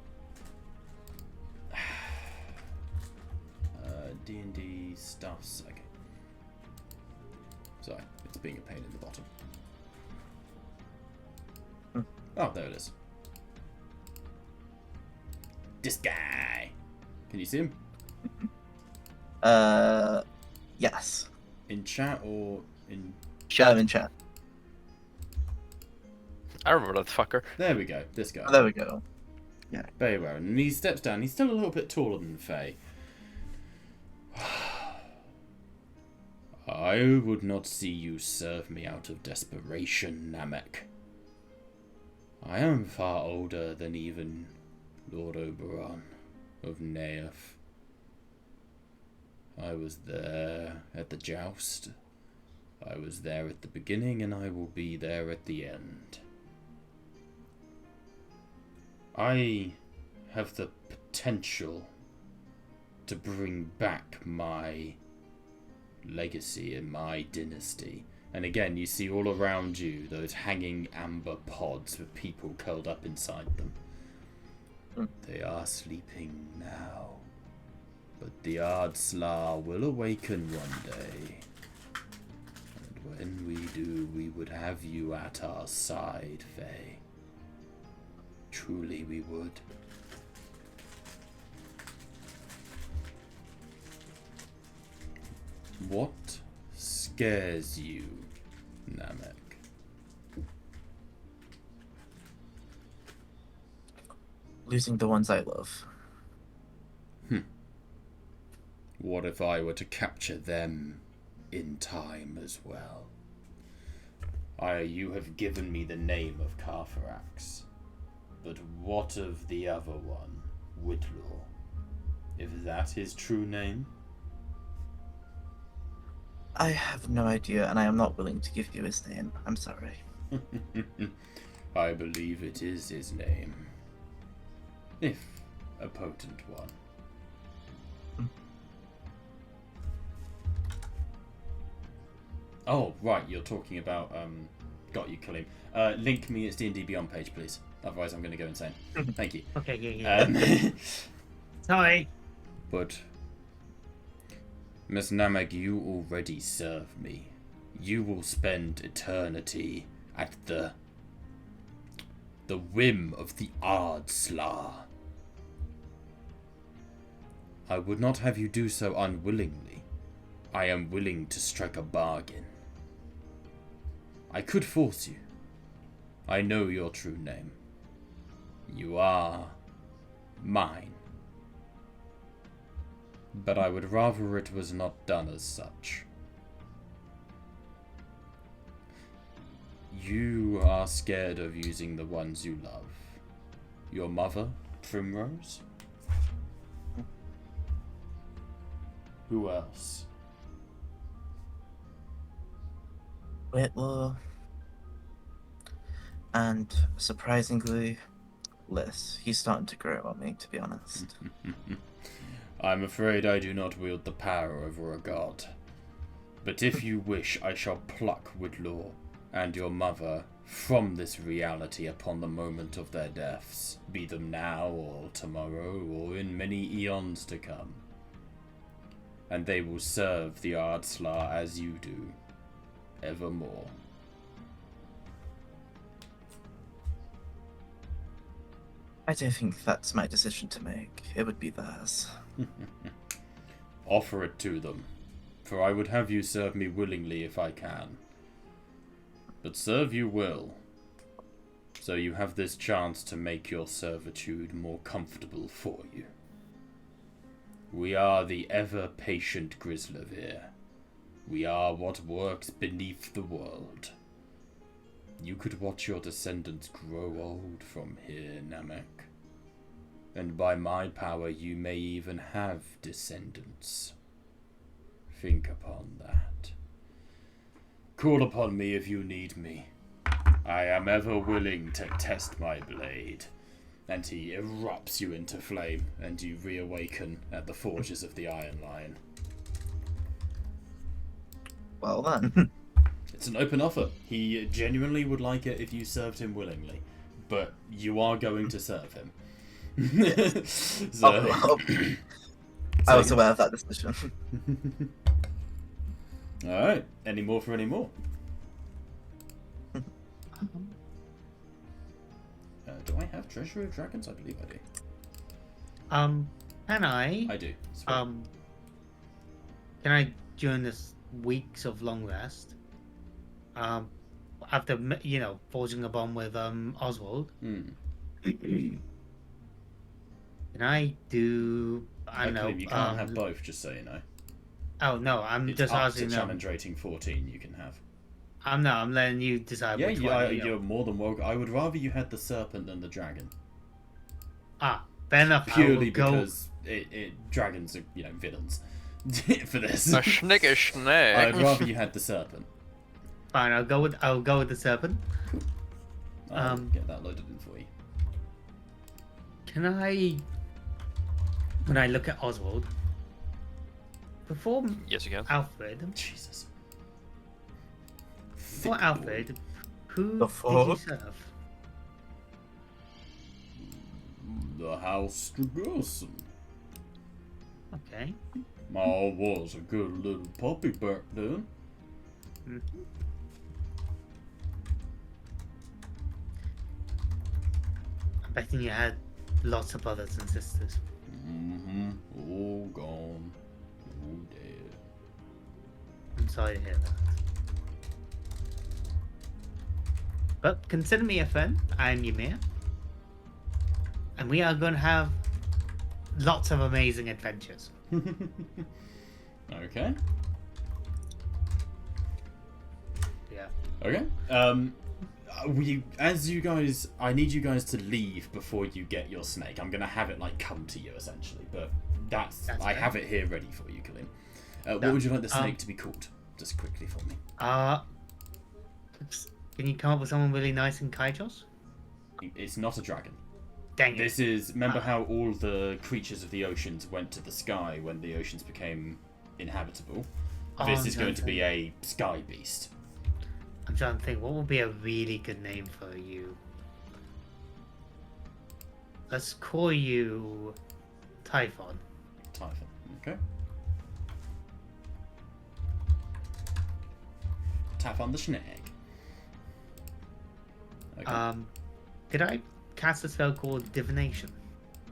S1: D&D stuffs. Okay. Sorry, it's being a pain in the bottom. Oh, there it is. This guy. Can you see him?
S2: Yes.
S1: In chat or in...
S2: In chat.
S4: I remember that fucker.
S1: There we go. This guy.
S2: Oh, there we go. Yeah.
S1: Very well. And he steps down. He's still a little bit taller than Faye. I would not see you serve me out of desperation, Namek. I am far older than even Lord Oberon of Neath. I was there at the joust. I was there at the beginning, and I will be there at the end. I have the potential to bring back my legacy and my dynasty. And again, you see all around you those hanging amber pods with people curled up inside them. They are sleeping now, but the Ardslar will awaken one day. And when we do, we would have you at our side, Faye. Truly we would. What scares you, Namek?
S2: Losing the ones I love.
S1: What if I were to capture them in time as well? You have given me the name of Carfarax, but what of the other one, Whitlaw? If that his true name?
S2: I have no idea, and I am not willing to give you his name. I'm sorry.
S1: I believe it is his name. If a potent one. Oh, right, you're talking about, got you, Kalim. Link me its D&D Beyond page, please. Otherwise I'm going to go insane. Thank you.
S3: Okay, yeah. Sorry.
S1: But, Miss Namek, you already serve me. You will spend eternity at the whim of the Ardslar. I would not have you do so unwillingly. I am willing to strike a bargain. I could force you. I know your true name. You are mine. But I would rather it was not done as such. You are scared of using the ones you love. Your mother, Primrose? Who else?
S2: Whitlaw. And surprisingly, Liss. He's starting to grow on me, to be honest.
S1: I'm afraid I do not wield the power over a god. But if you wish, I shall pluck Whitlaw and your mother from this reality upon the moment of their deaths, be them now or tomorrow or in many eons to come. And they will serve the Ardslar as you do, evermore.
S2: I don't think that's my decision to make. It would be theirs.
S1: Offer it to them, for I would have you serve me willingly if I can. But serve you will, so you have this chance to make your servitude more comfortable for you. We are the ever-patient Grislavir. We are what works beneath the world. You could watch your descendants grow old from here, Namek. And by my power you may even have descendants. think upon that. Call upon me if you need me. I am ever willing to test my blade. And he erupts you into flame, and you reawaken at the forges of the Iron Lion.
S2: Well then.
S1: It's an open offer. He genuinely would like it if you served him willingly, but you are going to serve him. So,
S2: I was aware of that decision.
S1: Alright, any more for any more? Do I have Treasury of Dragons? I believe I do.
S3: Can I?
S1: I do. Sweet.
S3: Can I, during this weeks of long rest, after, forging a bond with, Oswald, can I do, I don't know,
S1: you can't have both, just so you know.
S3: Oh, no, I'm
S1: It's
S3: just
S1: up
S3: asking
S1: to
S3: them.
S1: challenge rating 14 you can have.
S3: I'm letting you decide
S1: Yeah,
S3: which one.
S1: you're more than welcome. I would rather you had the serpent than the dragon.
S3: Fair enough.
S1: Purely
S3: I will go.
S1: because dragons are, villains for this.
S4: A schnicker schneck.
S1: I'd rather you had the serpent.
S3: Fine, I'll go with the serpent.
S1: I'll get that loaded in for you.
S3: Can I, when I look at Oswald, before
S4: Yes, you can.
S3: Alfred,
S1: Jesus.
S3: before Alfred, who
S2: Before?
S3: did you serve?
S1: The House Dragoson.
S3: Okay.
S1: Ma was a good little puppy back then.
S3: Mhm. I'm betting you had lots of brothers and sisters.
S1: Mm-hmm. All gone. All dead.
S3: I'm sorry to hear that. But consider me a friend. I am Ymir. And we are going to have lots of amazing adventures.
S1: Okay.
S3: Yeah.
S1: Okay. I need you guys to leave before you get your snake. I'm gonna have it come to you essentially, but
S3: That's
S1: I
S3: fair.
S1: have it here ready for you, Kalim. What
S3: No,
S1: would you like the snake to be called? Just quickly for me.
S3: Can you come up with someone really nice in Kaitos?
S1: It's not a dragon.
S3: Dang it.
S1: This is remember how all the creatures of the oceans went to the sky when the oceans became inhabitable. This is
S3: no,
S1: going to
S3: no.
S1: be a sky beast.
S3: I'm trying to think, what would be a really good name for you? Let's call you Typhon.
S1: Typhon. Okay. Typhon the Schnag. Okay.
S3: Did I cast a spell called Divination?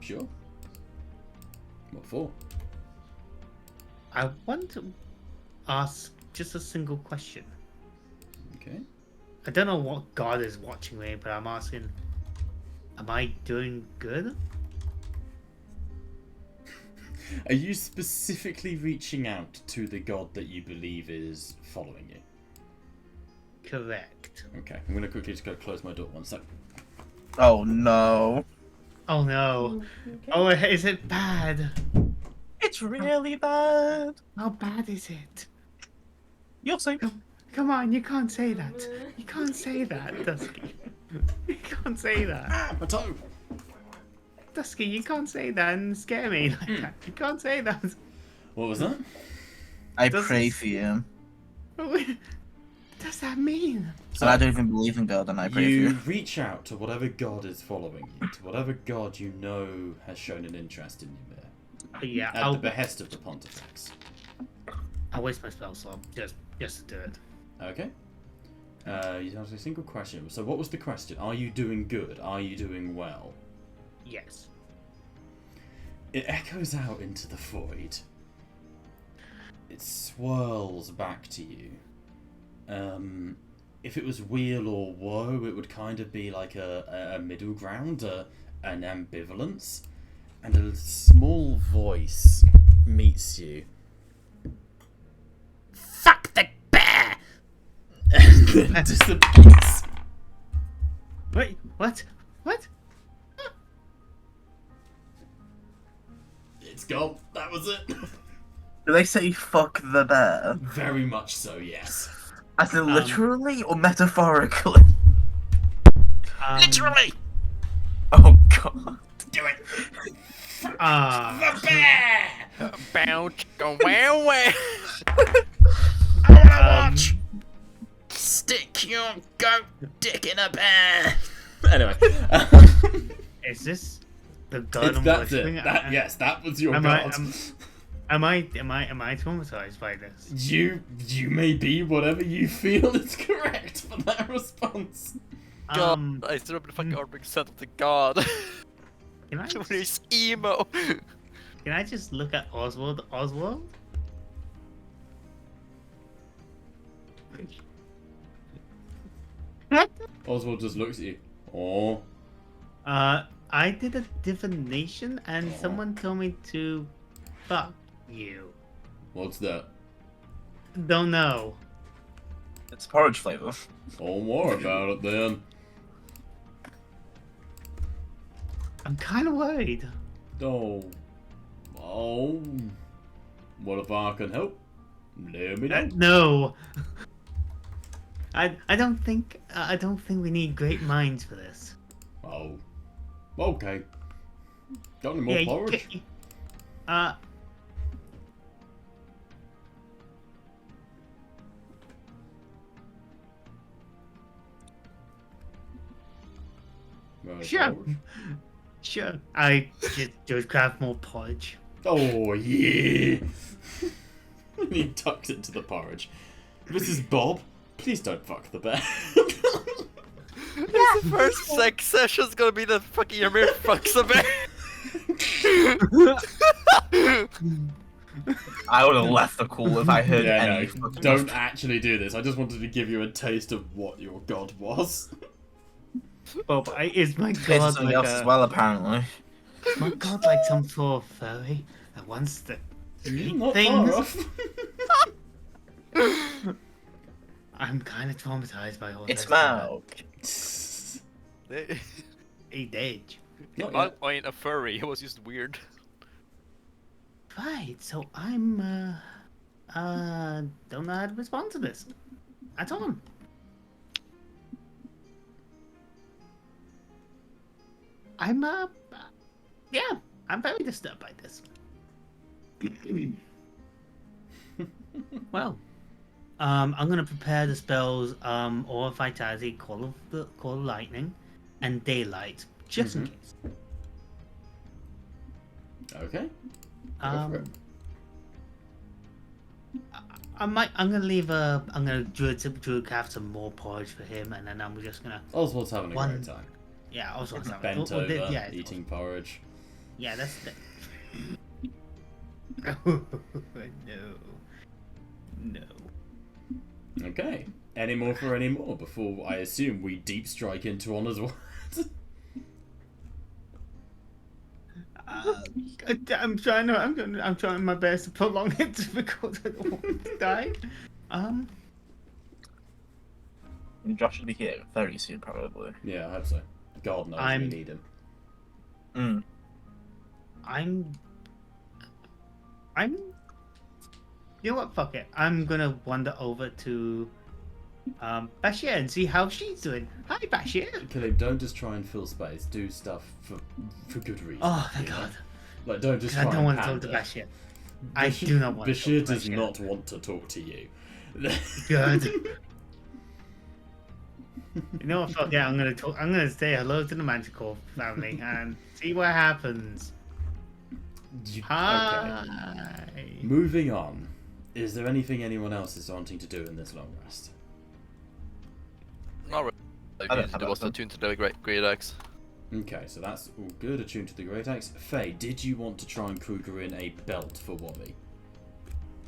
S1: Sure. What for?
S3: I want to ask just a single question.
S1: Okay.
S3: I don't know what god is watching me, but I'm asking, am I doing good?
S1: Are you specifically reaching out to the god that you believe is following you?
S3: Correct.
S1: Okay, I'm gonna quickly just go close my door 1 sec.
S2: Oh no.
S3: Oh no.
S5: Okay.
S3: Oh, is it bad?
S2: It's really bad.
S3: How bad is it?
S2: You'll see.
S3: Come on, you can't say that. You can't say that, Dusky. You can't say that.
S1: Ah, my toe!
S3: Dusky, you can't say that and scare me like that. You can't say that.
S1: What was that?
S2: I
S3: Does
S2: pray
S3: this-
S2: for you.
S3: What does that mean?
S2: And I don't even believe in God, and I pray for
S1: You
S2: you.
S1: reach out to whatever god is following you, to whatever god you know has shown an interest in you there,
S3: Yeah,
S1: at the behest of the Pontifex.
S3: I'll waste my spell slot just to do it.
S1: Okay. You asked a single question. So what was the question? Are you doing good? Are you doing well?
S3: Yes.
S1: It echoes out into the void. It swirls back to you. If it was weal or woe, it would kind of be like a middle ground, an ambivalence. And a small voice meets you. Fuck the bear! And then disappears.
S3: Wait, what? What?
S1: It's gone. That was it.
S2: Do they say fuck the bear?
S1: Very much so, yes.
S2: As in literally or metaphorically?
S1: Literally!
S2: Oh god.
S1: Do it!
S3: Ah.
S1: The bear!
S4: Bounce, go wow wow.
S1: I wanna watch! Stick your goat dick in a bear! Anyway.
S3: Is this the god I'm
S1: That's
S3: worshipping?
S1: it. Yes, that was your
S3: Am
S1: god.
S3: Am I traumatized by this?
S1: You may be whatever you feel is correct for that response.
S3: Um,
S4: God, I stood up in the fucking arm and said to God.
S3: can I
S4: When he's emo.
S3: can I just look at Oswald? Oswald?
S1: Oswald just looks at you. Oh.
S3: I did a divination and someone told me to fuck you.
S1: What's that?
S3: Don't know.
S2: It's porridge flavor.
S1: Oh, more about it then.
S3: I'm kind of worried.
S1: Oh. Oh. What if I can help? Let me know.
S3: No. I don't think we need great minds for this.
S1: Oh. Okay. Got any more
S3: you
S1: porridge? Right,
S3: Sure.
S1: porridge?
S3: Sure. I just craft more porridge.
S1: Oh, yeah. He tucks into the porridge. Mrs. Bob, please don't fuck the bear.
S4: The first sex session's gonna be the fucking Ymir fucks a bear.
S2: I would have left the call if I heard
S1: Yeah,
S2: any
S1: no,
S2: fucking-
S1: don't actually do this. I just wanted to give you a taste of what your god was.
S3: Bob, is my
S2: It's
S3: god
S2: something
S3: like
S2: else as well, apparently.
S3: my god like some sort of furry that wants to eat
S1: Not
S3: things?
S1: far off.
S3: I'm kind of traumatized by all
S2: It's
S3: this.
S2: Mauk.
S3: He did.
S1: Not
S4: Not
S1: yet.
S4: ain't a furry, it was just weird.
S3: Right, so I'm don't know how to respond to this at all. I'm yeah, I'm very disturbed by this. Well, I'm gonna prepare the spells Aura of Vitality, Call of Lightning, and Daylight, just in case.
S1: Okay. Go for it.
S3: I'm gonna leave I'm gonna druid craft some more porridge for him, and then I'm just gonna
S1: Oswald's having a
S3: One-
S1: great time.
S3: also
S1: Bent
S3: oh,
S1: over,
S3: yeah,
S1: eating porridge.
S3: yeah, that's the... no.
S1: Okay. Any more for any more before I assume we deep strike into Honor's word?
S3: I'm trying my best to prolong it because I don't want to die.
S2: Josh should be here very soon, probably.
S1: Yeah, I hope so. God knows we need him.
S2: Mm.
S3: I'm. You know what? Fuck it. I'm gonna wander over to Bashir and see how she's doing. Hi, Bashir.
S1: Philip, don't just try and fill space. Do stuff for good reason.
S3: Oh, thank
S1: you know?
S3: God.
S1: Like, don't just
S3: 'Cause
S1: try
S3: I don't
S1: and
S3: want to talk to
S1: pander.
S3: Bashir. I do not want to
S1: Bashir
S3: talk to
S1: does
S3: Bashir.
S1: not want to talk to you.
S3: Good. You know what? Fuck yeah. I'm gonna say hello to the Manticore family and see what happens.
S1: Okay.
S3: Hi.
S1: Moving on. Is there anything anyone else is wanting to do in this long rest?
S4: Not really.
S2: I don't have
S4: There was
S2: that.
S4: attuned to the great axe.
S1: Okay, so that's all good. Attuned to the Great Axe. Faye, did you want to try and Kruger in a belt for Wobby?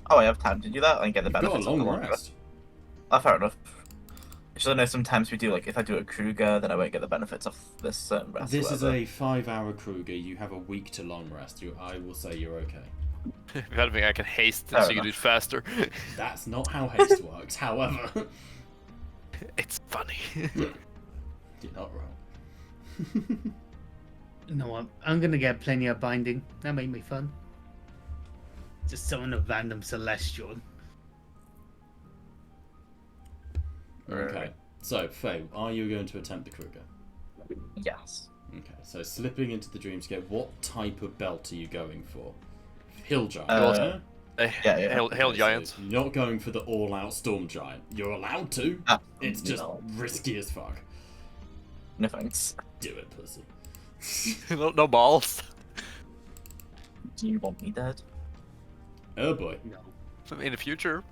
S2: Oh, I have time to do that and get the
S1: You've got
S2: benefits
S1: a
S2: of the
S1: long
S2: long
S1: rest.
S2: rest. Oh, fair enough. So I know sometimes we do, like, if I do a Kruger, then I won't get the benefits of this certain rest.
S1: This
S2: or
S1: is
S2: whatever.
S1: a 5-hour Kruger. You have a week to long rest. I will say you're okay.
S4: If anything, I can haste it
S2: Fair
S4: so you do
S2: enough.
S4: it faster.
S1: That's not how haste works. However,
S4: It's funny.
S1: you're not wrong.
S3: You know what? I'm gonna get plenty of binding. That made me fun. Just summon a random celestial.
S1: Okay. So, Faye, are you going to attempt the Kruger?
S2: Yes.
S1: Okay, so slipping into the dreamscape, what type of belt are you going for? Hill giant,
S2: Uh,
S1: yeah?
S2: Yeah.
S4: Hail
S1: Okay,
S4: giants.
S1: so you're not going for the all-out storm giant. You're allowed to. It's just
S2: No.
S1: risky as fuck.
S2: No thanks.
S1: Do it, pussy.
S4: No balls.
S2: Do you want me dead?
S1: Oh boy.
S3: No.
S4: In the future.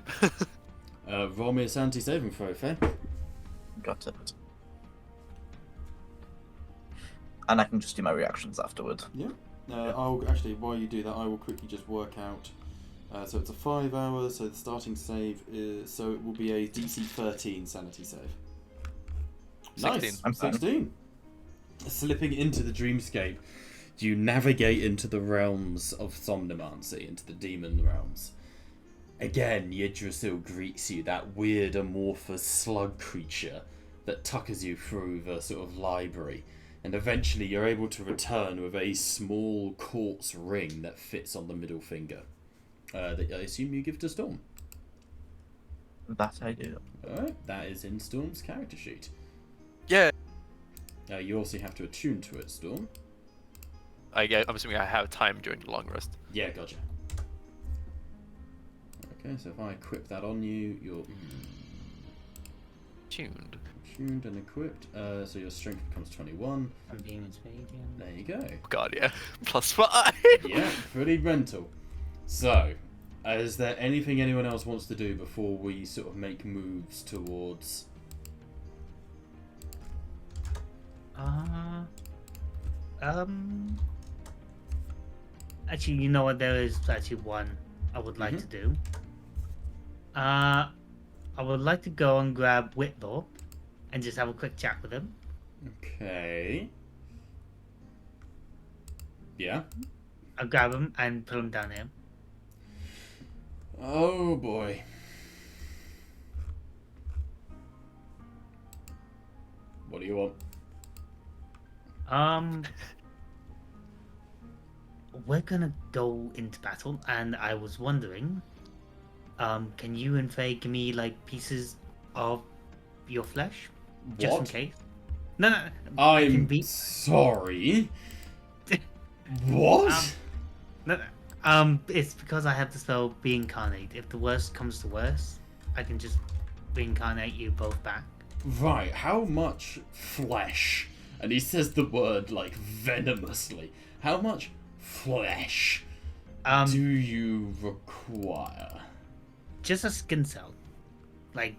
S1: Roll me a sanity saving throw, Faye.
S2: Got it. And I can just do my reactions afterward.
S1: Yeah. I'll actually, while you do that, I will quickly just work out. So it's a 5 hours. So the starting save is, so it will be a DC 13 sanity save.
S4: 16.
S1: Nice.
S2: I'm fine.
S1: 16. Slipping into the dreamscape, you navigate into the realms of somnomancy, into the demon realms. Again, Yggdrasil greets you, that weird amorphous slug creature that tuckers you through the sort of library. And eventually you're able to return with a small quartz ring that fits on the middle finger. That I assume you give to Storm.
S2: That I do.
S1: Alright, that is in Storm's character sheet.
S4: Yeah.
S1: You also have to attune to it, Storm.
S4: I'm assuming I have time during the long rest.
S1: Yeah, gotcha. Okay, so if I equip that on you, you're
S4: Tuned.
S1: tuned and equipped. So your strength becomes 21.
S3: I'm being inspired.
S1: There you go.
S4: Oh god, yeah. +5.
S1: Yeah, pretty mental. So, is there anything anyone else wants to do before we sort of make moves towards...
S3: Actually, you know what? There is actually one I would like to do. I would like to go and grab Whitlaw and just have a quick chat with him.
S1: Okay. Yeah.
S3: I'll grab him and put him down here.
S1: Oh boy. What do you want?
S3: We're gonna go into battle, and I was wondering, can you and Faye give me like pieces of your flesh, just in
S1: What?
S3: case? No, I can
S1: I'm
S3: be.
S1: sorry. What?
S3: No, it's because I have the spell reincarnate. If the worst comes to worst, I can just reincarnate you both back.
S1: Right, how much flesh? And he says the word like venomously. How much flesh do you require?
S3: Just a skin cell, like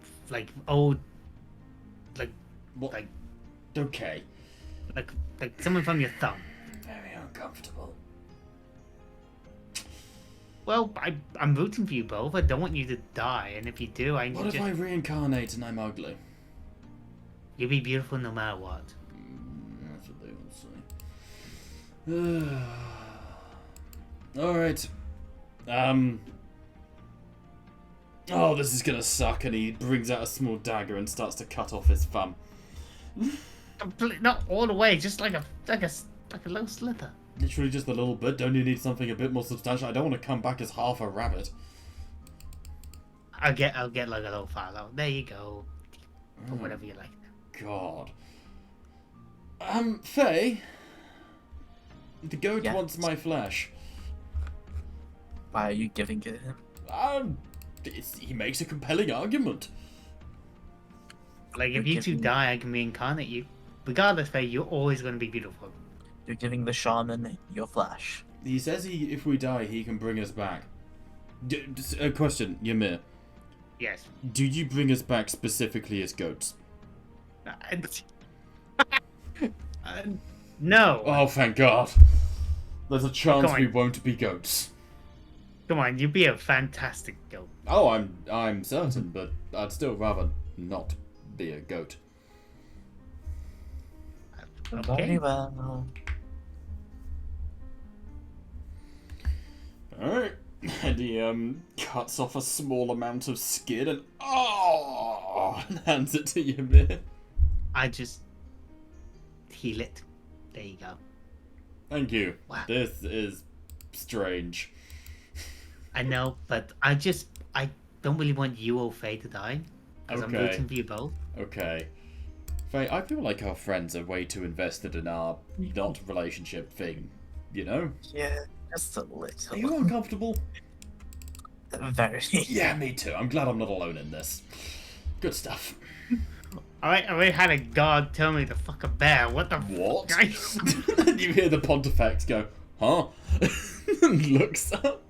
S3: old, like
S1: What?
S3: like
S1: Okay.
S3: like someone from your thumb.
S1: Very uncomfortable.
S3: Well, I'm rooting for you both. I don't want you to die, and if you do, I
S1: What
S3: can
S1: if
S3: just
S1: I reincarnate and I'm ugly?
S3: you'll be beautiful no matter what.
S1: That's what they all say. Alright. Oh, this is gonna suck, and he brings out a small dagger and starts to cut off his thumb.
S3: Not all the way, just like a little slither.
S1: Literally just a little bit. Don't you need something a bit more substantial? I don't want to come back as half a rabbit.
S3: I'll get like a little file. There you go. Or whatever you like.
S1: God. Faye? The goat
S2: Yes?
S1: wants my flesh.
S2: Why are you giving it him?
S1: He makes a compelling argument.
S3: Like if
S2: You're
S3: you two
S2: giving-
S3: die, I can reincarnate you. Regardless, Faye, you're always going to be beautiful.
S2: You're giving the shaman your flesh.
S1: He says if we die, he can bring us back. A question, Ymir.
S3: Yes.
S1: Do you bring us back specifically as goats?
S3: No.
S1: Oh, thank God. There's a chance
S3: Come on.
S1: we won't be goats.
S3: Come on, you'd be a fantastic goat.
S1: Oh, I'm certain, but I'd still rather not be a goat.
S3: Okay.
S2: Very well.
S1: Alright. And he cuts off a small amount of skin and and hands it to Ymir.
S3: I just heal it. There you go.
S1: Thank you.
S3: Wow.
S1: This is strange.
S3: I know, but I don't really want you or Faye to die. Because I'm
S1: Okay.
S3: rooting for you both.
S1: Okay. Faye, I feel like our friends are way too invested in our not relationship thing. You know?
S2: Yeah, just a
S1: Are you
S2: little.
S1: uncomfortable?
S2: Very.
S1: Yeah, me too. I'm glad I'm not alone in this. Good stuff.
S3: I already had a god tell me to fuck a bear. What the
S1: What?
S3: Guys.
S1: You hear the Pontifex go, huh? And looks up.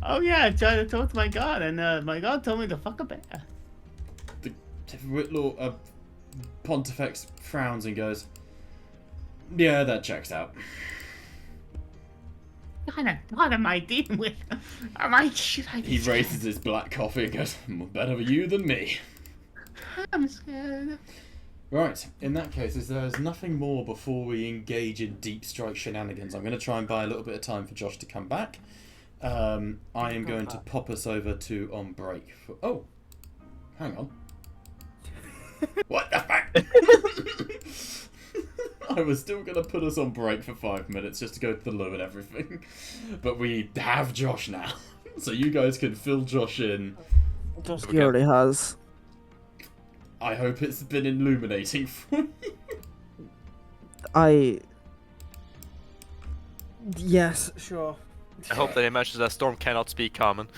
S3: Oh yeah, I tried to talk to my god, and my god told me to fuck a bear.
S1: The Whitlaw Pontifex frowns and goes, yeah, that checks out.
S3: What kind of god am I dealing with? Should I be
S1: He
S3: scared?
S1: raises his black coffee and goes, better for you than me.
S3: I'm scared.
S1: Right, in that case, as there's nothing more before we engage in deep strike shenanigans, I'm going to try and buy a little bit of time for Josh to come back. I am going to pop us over to on break. Oh, hang on. What the fuck? I was still going to put us on break for 5 minutes just to go to the loo and everything. But we have Josh now. So you guys can fill Josh in.
S5: Just
S4: Okay.
S5: he already has.
S1: I hope it's been illuminating for you.
S5: Yes, sure.
S4: I hope that he mentions that Storm cannot speak common.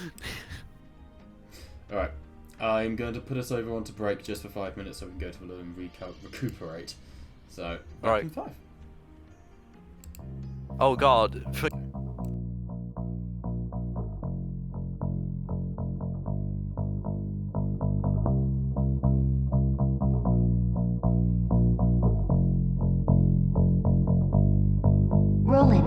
S1: Alright, I'm going to put us over onto break just for 5 minutes so we can go to the loo and recuperate. So, back
S4: Alright.
S1: in 5.
S4: Oh god.
S6: Rolling.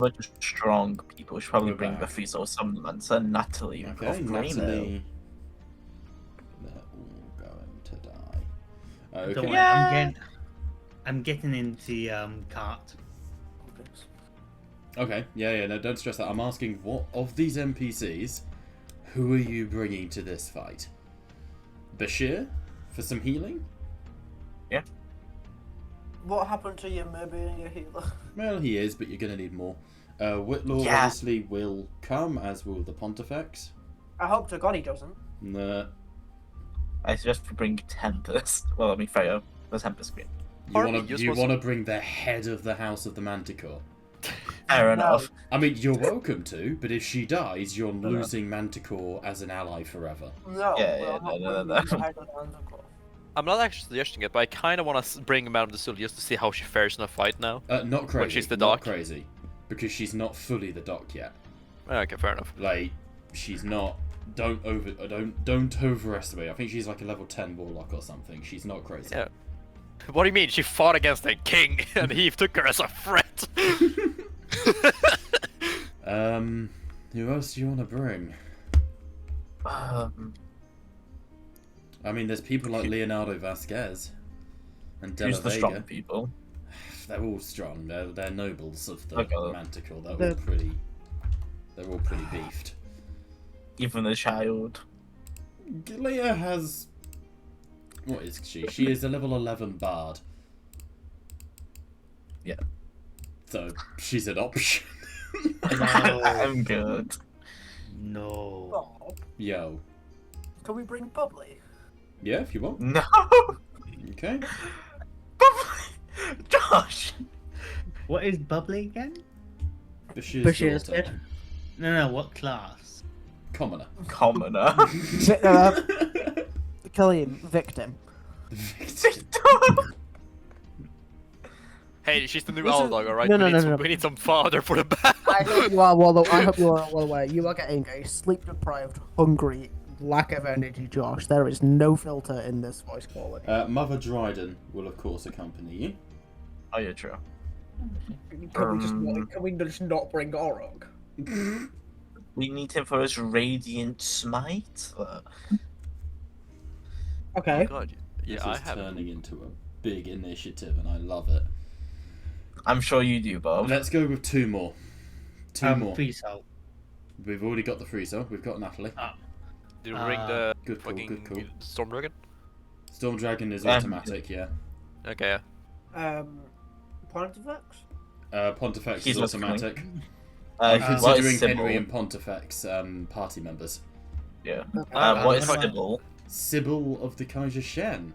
S2: bunch of strong people. We should probably
S1: We're
S2: bring
S1: back.
S2: the Fuso Supplements and Natalie
S1: Okay,
S2: of Greymill.
S1: Natalie. They're all going to die. Okay.
S3: Don't worry,
S2: Yeah.
S3: I'm getting into the cart.
S1: Okay, yeah, no, don't stress that. I'm asking what of these NPCs, Who are you bringing to this fight? Bashir? For some healing?
S5: What happened to you being a healer?
S1: Well, he is, but you're going to need more. Whitlaw
S2: Yeah.
S1: obviously will come, as will the Pontifex.
S5: I hope to God he doesn't.
S1: Nah.
S2: I suggest we bring Tempest. Well, I mean, Freya. The Tempest Queen.
S1: You want to bring the head of the House of the Manticore?
S2: Fair
S5: No.
S2: enough.
S1: I mean, you're welcome to, but if she dies, you're
S2: No.
S1: losing Manticore as an ally forever.
S5: No,
S2: Yeah,
S5: we're
S2: yeah,
S5: not
S2: no.
S5: bringing the head of the Manticore.
S4: I'm not actually suggesting it, but I kind of want to bring Madame de Sul just to see how she fares in a fight now.
S1: Not crazy.
S4: she's the
S1: not
S4: doc?
S1: crazy, because she's not fully the doc yet.
S4: Okay, fair enough.
S1: Like, she's not. Don't overestimate. I think she's like a level 10 warlock or something. She's not crazy.
S4: Yeah. What do you mean? She fought against a king, and he took her as a threat.
S1: Who else do you want to bring? I mean, there's people like Leonardo Vasquez and De La
S2: Who's the strong
S1: Vega.
S2: people?
S1: They're all strong. They're nobles of the
S2: Okay.
S1: Manticore. They're all
S5: The-
S1: pretty. They're all pretty beefed.
S2: Even the child.
S1: Leia has. What is she? She is a level 11 bard.
S2: Yeah.
S1: So she's an option.
S2: I'm good.
S3: No.
S5: Oh,
S1: Yo.
S5: can we bring Bubbly?
S1: Yeah, if you want.
S2: No!
S1: Okay.
S2: Josh!
S3: What is bubbly again?
S1: Bashir's daughter.
S3: No, what class?
S1: Commoner.
S2: Commoner.
S5: Killian, victim.
S4: Hey, she's the new
S5: Listen-
S4: Aldog, alright?
S5: no,
S4: we, need
S5: no.
S4: we need some fodder for the battle.
S5: I hope you are well aware. You are getting a sleep-deprived, hungry, lack of energy, Josh. There is no filter in this voice quality.
S1: Mother Dryden will, of course, accompany you.
S2: Oh, yeah, true.
S5: Can we just not bring Orog?
S2: We need him for his Radiant Smite.
S5: Okay.
S4: God, yeah,
S1: This
S4: I
S1: is
S4: have.
S1: turning into a big initiative, and I love it.
S2: I'm sure you do, Bob.
S1: Let's go with two more. Two more.
S3: Free salt.
S1: We've already got the Freezer. We've got Natalie.
S4: Did you bring the
S1: Good call.
S4: fucking
S1: Good call.
S4: Storm Dragon?
S1: Storm Dragon is
S2: Um,
S1: automatic. Yeah.
S4: Okay, yeah.
S5: Pontifex?
S1: Pontifex
S2: He's
S1: is
S2: what's
S1: automatic.
S2: What is
S1: Considering
S2: Sybil?
S1: Henry and Pontifex party members.
S2: Yeah.
S4: Uh,
S2: What is
S3: what-
S2: Sybil?
S1: Sybil of the Kaiser Shen.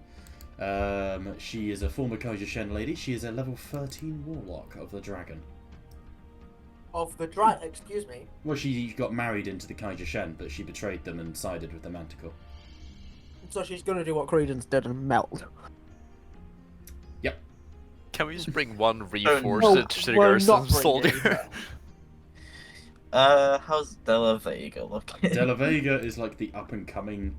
S1: She is a former Kaiser Shen lady. She is a level 13 warlock of the dragon.
S5: Of the dragon, excuse me.
S1: Well, she got married into the Kaiser Shen, but she betrayed them and sided with the Manticore.
S5: So she's gonna do what Credence did and melt.
S4: Can we just bring one
S2: No,
S4: reinforced to the
S5: we're not
S4: garrison soldier?
S5: bringing that.
S2: How's Della Vega looking?
S1: De La Vega is like the up and coming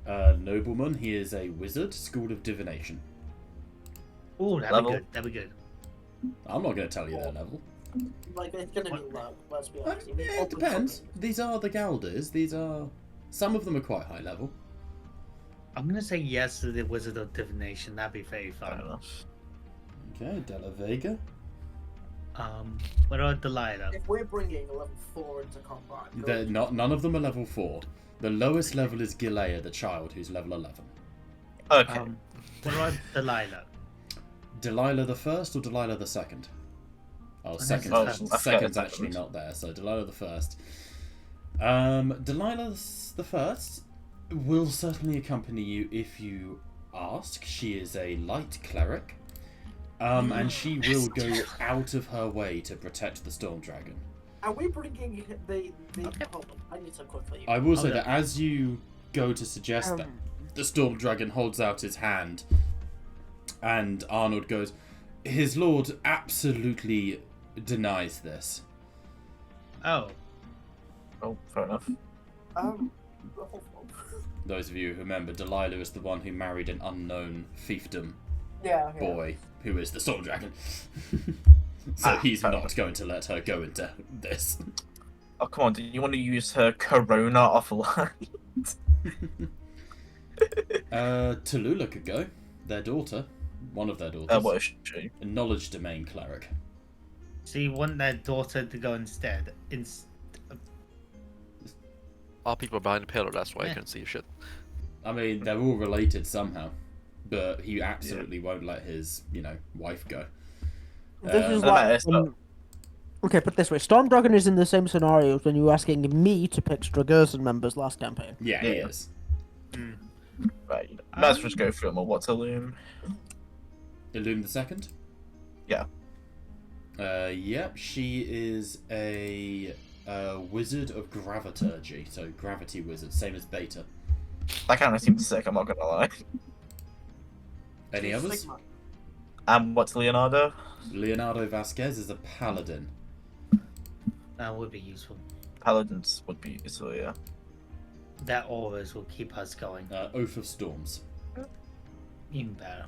S1: nobleman. He is a wizard, school of divination.
S3: Oh, that'd
S2: Level?
S3: be good. That'd be good.
S1: I'm not going to tell you their level.
S5: Like, it's gonna be low, let's be honest.
S1: It depends. These are the Galders. These are. Some of them are quite high level.
S3: I'm gonna say yes to the Wizard of Divination. That'd be very
S2: Fair
S3: fun.
S2: enough.
S1: Okay, De La Vega.
S3: What about Delilah?
S5: If we're bringing a level 4 into combat,
S1: They're not. None of them are level 4. The lowest level is Gilea, the child, who's level 11.
S2: Okay.
S3: What about Delilah?
S1: Delilah the first or Delilah the second? Oh,
S3: guess
S1: second.
S3: the first.
S1: Second's
S2: I
S1: actually
S2: forgot.
S1: not there. So Delilah the first. Delilah the first will certainly accompany you if you ask. She is a light cleric, and she will go out of her way to protect the Storm Dragon.
S5: are we bringing the
S3: Okay.
S5: hold on, I need to quickly.
S1: I will say
S3: Okay.
S1: that as you go to suggest that, the Storm Dragon holds out his hand, and Arnold goes, "His lord absolutely denies this."
S3: Oh,
S2: Oh, fair enough.
S5: hold on.
S1: Those of you who remember, Delilah is the one who married an unknown fiefdom
S5: Yeah.
S1: boy, who is the Storm Dragon. So he's not going to let her go into this.
S2: Oh, come on. Do you want to use her Corona offline?
S1: Tallulah could go. Their daughter. One of their daughters.
S2: What is she?
S1: A knowledge domain cleric.
S3: so you want their daughter to go instead?
S4: Oh, people are behind the pillar. That's why I
S3: Yeah.
S4: couldn't see shit.
S1: I mean, they're all related somehow, but he absolutely won't let his, wife go.
S5: This is
S2: No,
S5: like
S2: it's not.
S5: okay, put it this way: Storm Dragon is in the same scenario as when you were asking me to pick Stragurson members last campaign.
S1: Yeah, he
S2: Yeah.
S1: is.
S2: Right. Let's just go through them. What's a loom?
S1: Illume the Second?
S2: Yeah.
S1: Yep, she is a wizard of graviturgy, so gravity wizard, same as Beta.
S2: That kind of seems sick. I'm not gonna lie.
S1: Any others?
S2: And what's Leonardo?
S1: Leonardo Vasquez is a paladin.
S3: That would be useful.
S2: Paladins would be useful, yeah.
S3: That always will keep us going.
S1: Oath of Storms.
S3: Even better.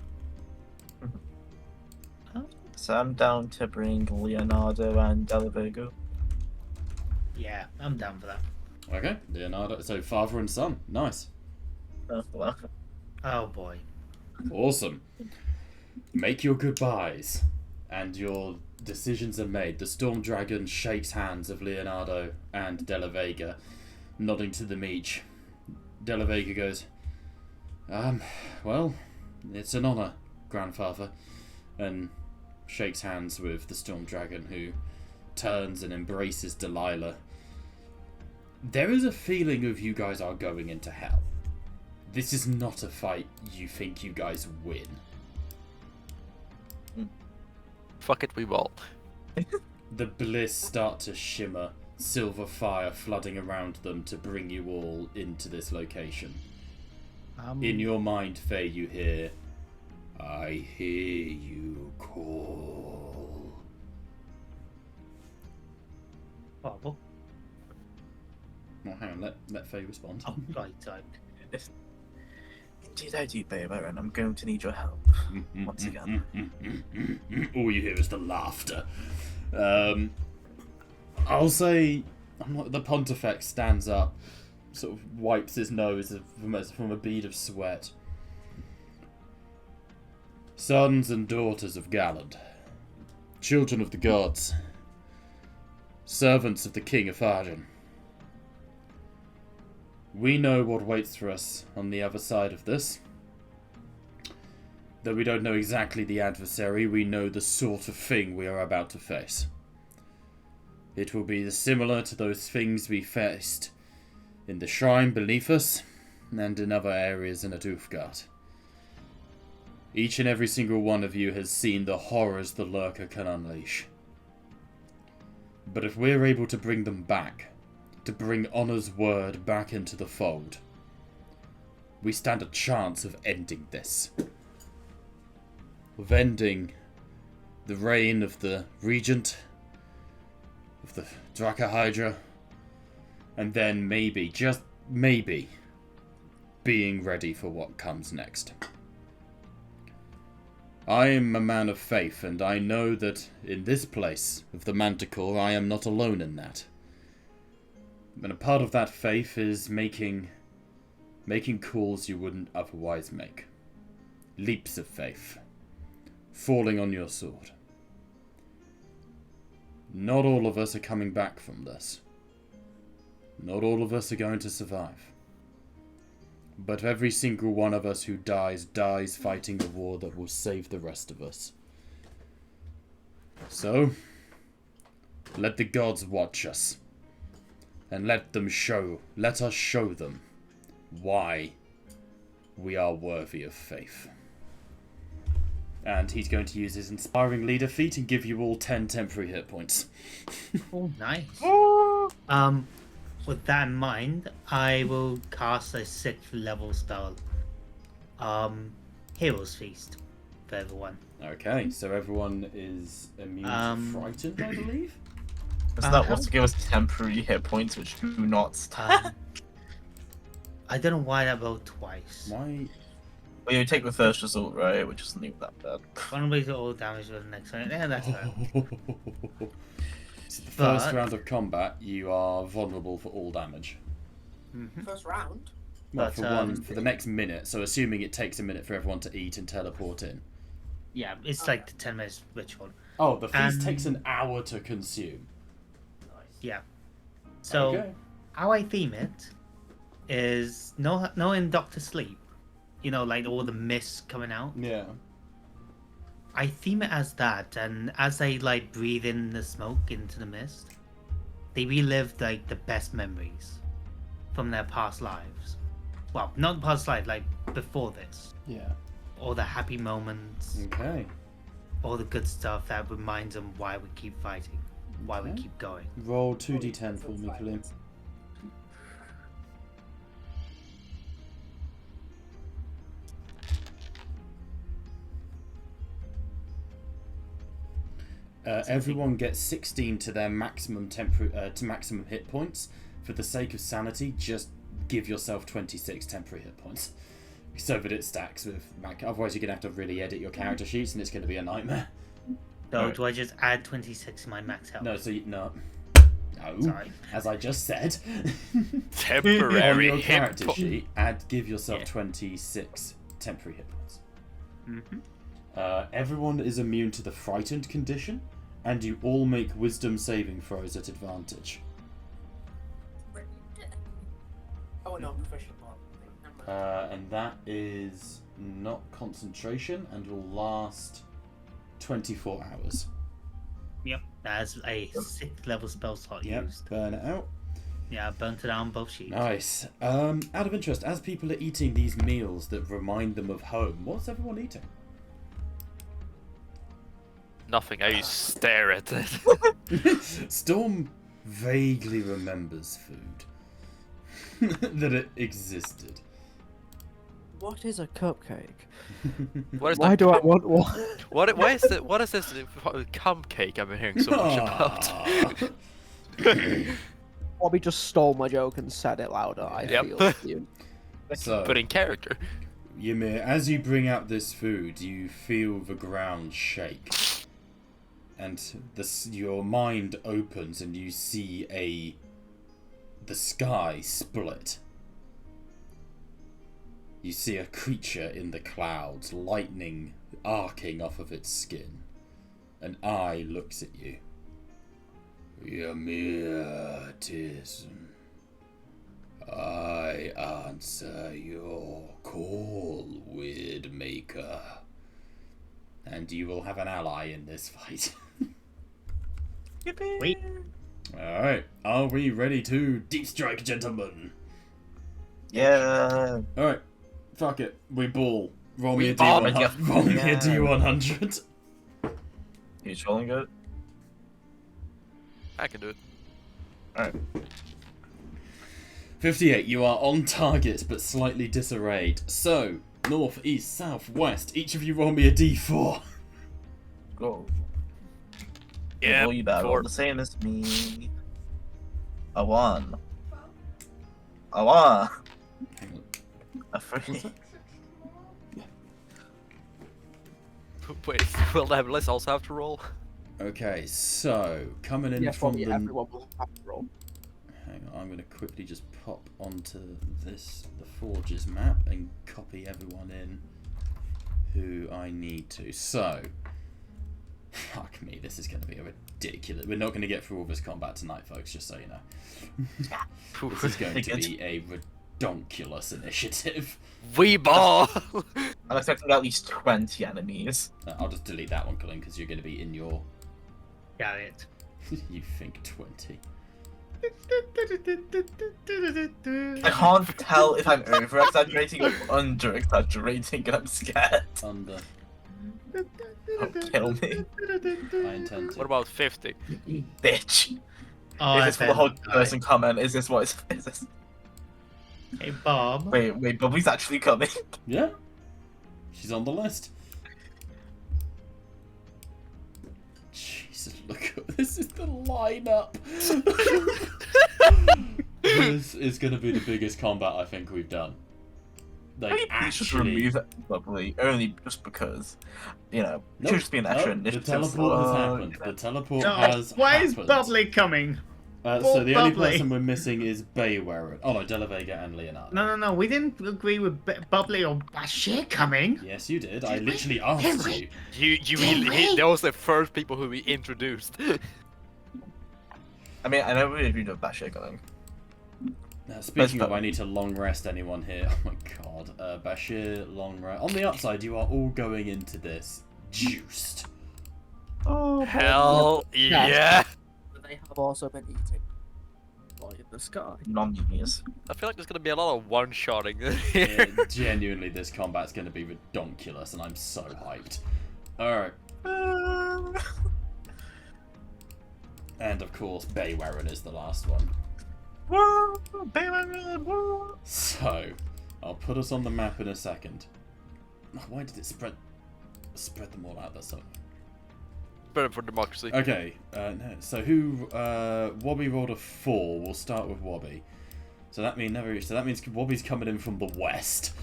S2: So I'm down to bring Leonardo and Delavigo.
S3: Yeah, I'm down for that.
S1: Okay, Leonardo. So father and son. Nice.
S2: Well,
S3: Oh boy.
S1: Awesome. Make your goodbyes, and your decisions are made. The Storm Dragon shakes hands of Leonardo and Della Vega, nodding to them each. Della Vega goes, well, it's an honor, Grandfather, and shakes hands with the Storm Dragon, who turns and embraces Delilah. There is a feeling of you guys are going into hell. This is not a fight you think you guys win.
S4: Fuck it, we will.
S1: The bliss start to shimmer, silver fire flooding around them to bring you all into this location. In your mind, Faye, you hear, I hear you call.
S3: Horrible.
S1: Well, hang on, let Faye respond.
S3: Oh, right, right.
S2: indeed I do, babe, and I'm going to need your help. Once again.
S1: All you hear is the laughter. I'll say, the Pontifex stands up, sort of wipes his nose from a bead of sweat. Sons and daughters of Galland, children of the gods, servants of the King of Arden. We know what waits for us on the other side of this. Though we don't know exactly the adversary, we know the sort of thing we are about to face. It will be similar to those things we faced in the shrine beneath us, and in other areas in Adufgard. Each and every single one of you has seen the horrors the Lurker can unleash. But if we're able to bring them back, to bring Honor's word back into the fold, we stand a chance of ending this. Of ending the reign of the Regent, of the Dracahydra, and then maybe, just maybe, being ready for what comes next. I am a man of faith, and I know that in this place of the Manticore, I am not alone in that. And a part of that faith is making calls you wouldn't otherwise make. Leaps of faith. Falling on your sword. Not all of us are coming back from this. Not all of us are going to survive. But every single one of us who dies fighting the war that will save the rest of us. So, let the gods watch us. And let us show them why we are worthy of faith. And he's going to use his inspiring leader feat and give you all 10 temporary hit points.
S3: Oh, nice. With that in mind, I will cast a 6th level spell. Hero's Feast for everyone.
S1: Okay, so everyone is immune to frightened, I believe?
S2: So that was to give us temporary hit points, which do not stand.
S3: I don't know why that rolled twice.
S1: Why?
S2: Well, you take the first result, right? Which isn't even that bad.
S3: One way to all damage with the next one. Yeah, that's right.
S1: So the first
S3: But-
S1: round of combat, you are vulnerable for all damage.
S5: First round.
S1: Well,
S3: But,
S1: for the next minute, so assuming it takes a minute for everyone to eat and teleport in.
S3: Yeah, it's like the 10 minutes ritual.
S1: Oh, the feast
S3: And-
S1: takes an hour to consume.
S3: Yeah. So,
S1: Okay.
S3: how I theme it is no in Doctor Sleep. You know, like all the mist coming out.
S1: Yeah.
S3: I theme it as that, and as they like breathe in the smoke into the mist, they relive like the best memories from their past lives. Well, not past life, like before this.
S1: Yeah.
S3: All the happy moments,
S1: Okay.
S3: all the good stuff that reminds them why we keep fighting, why we
S1: Okay.
S3: keep going.
S1: Roll 2d10 for me, Kalim. Everyone gets 16 to their maximum to maximum hit points. For the sake of sanity, just give yourself 26 temporary hit points, so that it stacks with. Otherwise, you're gonna have to really edit your character sheets, and it's gonna be a nightmare.
S3: So
S1: Alright.
S3: do I just add 26 to my max health?
S1: No, so no.
S3: Sorry.
S1: As I just said.
S4: Temporary
S1: On your
S4: hit
S1: character
S4: po-
S1: sheet, give yourself 26 temporary hit points.
S3: Mm-hmm.
S1: Everyone is immune to the frightened condition, and you all make wisdom saving throws at advantage.
S5: Oh no, professional.
S1: And that is not concentration and will last 24 hours.
S3: Yep. That's a 6th level spell slot
S1: Yep,
S3: used.
S1: burn it out.
S3: Yeah, I burnt it out on both sheets.
S1: Nice. Out of interest, as people are eating these meals that remind them of home, what's everyone eating?
S4: Nothing. I stare at it.
S1: Storm vaguely remembers food. That it existed.
S5: What is a cupcake?
S4: What is
S5: Why
S4: that?
S5: do I want one?
S4: Why is it? What is this cum cake I've been hearing so much about?
S1: Aw.
S5: Bobby just stole my joke and said it louder. I
S4: Yep.
S5: feel you.
S1: So,
S4: But in character.
S1: Ymir, as you bring out this food, you feel the ground shake. And your mind opens and you see the sky split. You see a creature in the clouds, lightning arcing off of its skin. An eye looks at you. Ymir, 'tis I answer your call, Weirdmaker. And you will have an ally in this fight.
S3: Wait.
S1: Alright, are we ready to deep strike, gentlemen?
S2: Yeah.
S1: Alright, fuck it, we ball. Roll me
S2: We
S1: a
S2: ball,
S1: D100.
S2: yeah.
S1: Roll me a
S2: Yeah.
S1: D100.
S2: Who's rolling it?
S4: I can do it.
S2: Alright.
S1: 58, you are on target but slightly disarrayed. So, north, east, south, west, each of you roll me a D4.
S2: Go.
S4: Yeah.
S2: Roll you better roll
S4: Four.
S2: the same as me. A 1. A 1.
S1: Hang on.
S2: A 3.
S4: Wait, will the Heavenless also have to roll?
S1: Okay, so, coming in
S5: Yeah,
S1: from
S5: Bobby,
S1: the...
S5: everyone will have to roll.
S1: Hang on, I'm going to quickly just pop onto the Forges map and copy everyone in who I need to. So, fuck me, this is going to be a ridiculous... We're not going to get through all this combat tonight, folks, just so you know. This is going to be a redonkulous initiative.
S4: We ball!
S2: I'm expecting at least 20 enemies.
S1: I'll just delete that one, Colin, because you're going to be in your...
S3: Got it.
S1: You think 20.
S2: I can't tell if I'm over exaggerating or under exaggerating, and I'm scared.
S1: Under.
S2: Don't kill me,
S1: I intend to.
S4: What about 50?
S2: bitch.
S3: Oh,
S2: is
S3: I
S2: this for the
S3: bet
S2: whole
S3: not die.
S2: person comment? Is this what is this?
S3: Hey, Bob.
S2: Wait, Bobby's actually coming.
S1: Yeah? She's on the list. Jesus, look at this is the lineup. This is going to be the biggest combat I think we've done. Like,
S2: Maybe we should
S1: actually.
S2: remove that probably, only just because, you know, it
S1: Nope,
S2: should just be an extra
S1: nope, the
S2: initiative.
S1: teleport has
S2: slot.
S1: happened. The teleport
S3: No,
S1: has
S3: why is
S1: happened.
S3: Bubbly coming?
S1: So the only
S3: Bubbly?
S1: person we're missing is Baywerin. Oh no, Della Vega and Leonardo.
S3: No. We didn't agree with Bubbly or Bashir coming.
S1: Yes, you did. I literally asked you.
S4: That was the first people who we introduced.
S2: I mean, I know we agreed with Bashir going.
S1: Now, speaking of,
S2: fun.
S1: I need to long rest anyone here. Oh my god. Bashir, long rest. On the upside, you are all going into this juiced.
S5: Oh,
S4: Hell yeah!
S5: They have also been eating light in the sky.
S2: Non-genius.
S4: I feel like there's gonna be a lot of one-shotting
S1: Yeah,
S4: here.
S1: genuinely, this combat's going to be redonkulous, and I'm so hyped. Alright. And of course, Baywarren is the last one. So, I'll put us on the map in a second. Why did it spread them all out there? So,
S4: Better for democracy.
S1: okay. No. So who? Wobby rolled a 4. We'll start with Wobby. So that means Wobby's coming in from the west.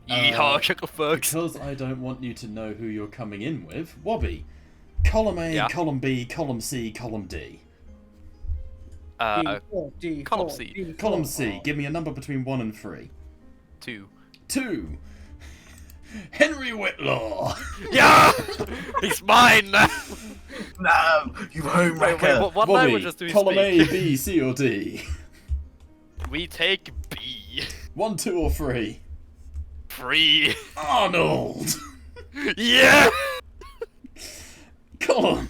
S4: Yeehaw, Chucklefugs.
S1: Because I don't want you to know who you're coming in with. Wobby, column A,
S4: Yeah.
S1: column B, column C, column D.
S5: D4,
S4: column
S5: D4,
S4: C.
S5: D4.
S1: Column C. Give me a number between 1 and 3.
S4: 2.
S1: 2. Henry Whitlaw.
S4: Yeah! He's mine now!
S2: No, you home
S4: Wait,
S2: wrecker.
S4: what
S1: Wobby,
S4: languages do we
S1: column A,
S4: speak?
S1: B, C, or D.
S4: We take B.
S1: 1, 2, or 3.
S4: 3.
S1: Arnold.
S4: Yeah!
S1: Column.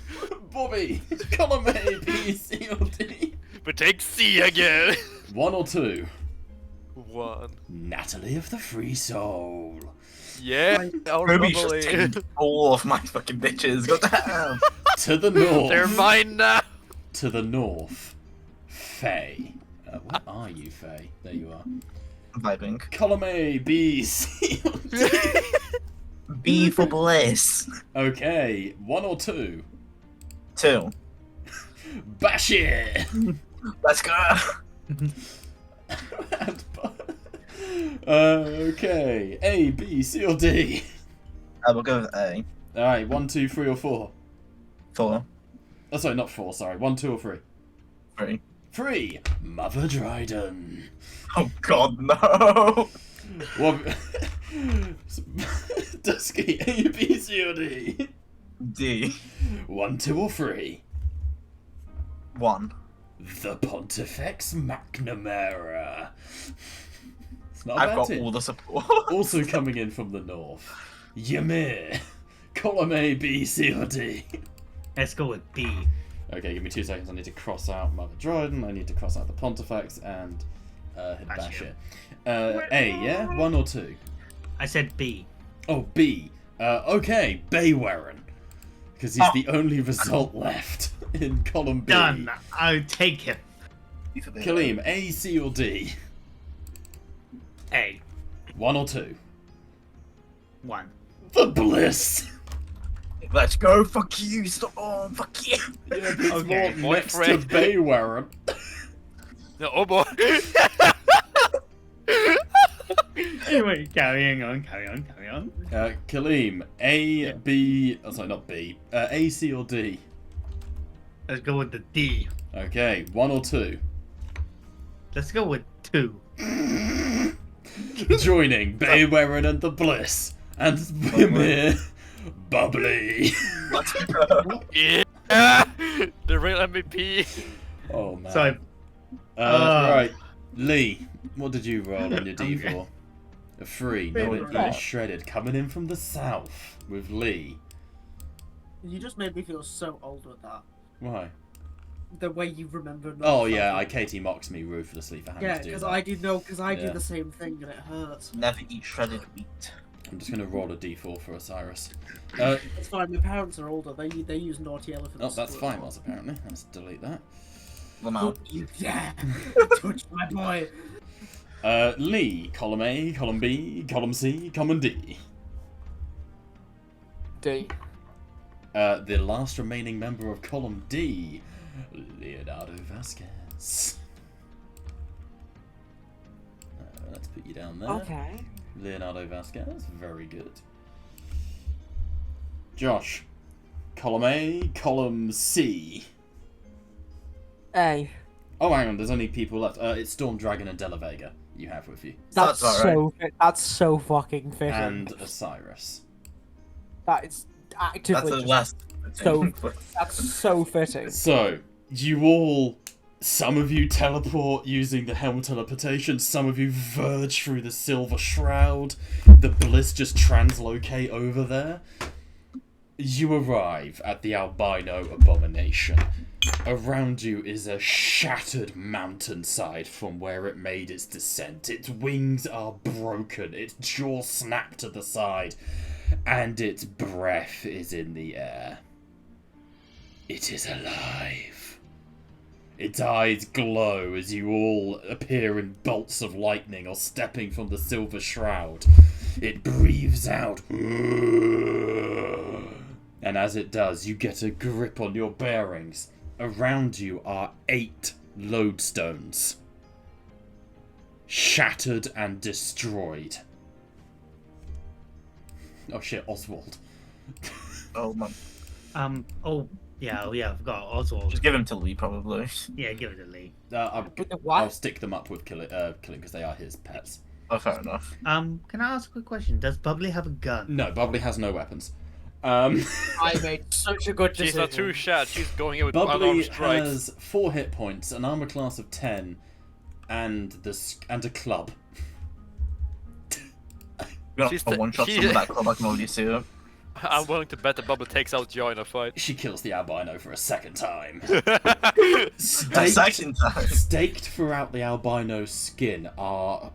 S1: Bobby. Column A, B, C, or D.
S4: We take C again.
S1: 1 or 2.
S4: 1.
S1: Natalie of the Free Soul.
S4: Yeah, our
S2: Ruby's just
S4: Ruby.
S2: taking all of my fucking bitches. God damn.
S1: To the north.
S4: They're mine now.
S1: To the north. Faye. Where are you, Faye? There you are.
S2: Vibing.
S1: Column A, B, C, or D.
S2: B for bliss.
S1: Okay, 1 or 2.
S2: 2.
S1: Bashir.
S2: Let's go.
S1: Okay, A, B, C, or D.
S2: I will go with A.
S1: Alright, 1, 2, 3, or 4.
S2: 4.
S1: Oh, sorry, not 4, sorry. 1, 2, or 3.
S2: 3.
S1: 3. Mother Dryden.
S2: Oh god, no.
S1: What? Dusky, A, B, C, or D.
S2: D.
S1: 1, 2, or 3.
S2: 1.
S1: The Pontifex McNamara. It's not a
S2: I've
S1: bad
S2: got
S1: team.
S2: all the support.
S1: Also coming in from the north. Ymir. Column A, B, C, or D.
S3: Let's go with B.
S1: Okay, give me 2 seconds. I need to cross out Mother Dryden. I need to cross out the Pontifex and hit
S3: Bashir.
S1: Bashir. A, yeah? 1 or 2?
S3: I said B.
S1: Oh, B. Okay, Baywarren. Because he's the only result left in column B.
S3: Done. I'll take him.
S1: Kaleem, A, C, or D?
S3: A.
S1: 1 or 2?
S3: 1.
S1: The Bliss.
S2: Let's go. Fuck you. Storm. Fuck you.
S1: Yeah, there's
S3: Okay,
S1: more next to
S4: boyfriend.
S1: Baywarren.
S4: No, oh boy.
S3: Anyway, carrying on.
S1: Kaleem, A, B. Oh, sorry, not B. A, C, or D?
S3: Let's go with the D.
S1: Okay, 1 or 2?
S3: Let's go with 2.
S1: Joining Baywarren and the Bliss and Ymir Bubbly.
S2: Let's go.
S4: Yeah! The real MVP.
S1: Oh man.
S3: So
S1: Right, Lee, what did you roll on your
S3: Okay.
S1: D4? A 3. No,
S5: Favorite
S1: it
S5: part.
S1: is shredded. Coming in from the south with Lee.
S5: You just made me feel so old with that.
S1: Why?
S5: The way you remember.
S1: Oh yeah, Katie mocks me ruthlessly for having
S5: Yeah,
S1: to do
S5: because
S1: that.
S5: I do know, because I
S1: Yeah.
S5: do the same thing and it hurts.
S2: Never eat shredded wheat.
S1: I'm just gonna roll a D4 for Osiris.
S5: It's fine. My parents are older. They use naughty elephants.
S1: Oh, that's
S5: for-
S1: fine, Moz, apparently. Let's delete that.
S2: Lamau.
S5: Yeah. Touch my boy.
S1: Lee, column A, column B, column C, column D.
S5: D.
S1: The last remaining member of column D, Leonardo Vasquez. Let's put you down there.
S5: Okay.
S1: Leonardo Vasquez, very good. Josh, column A, column C.
S5: A.
S1: Oh, hang on, there's only people left. It's Storm Dragon and Della Vega you have with you.
S2: That's alright.
S5: That's so fucking fitting.
S1: And Osiris.
S5: That is actively.
S2: That's the
S5: just-
S2: last.
S5: So- That's so fitting.
S1: So, you all Some of you teleport using the helm teleportation, some of you verge through the silver shroud, the bliss just translocate over there. You arrive at the albino abomination. Around you is a shattered mountainside from where it made its descent. Its wings are broken, its jaw snapped to the side, and its breath is in the air. It is alive. Its eyes glow as you all appear in bolts of lightning or stepping from the silver shroud. It breathes out. And as it does, you get a grip on your bearings. Around you are 8 lodestones. Shattered and destroyed. Oh shit, Oswald.
S2: Oh man.
S3: Oh yeah, I've got Oswald.
S2: Just give him to Lee, probably.
S3: Yeah, give it to Lee.
S1: I'll stick them up with killing because they are his pets.
S2: Oh, fair enough.
S3: Can I ask a quick question? Does Bubbly have a gun?
S1: No, Bubbly has no weapons.
S6: I made such a good
S4: She's
S6: decision.
S4: a true shot. She's going in with
S1: Bubbly
S4: unarmed strikes.
S1: has 4 hit points, an armor class of 10, and a club.
S2: You're
S4: She's
S2: not one shot
S4: she-
S2: some of that club, I can already see it.
S4: I'm willing to bet that Bubba takes out Joy in a fight.
S1: She kills the albino for a second time.
S2: A
S1: Staked,
S2: second time.
S1: staked throughout the albino's skin are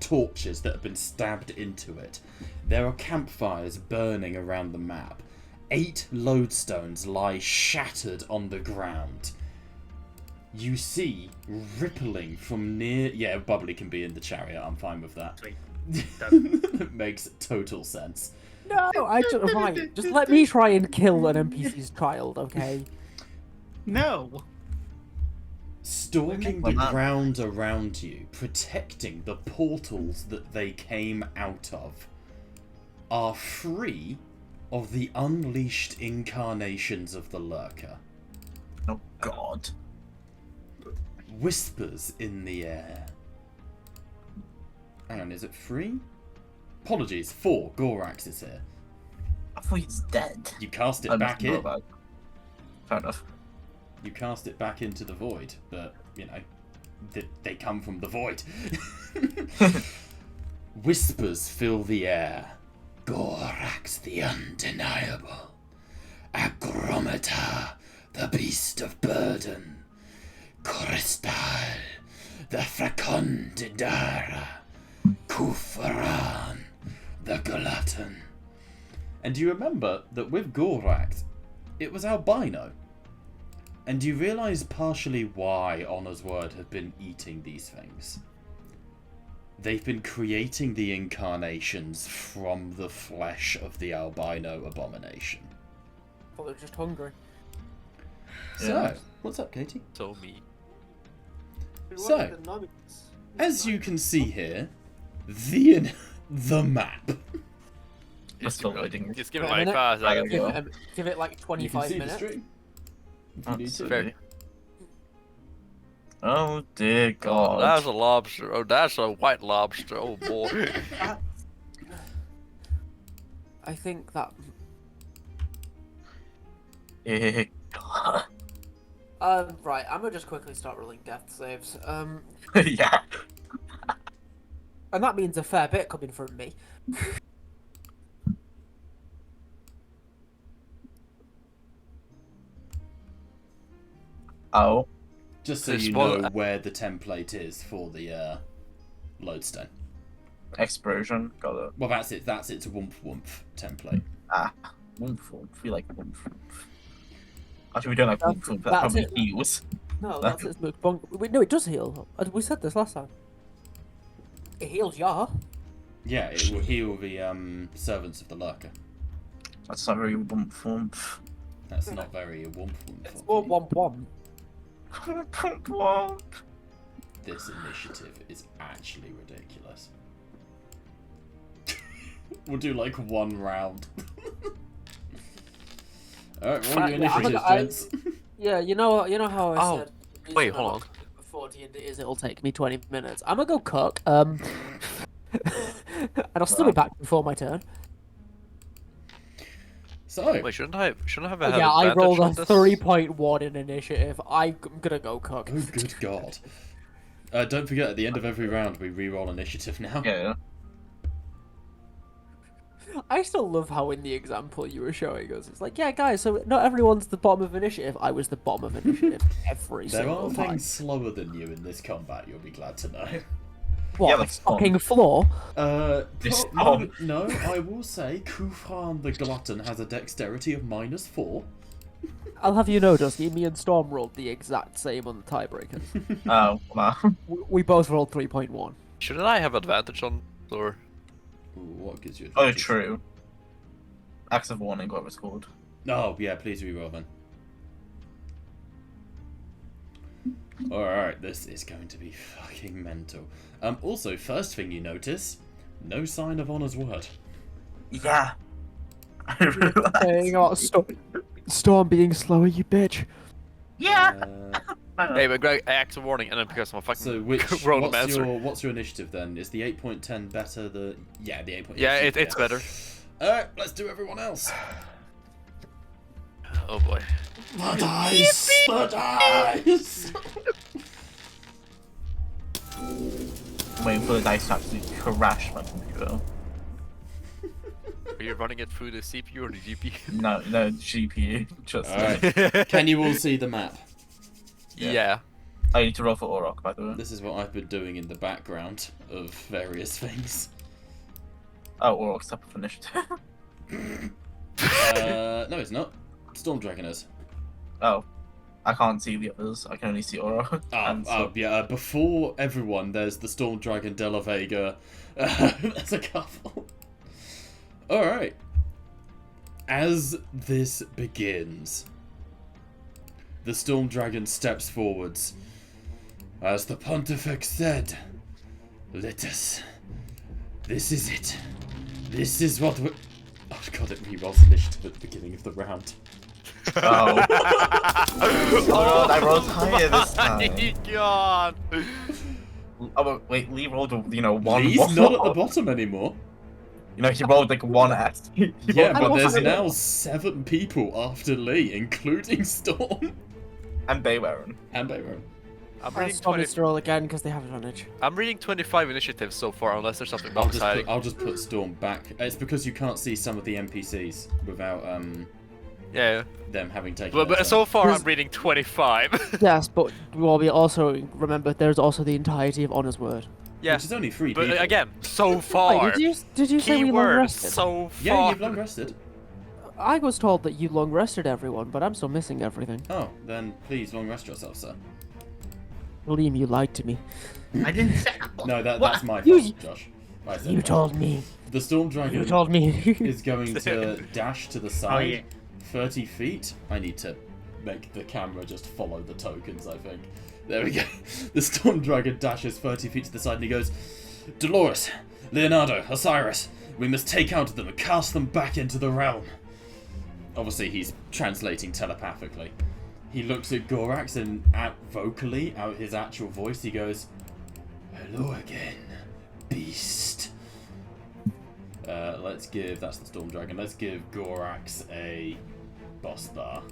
S1: torches that have been stabbed into it. There are campfires burning around the map. 8 lodestones lie shattered on the ground. You see, rippling from near... Yeah, Bubbly can be in the chariot, I'm fine with that.
S3: Sweet.
S1: That makes total sense.
S5: No, right. Just let me try and kill an NPC's child, okay?
S3: No.
S1: Stalking the
S2: Like that.
S1: ground around you, protecting the portals that they came out of, are 3 of the unleashed incarnations of the Lurker.
S2: Oh god.
S1: Whispers in the air. Hang on, is it 3? Apologies, 4. Gorax is here.
S2: I thought he's dead.
S1: You cast it
S2: I
S1: back
S2: must know
S1: in.
S2: about- Fair enough.
S1: You cast it back into the void, but, you know, they come from the void. Whispers fill the air. Gorax the undeniable. Agrometer, the beast of burden. Crystal, the Fecundidara. Kufaran, the glutton. And you remember that with Gorax, it was albino. And you realise partially why Honor's Word have been eating these things. They've been creating the incarnations from the flesh of the albino abomination.
S6: I thought they were just hungry.
S1: So,
S2: Yeah.
S1: what's up, Katie?
S4: So me.
S1: So, as you can see here, the map.
S2: It's still loading.
S4: Just give it
S6: Wait a
S4: like
S6: minute.
S4: 5 seconds.
S6: Give it like
S1: You can
S6: 25
S1: see
S6: minutes.
S1: the stream. If you need to.
S2: Absolutely. Oh dear
S4: Oh,
S2: god.
S4: that's a lobster. Oh, that's a white lobster. Oh boy.
S6: I think that.
S2: Eh, god.
S6: Right, I'm gonna just quickly start rolling death saves.
S2: Yeah.
S6: And that means a fair bit coming from me.
S2: Oh.
S1: Just so
S4: It's
S1: you
S4: one-
S1: know where the template is for the lodestone.
S2: Explosion. Got it.
S1: Well, that's it. That's its Woomph Woomph template.
S2: Woomph woomph. We like woomph woomph. Actually, we don't like
S6: That's-
S2: woomph woomph. That
S6: that's
S2: probably
S6: it.
S2: heals.
S6: No, that's its book. Wait, no, it does heal. We said this last time. It heals, yeah.
S1: Yeah, it will heal the servants of the lurker.
S2: That's not very woomph woomph.
S1: That's not very Woomph Woomph.
S6: It's
S1: of
S6: more
S1: you.
S6: womp womp.
S2: Woomph woomph.
S1: This initiative is actually ridiculous. We'll do like 1 round. Alright, roll your
S6: Yeah, I'm
S1: initiatives,
S6: gonna-
S1: gents.
S6: Yeah, you know how I
S4: Oh,
S6: said. the
S4: wait,
S6: reason I
S4: hold
S6: look Before D&D is it'll take me 20 minutes. I'm gonna go cook. And I'll still be back before my turn.
S1: So,
S4: Wait, shouldn't I have
S6: Oh,
S4: had
S6: yeah, I
S4: advantage
S6: rolled
S4: on
S6: a
S4: this?
S6: 3.1 in initiative. I'm gonna go cook.
S1: oh good god. Don't forget, at the end of every round, we re-roll initiative now.
S2: Yeah.
S6: I still love how in the example you were showing us, it's like, yeah, guys, so not everyone's the bottom of initiative. I was the bottom of initiative every
S1: There
S6: single
S1: are
S6: time.
S1: things slower than you in this combat, you'll be glad to know.
S6: What,
S2: Yeah,
S6: the
S2: like Storm.
S6: fucking floor?
S2: This
S1: No, I will say, Kufran the Glutton has a dexterity of -4.
S6: I'll have you know, Dusky, me and Storm rolled the exact same on the tiebreakers.
S2: Oh, wow.
S6: We both rolled 3.1.
S4: Shouldn't I have advantage on or?
S1: Ooh, what gives you
S2: Oh,
S1: advantage?
S2: true. Acts of warning, what was called.
S1: Oh, yeah, please re-roll then. Alright, this is going to be fucking mental. Also, first thing you notice, no sign of Honor's word.
S2: Yeah. I realized.
S6: Saying about Storm being slower, you bitch.
S3: Yeah.
S4: Hey, but Greg, act of warning, and then because I'm a fucking
S1: So which
S4: random answer.
S1: what's your initiative then? Is the 8.10 better? The 8.10.
S4: Yeah, it's better.
S1: Alright, let's do everyone else.
S4: Oh boy.
S1: The dice! The dice!
S2: Waiting for the dice to actually crash my computer.
S4: Are you running it through the CPU or the GPU?
S2: No, GPU. Just.
S1: Alright, can you all see the map?
S4: Yeah.
S2: I need to roll for Orok, by the way.
S1: This is what I've been doing in the background of various things.
S2: Oh, Orok's up of initiative.
S1: No, it's not. Storm Dragon is.
S2: Oh. I can't see the others. I can only see Orok.
S1: Before everyone, there's the Storm Dragon, De La Vega. There's a couple. Alright. As this begins, the Storm Dragon steps forwards. As the Pontifex said, let us. This is it. This is what we. Oh god, it re-rolls initiative at the beginning of the round.
S2: Oh. Oh god, I rolled higher this time.
S4: God.
S2: Oh, but wait, Lee rolled, one
S1: Lee's
S2: more.
S1: not at the bottom anymore.
S2: He rolled like one S.
S1: Yeah, but there's
S2: higher.
S1: now 7 people after Lee, including Storm
S2: And Baywerin.
S1: and Bayron.
S4: I'm
S6: I'll
S4: reading
S6: Storm
S4: 20.
S6: needs to roll again because they have advantage.
S4: I'm reading 25 initiatives so far, unless there's something more exciting.
S1: I'll just put Storm back. It's because you can't see some of the NPCs without
S4: Yeah.
S1: them having taken.
S4: But
S1: their
S4: so
S1: turn.
S4: far, I'm reading 25.
S6: Yes, but we also remember there's also the entirety of Honor's Word.
S4: Yeah.
S1: Which is only 3
S4: But
S1: people.
S4: again, so far.
S6: Wait, did you say we long
S4: Keyword,
S6: rested?
S4: so far.
S1: Yeah, you've long rested.
S6: I was told that you long rested everyone, but I'm still missing everything.
S1: Oh, then please long rest yourself, sir.
S6: Liam, you lied to me.
S3: I didn't say.
S1: No, that's
S3: What?
S1: my
S6: You-
S1: fault, Josh. I said
S6: You
S1: that.
S6: told me.
S1: The Storm Dragon
S6: You told me.
S1: is going to dash to the side.
S3: Oh yeah.
S1: 30 feet. I need to make the camera just follow the tokens, I think. There we go. The Storm Dragon dashes 30 feet to the side and he goes, Dolores, Leonardo, Osiris, we must take out them and cast them back into the realm. Obviously, he's translating telepathically. He looks at Gorax and vocally, out his actual voice, he goes, Hello again, beast. That's the Storm Dragon, let's give Gorax a boss bar.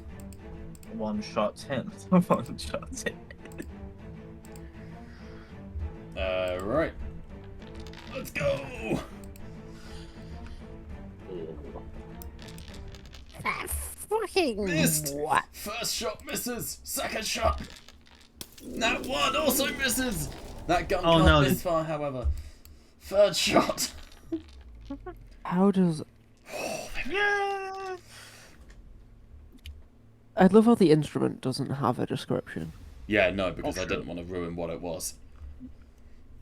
S2: One shot him. One shot him.
S1: Right. Let's go!
S6: Fucking
S1: Missed!
S6: what?
S1: First shot misses! Second shot! That one also misses! That gun
S3: Oh,
S1: can't
S3: no.
S1: miss far, however. Third shot!
S6: How does?
S3: Yeah.
S6: I love how the instrument doesn't have a description.
S1: Yeah, no, because I didn't want to ruin what it was.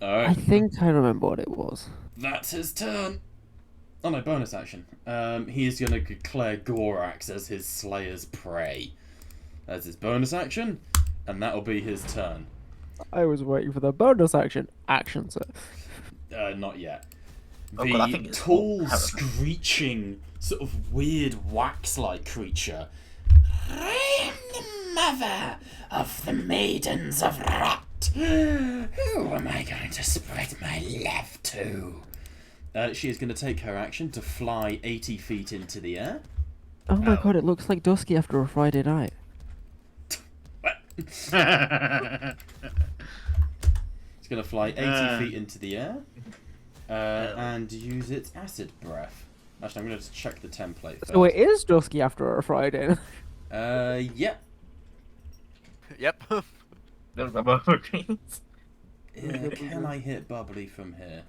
S6: I
S1: Alright,
S6: think I remember what it was.
S1: that's his turn. Oh no, bonus action. He is going to declare Gorax as his Slayer's prey. As his bonus action, and that'll be his turn.
S6: I was waiting for the bonus action. Action, sir.
S1: Not yet.
S2: Oh,
S1: The
S2: God, I think it's
S1: tall,
S2: Harrison.
S1: screeching, sort of weird wax-like creature. I am the mother of the maidens of Rot. Who am I going to spread my love to? She is going to take her action to fly 80 feet into the air.
S6: Oh my
S1: Ow.
S6: god, it looks like Dusky after a Friday night.
S1: It's gonna fly 80 feet into the air and use its acid breath. Actually, I'm gonna just check the template first.
S6: So it is Dusky after a Friday.
S1: Yep.
S4: Yep.
S2: Don't remember greens.
S1: Can I hit Bubbly from here?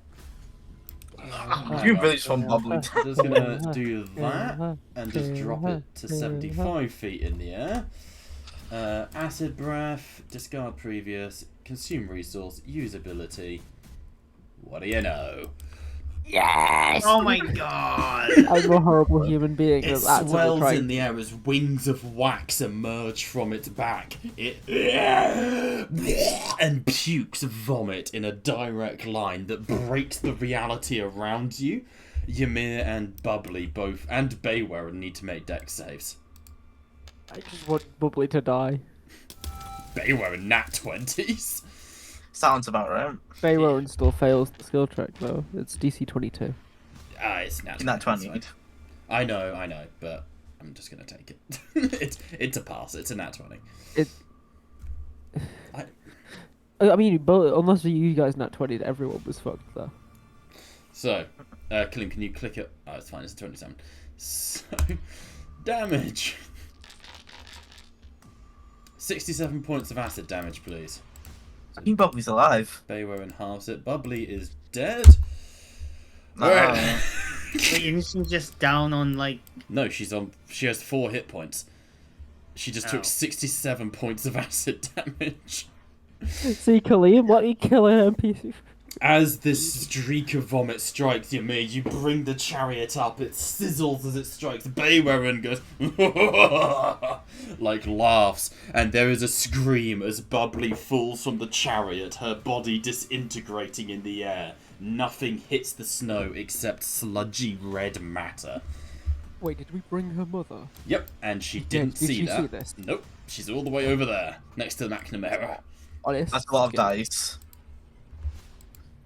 S2: You really just want bubbly.
S1: I'm just gonna do that and just drop it to 75 feet in the air. Acid breath, discard previous, consume resource, use ability. What do you know?
S2: Yes!
S3: Oh my god!
S6: I'm a horrible human being.
S1: It
S6: that's actively
S1: swells
S6: trying-
S1: in the air as wings of wax emerge from its back. It and pukes vomit in a direct line that breaks the reality around you. Ymir and Bubbly both, and Baywear need to make dex saves.
S6: I just want Bubbly to die.
S1: Baywear nat 20s.
S2: Sounds about right.
S6: Bayrowan still fails the skill check though. It's DC 22.
S1: It's nat
S2: In that
S1: 20.
S2: 20.
S1: I know, but I'm just gonna take it. it's a pass. It's a nat 20.
S6: I mean, but unless you guys nat 20, everyone was fucked though.
S1: So, Kalim, can you click it? Oh, it's fine. It's a 27. So, damage. 67 points of acid damage, please.
S2: I think Bubbly's alive.
S1: Baywear halves it. Bubbly is dead.
S2: No.
S1: Alright.
S3: Wait, isn't she just down on like?
S1: No, she's on. She has 4 hit points. She just
S3: Oh.
S1: took 67 points of acid damage.
S6: See, Khalid, let me kill him, piece of...
S1: As this streak of vomit strikes Ymir, you bring the chariot up. It sizzles as it strikes. Baywerin goes like laughs, and there is a scream as Bubbly falls from the chariot, her body disintegrating in the air. Nothing hits the snow except sludgy red matter.
S6: Wait, did we bring her mother?
S1: Yep, and she
S6: Did
S1: didn't
S6: she
S1: see that.
S6: see this?
S1: Nope, she's all the way over there, next to McNamara.
S6: Honest.
S2: That's a lot of dice.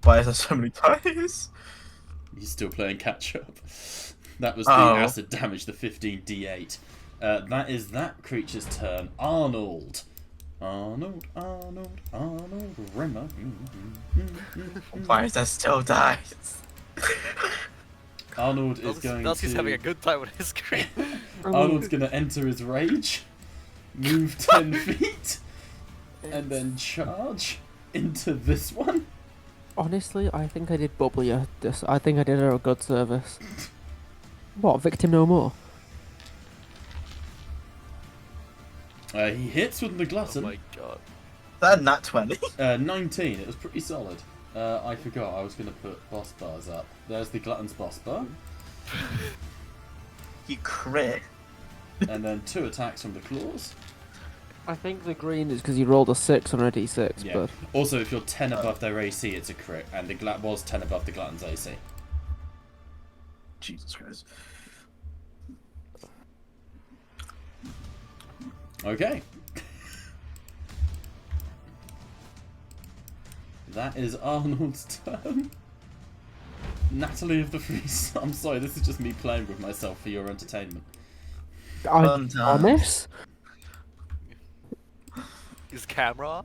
S2: Why is there so many dice?
S1: He's still playing catch up. That was the
S2: Oh.
S1: acid damage, the 15d8. That is that creature's turn. Arnold, Rimmer.
S2: Why is there still dice?
S1: Arnold is going
S4: Dusky's
S1: to.
S4: having a good time with his screen.
S1: Arnold's going to enter his rage, move 10 feet, and then charge into this one.
S6: Honestly, I think I did Bubbly I think I did her a good service. What, victim no more?
S1: He hits with the
S4: Oh
S1: glutton.
S4: my god.
S2: That nat 20.
S1: 19. It was pretty solid. I forgot I was going to put boss bars up. There's the glutton's boss bar,
S2: You crit.
S1: and then 2 attacks from the claws.
S6: I think the green is because you rolled a 6 on a d6,
S1: Yeah.
S6: but...
S1: Also, if you're 10 above their AC, it's a crit, and the glut was 10 above the glutton's AC.
S2: Jesus Christ.
S1: Okay. That is Arnold's turn. Natalie of the Freeze. I'm sorry, this is just me playing with myself for your entertainment.
S6: I
S2: Fun time.
S6: promise?
S4: His camera?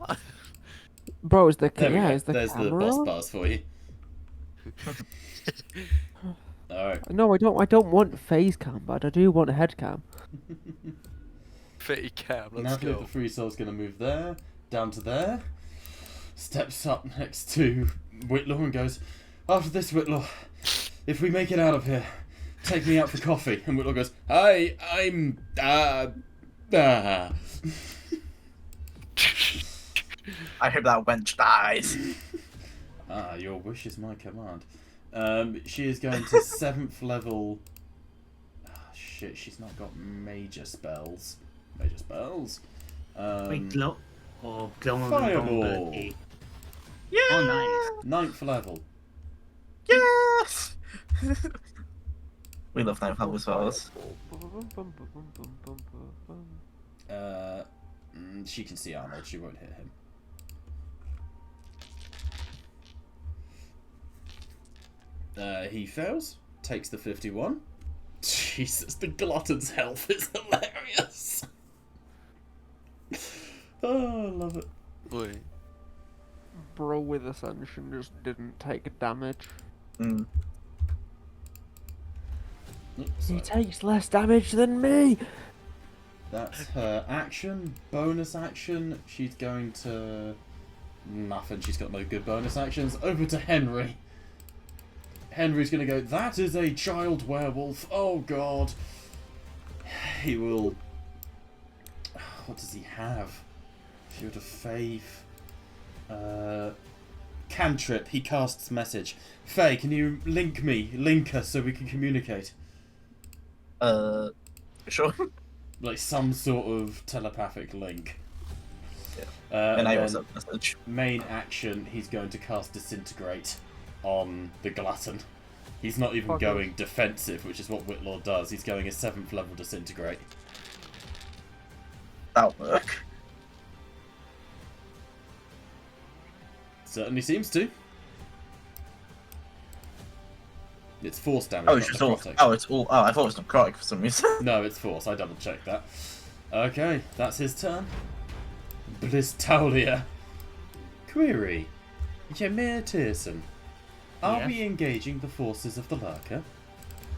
S6: Bro, is the,
S1: There we
S6: yeah,
S1: go.
S6: is the
S1: There's
S6: camera
S1: the boss
S6: on?
S1: bars for you. Alright.
S6: No, I don't want phase cam, but I do want a head cam.
S4: Fake cam, let's
S1: Natalie of
S4: go.
S1: the Free Soul's going to move there, down to there, steps up next to Whitlaw and goes, "After this, Whitlaw, if we make it out of here, take me out for coffee." And Whitlaw goes, I'm
S2: I hope that wench dies.
S1: your wish is my command. She is going to 7th level. Shit, she's not got major spells. Major spells.
S3: Wait, glow or glow of
S1: Fireball.
S3: invulnerability. Oh, nice.
S1: 9th level.
S2: Yes! We love 9th level spells.
S1: She can see Arnold. She won't hit him. He fails. Takes the 51. Jesus, the glutton's health is hilarious. Oh, I love it.
S4: Wait.
S6: Bro with Ascension just didn't take damage.
S2: Mm.
S1: Oops,
S6: He
S1: sorry.
S6: takes less damage than me!
S1: That's her action. Bonus action. She's going to... Nothing. She's got no good bonus actions. Over to Henry. Henry's going to go, that is a child werewolf. Oh, God. He will... What does he have? Shield of Faith. Cantrip. He casts message. Faye, can you link us so we can communicate?
S2: Sure.
S1: Like some sort of telepathic link.
S2: And
S1: And
S2: I
S1: then
S2: also message.
S1: main action, he's going to cast Disintegrate on the Glutton. He's not even
S6: Okay.
S1: going defensive, which is what Whitlaw does. He's going a 7th level Disintegrate.
S2: That'll work.
S1: Certainly seems to. It's force damage.
S2: Oh,
S1: not
S2: it's just all.
S1: necrotic.
S2: Oh, it's all. Oh, I thought it was necrotic for some reason.
S1: No, it's force. I double checked that. Okay, that's his turn. Blistaulia. Query. Ymir Tearson. Are
S3: Yes?
S1: we engaging the forces of the Lurker?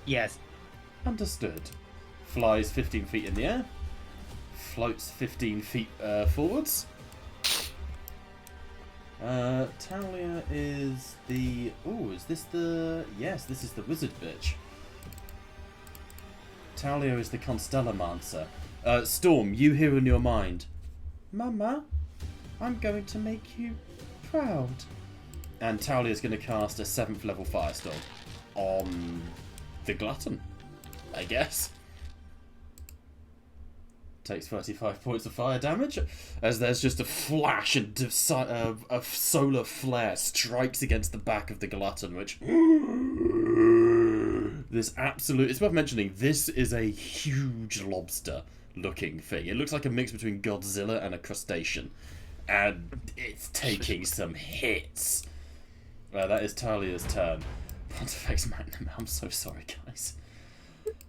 S3: Yes.
S1: Understood. Flies 15 feet in the air. Floats 15 feet forwards. Talia is the... Oh, is this the... Yes, this is the wizard bitch. Talia is the Constellamancer. Storm, you hear in your mind, Mama, I'm going to make you proud. And Talia's going to cast a 7th level Firestorm on the Glutton, I guess. Takes 35 points of fire damage as there's just a flash and a solar flare strikes against the back of the Glutton, which this absolute... It's worth mentioning, this is a huge lobster looking thing. It looks like a mix between Godzilla and a crustacean, and it's taking some hits. That is Talia's turn. Pontifex Magnum, I'm so sorry, guys.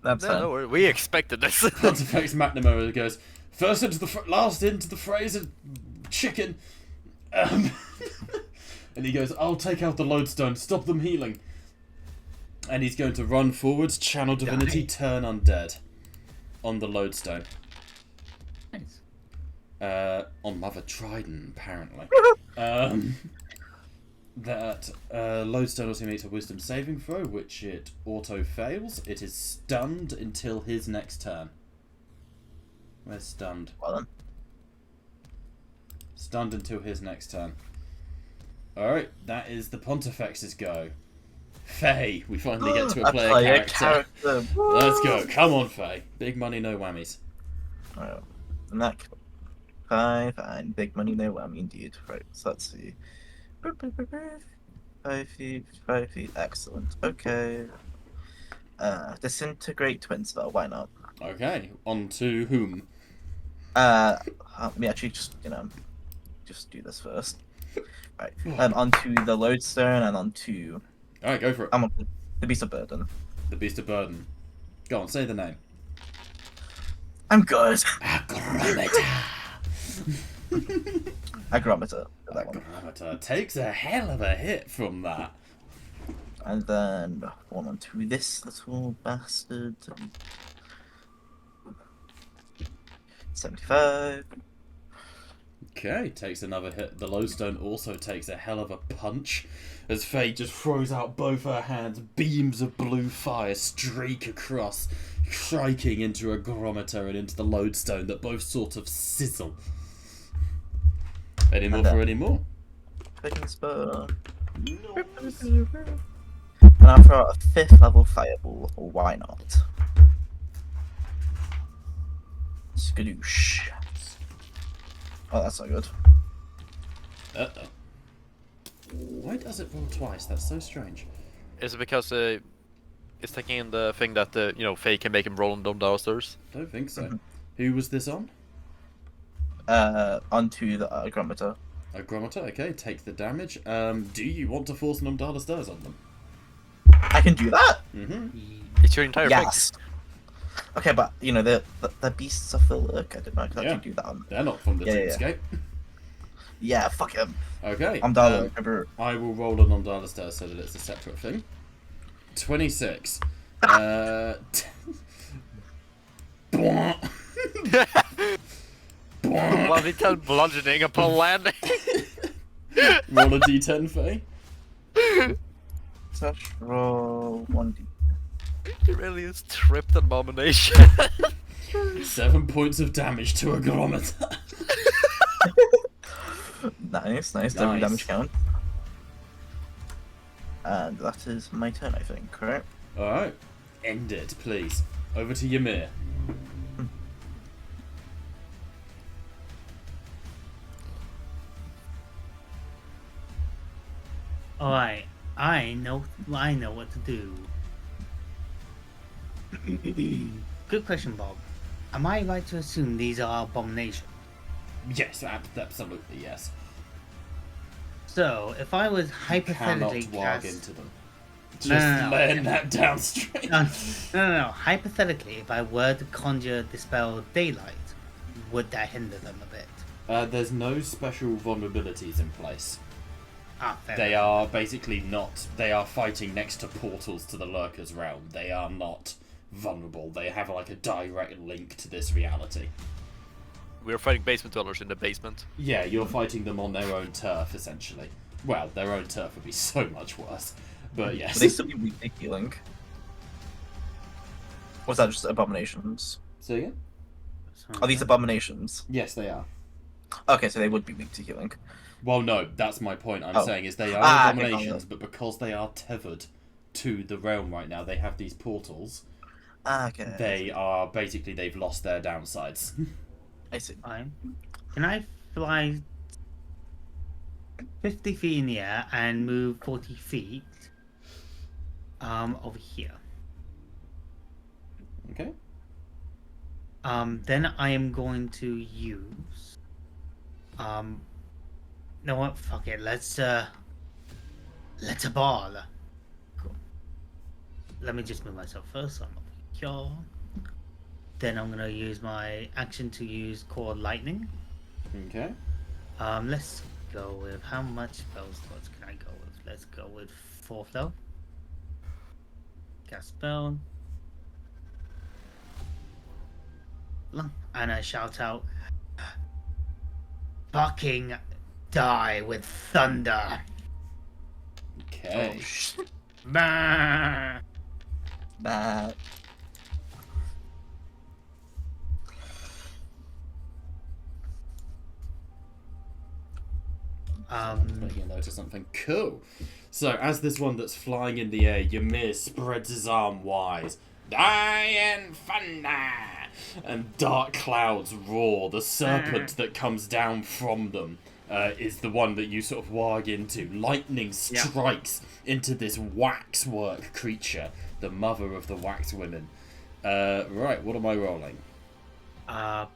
S2: That's
S4: No,
S2: fine.
S4: no, we expected this.
S1: Pontifex McNamara goes, first into the last into the phrase of chicken. And he goes, I'll take out the lodestone, stop them healing. And he's going to run forwards, channel divinity, turn undead. On the lodestone.
S3: Nice.
S1: On Mother Trident, apparently. That lodestone also makes a wisdom saving throw, which it auto fails. It is stunned until his next turn. Where's stunned?
S2: Well then.
S1: Stunned until his next turn. Alright, that is the Pontifex's go. Faye, we finally get to a player character. Let's go. Come on, Faye. Big money, no whammies.
S2: Alright. And that. Fine. Big money, no whammy indeed. Right, so let's see. 5 feet. Excellent. Okay. Disintegrate twin spell. Why not?
S1: Okay, on to whom?
S2: Let me actually just just do this first. Right. Onto the lodestone and onto
S1: Alright, go for it.
S2: on the beast of burden.
S1: The Beast of Burden. Go on, say the name.
S2: I'm good.
S1: Agrometer.
S2: Agrometer. That one.
S1: Agrometer takes a hell of a hit from that.
S2: And then one onto this little bastard. 75.
S1: Okay, takes another hit. The lodestone also takes a hell of a punch as Faye just throws out both her hands. Beams of blue fire streak across, striking into Agrometer and into the lodestone that both sort of sizzle. Any more for any more?
S2: Clicking spur. And I'll throw out a 5th level fireball. Why not? Skadoosh. Oh, that's not good.
S1: Uh-oh. Why does it roll twice? That's so strange.
S4: Is it because it's taking in the thing that Faye can make him roll on them downstairs?
S1: Don't think so. Who was this on?
S2: Onto the Agrometer.
S1: Agrometer, okay, take the damage. Do you want to force an Umdala Stirs on them?
S2: I can do that?
S1: Mm-hmm.
S4: It's your entire
S2: Yes. Okay, but you know the beasts of the lurk. I don't know. I can
S1: Yeah.
S2: actually do that.
S1: They're not from the
S2: Yeah, yeah, yeah.
S1: Dreamscape.
S2: Yeah, fuck him.
S1: Okay.
S2: I'm Darla. Remember?
S1: I will roll an Ondala Star so that it's a separate thing. 26. Bwah. Bwah.
S4: Bloody tell bludgeoning upon landing.
S1: Roll a d10, Faye.
S2: Slash roll 1d.
S4: It really is tripped abomination.
S1: 7 points of damage to a Grometer.
S2: Nice.
S1: Nice.
S2: Every damage count. And that is my turn, I think. Right?
S1: Alright. End it, please. Over to Ymir.
S3: Alright, I know what to do. Good question, Bob. Am I right to assume these are abominations?
S1: Yes, absolutely, yes.
S3: So, if I was
S1: Cannot
S3: hypothetically
S1: warg
S3: cast...
S1: into them. Just
S3: No.
S1: laying that down straight.
S3: No. Hypothetically, if I were to conjure Dispel Daylight, would that hinder them a bit?
S1: There's no special vulnerabilities in place.
S3: Fair
S1: They
S3: enough.
S1: are basically not. They are fighting next to portals to the Lurker's realm. They are not vulnerable. They have like a direct link to this reality.
S4: We're fighting basement dwellers in the basement.
S1: Yeah, you're fighting them on their own turf, essentially. Well, their own turf would be so much worse. But yes.
S2: Would they still be weak to healing? Or is that just abominations?
S1: Say again?
S2: Are these abominations?
S1: Yes, they are.
S2: Okay, so they would be weak to healing.
S1: Well, no, that's my point. I'm
S2: Oh.
S1: saying is they are
S2: Okay,
S1: abominations,
S2: got
S1: but because they are tethered to the realm right now, they have these portals.
S2: Okay.
S1: They are basically they've lost their downsides.
S2: I see.
S3: Fine. Can I fly 50 feet in the air and move 40 feet over here?
S1: Okay.
S3: Then I am going to use you know what, fuck it, let's a ball. Cool. Let me just move myself first. I'm over here. Then I'm gonna use my action to use Core Lightning.
S1: Okay.
S3: Let's go with how much spell slots can I go with? Let's go with 4 though. Cast spell. And I shout out, fucking die with thunder.
S1: Okay.
S3: Bah!
S2: That.
S1: Making a note of something cool. So, as this one that's flying in the air, Ymir spreads his arm wide. Die in thunder! And dark clouds roar. The serpent that comes down from them is the one that you sort of warg into. Lightning strikes into this waxwork creature, the mother of the wax women. Right, what am I rolling?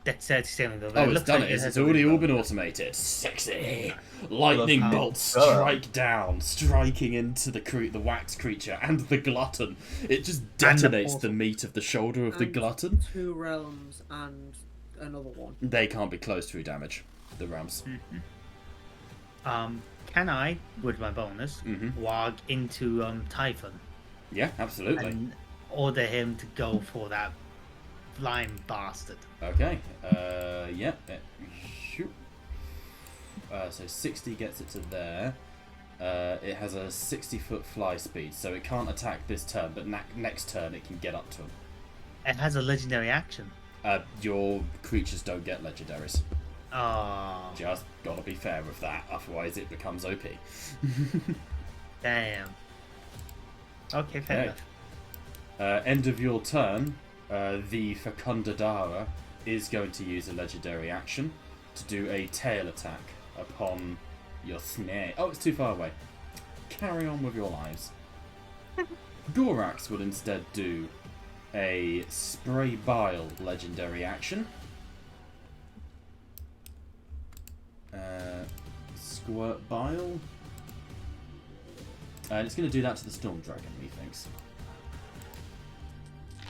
S3: Dexterity saving throw.
S1: Oh, it's
S3: looks
S1: done
S3: like
S1: it.
S3: has
S1: It's
S3: a
S1: already all
S3: window.
S1: been automated. Sexy. Lightning
S3: how-
S1: bolts strike down, striking into the wax creature and the glutton. It just
S3: And the
S1: detonates the
S3: portal.
S1: meat of the shoulder of the
S6: And
S1: glutton.
S6: 2 realms and another one.
S1: They can't be close through damage. The rams.
S3: Can I, with my bonus,
S1: Mhm.
S3: warg into Typhon
S1: Yeah, absolutely.
S3: and order him to go for that flying bastard?
S1: Okay. Yeah. Shoot. So 60 gets it to there. It has a 60-foot fly speed, so it can't attack this turn, but next turn it can get up to him.
S3: It has a legendary action.
S1: Your creatures don't get legendaries.
S3: Oh,
S1: Just gotta be fair with that, otherwise it becomes OP.
S3: damn. Okay, fair
S1: Okay.
S3: enough.
S1: End of your turn, the Fecundadara is going to use a legendary action to do a tail attack upon your snake. Oh, it's too far away. Carry on with your lives. Gorax will instead do a Spray Bile legendary action. Squirt Bile. And it's going to do that to the Storm Dragon, methinks.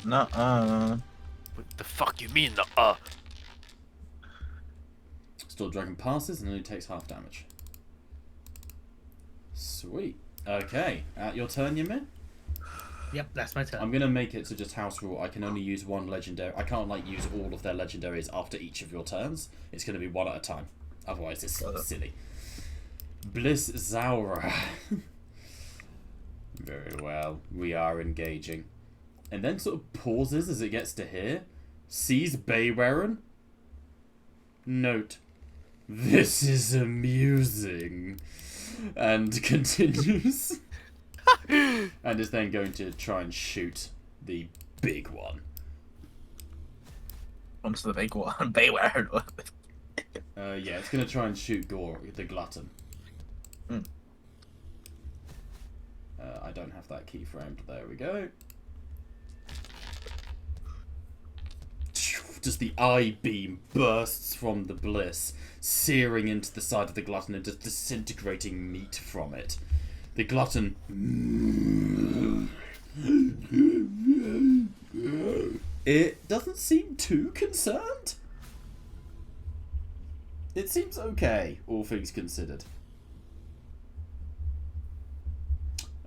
S2: No.
S4: What the fuck you mean?
S1: Storm Dragon passes and only takes half damage. Sweet. Okay, your turn, Ymir?
S3: Yep, that's my turn.
S1: I'm gonna make it so just house rule. I can only use one legendary. I can't like use all of their legendaries after each of your turns. It's gonna be one at a time. Otherwise, it's silly. Bliss Zaura. Very well. We are engaging, and then sort of pauses as it gets to here. Sees Baywerin. Note. This is amusing, and continues. And is then going to try and shoot the big one.
S2: Onto the big one. Beware.
S1: Yeah, it's going to try and shoot Gore, the glutton. I don't have that keyframed. There we go. Just the eye beam bursts from the Bliss, searing into the side of the glutton and just disintegrating meat from it. The glutton. It doesn't seem too concerned. It seems okay, all things considered.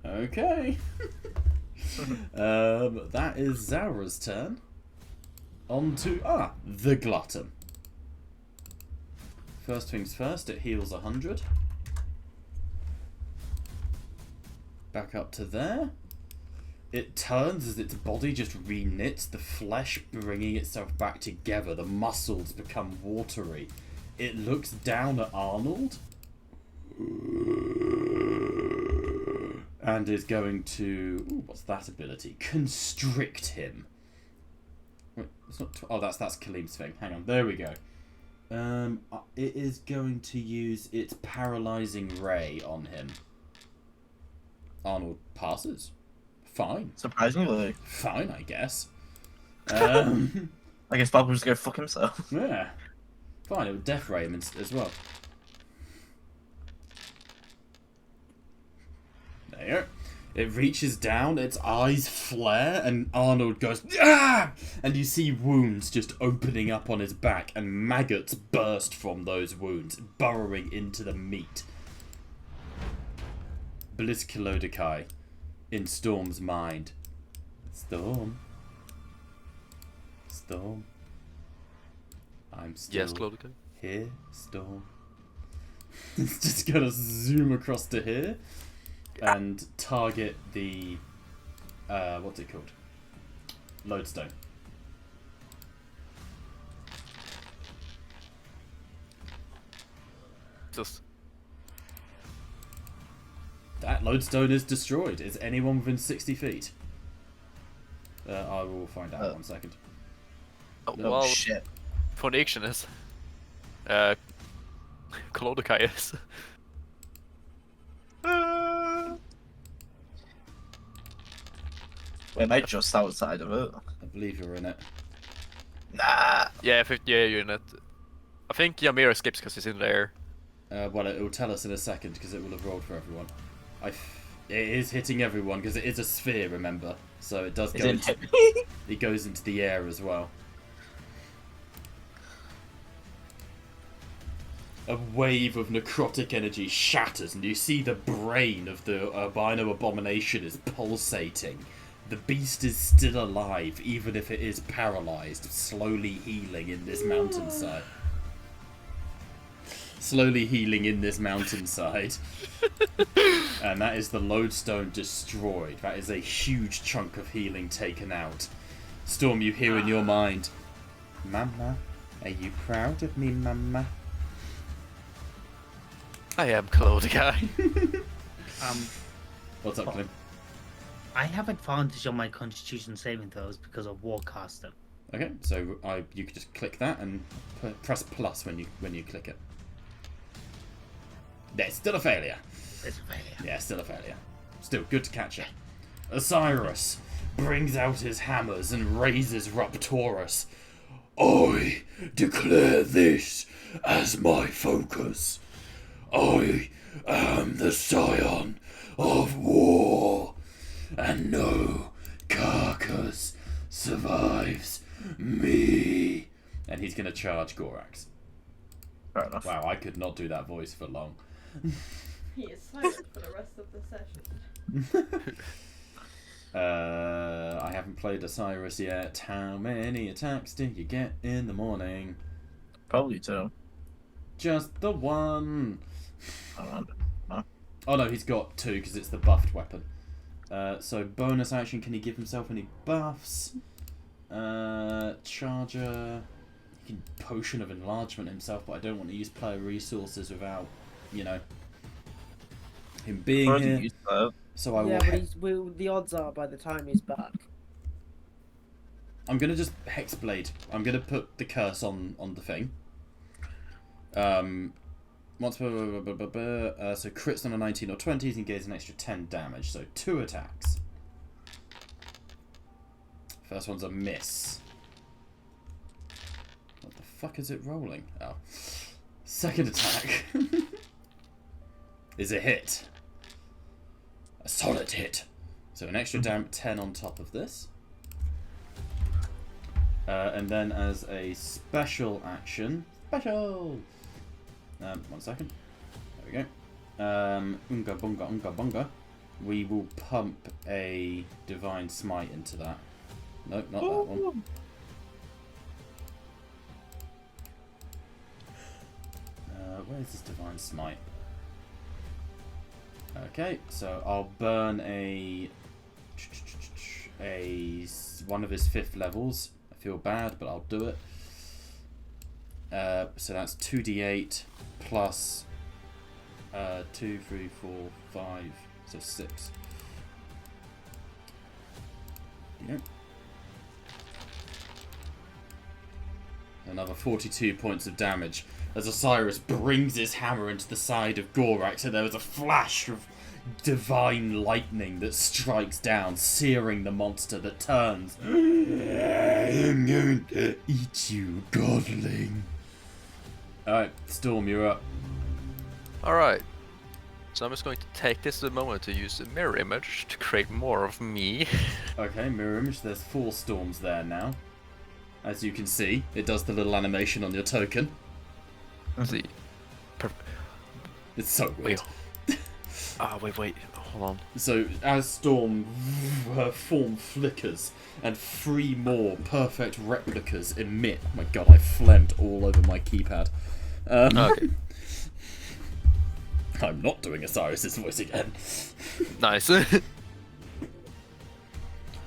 S1: Okay. That is Zaura's turn. On to the glutton. First things first, it heals 100. Back up to there. It turns as its body just reknits, the flesh bringing itself back together, the muscles become watery. It looks down at Arnold and is going to... Ooh, what's that ability? Constrict him. Wait, it's not... that's Kalim's thing. Hang on, there we go. It is going to use its paralyzing ray on him. Arnold passes. Fine.
S2: Surprisingly.
S1: Fine, I guess.
S2: I guess Bob will just go fuck himself.
S1: Yeah. Fine, it would death ray him as well. There you go. It reaches down, its eyes flare, and Arnold goes, ah! And you see wounds just opening up on his back, and maggots burst from those wounds, burrowing into the meat. Bliss Kilodekai in Storm's mind. Storm. Storm. I'm still
S4: Yes, Clodica.
S1: here, Storm. It's just gonna zoom across to here and target the what's it called? Lodestone.
S4: Just
S1: That lodestone is destroyed. Is anyone within 60 feet? I will find out 1 second.
S2: Oh,
S4: well,
S2: shit.
S4: Prediction is Clodica is.
S2: Wait, am I just outside of it?
S1: I believe you're in it.
S2: Nah.
S4: Yeah, you're in it. I think Ymir escapes because he's in there.
S1: Well, it will tell us in a second because it will have rolled for everyone. It is hitting everyone because it is a sphere, remember? So it does go into, it goes into the air as well. A wave of necrotic energy shatters, and you see the brain of the albino abomination is pulsating. The beast is still alive, even if it is paralyzed, slowly healing in this mountainside. Slowly healing in this mountainside. And that is the lodestone destroyed. That is a huge chunk of healing taken out. Storm, you hear in your mind, Mama, are you proud of me, Mama?
S4: I am Clodica.
S1: What's up, Clem?
S3: I have advantage on my Constitution saving throws because of Warcaster.
S1: Okay, so you could just click that and press plus when you click it. Yeah, it's still a failure.
S3: It's a failure.
S1: Yeah, still a failure. Still good to catch it. Osiris brings out his hammers and raises Ruptorus. I declare this as my focus. I am the scion of war, and no carcass survives me. going to charge Gorax.
S2: Fair enough.
S1: Wow, I could not do that voice for long.
S7: He is silent for the rest of the session.
S1: I haven't played Osiris yet. How many attacks do you get in the morning?
S2: Probably too.
S1: Just the one.
S2: Around.
S1: Oh no, he's got 2 because it's the buffed weapon. So bonus action, can he give himself any buffs? Charger. He can potion of enlargement himself, but I don't want to use player resources without, you know, him being
S2: Already
S1: here.
S2: used that.
S1: So I will.
S8: Yeah, but the odds are by the time he's back.
S1: I'm gonna just Hexblade. I'm gonna put the curse on the thing. Once so crits on a 19 or 20, he gains an extra 10 damage. So 2 attacks. First one's a miss. What the fuck is it rolling? Oh. Second attack is a hit. A solid hit. So an extra 10 on top of this. And then as a special action... Special! 1 second. There we go. Unga bunga unga bunga. We will pump a Divine Smite into that. Nope, not that one. Where's this Divine Smite? Okay, so I'll burn one of his 5th levels. I feel bad, but I'll do it. So that's 2d8 plus 2, 3, 4, 5, so 6. Yep. Another 42 points of damage as Osiris brings his hammer into the side of Gorax, and there was a flash of divine lightning that strikes down, searing the monster that turns. I am going to eat you, godling. Alright, Storm, you're up.
S4: Alright. So I'm just going to take this a moment to use the mirror image to create more of me.
S1: Okay, mirror image, there's 4 storms there now. As you can see, it does the little animation on your token.
S4: Let's see.
S1: It's so weird.
S4: Wait, hold on.
S1: So, as Storm, her form flickers, and 3 more perfect replicas emit. Oh my god, I phlegmed all over my keypad.
S4: Okay.
S1: I'm not doing Osiris's voice again.
S4: Nice.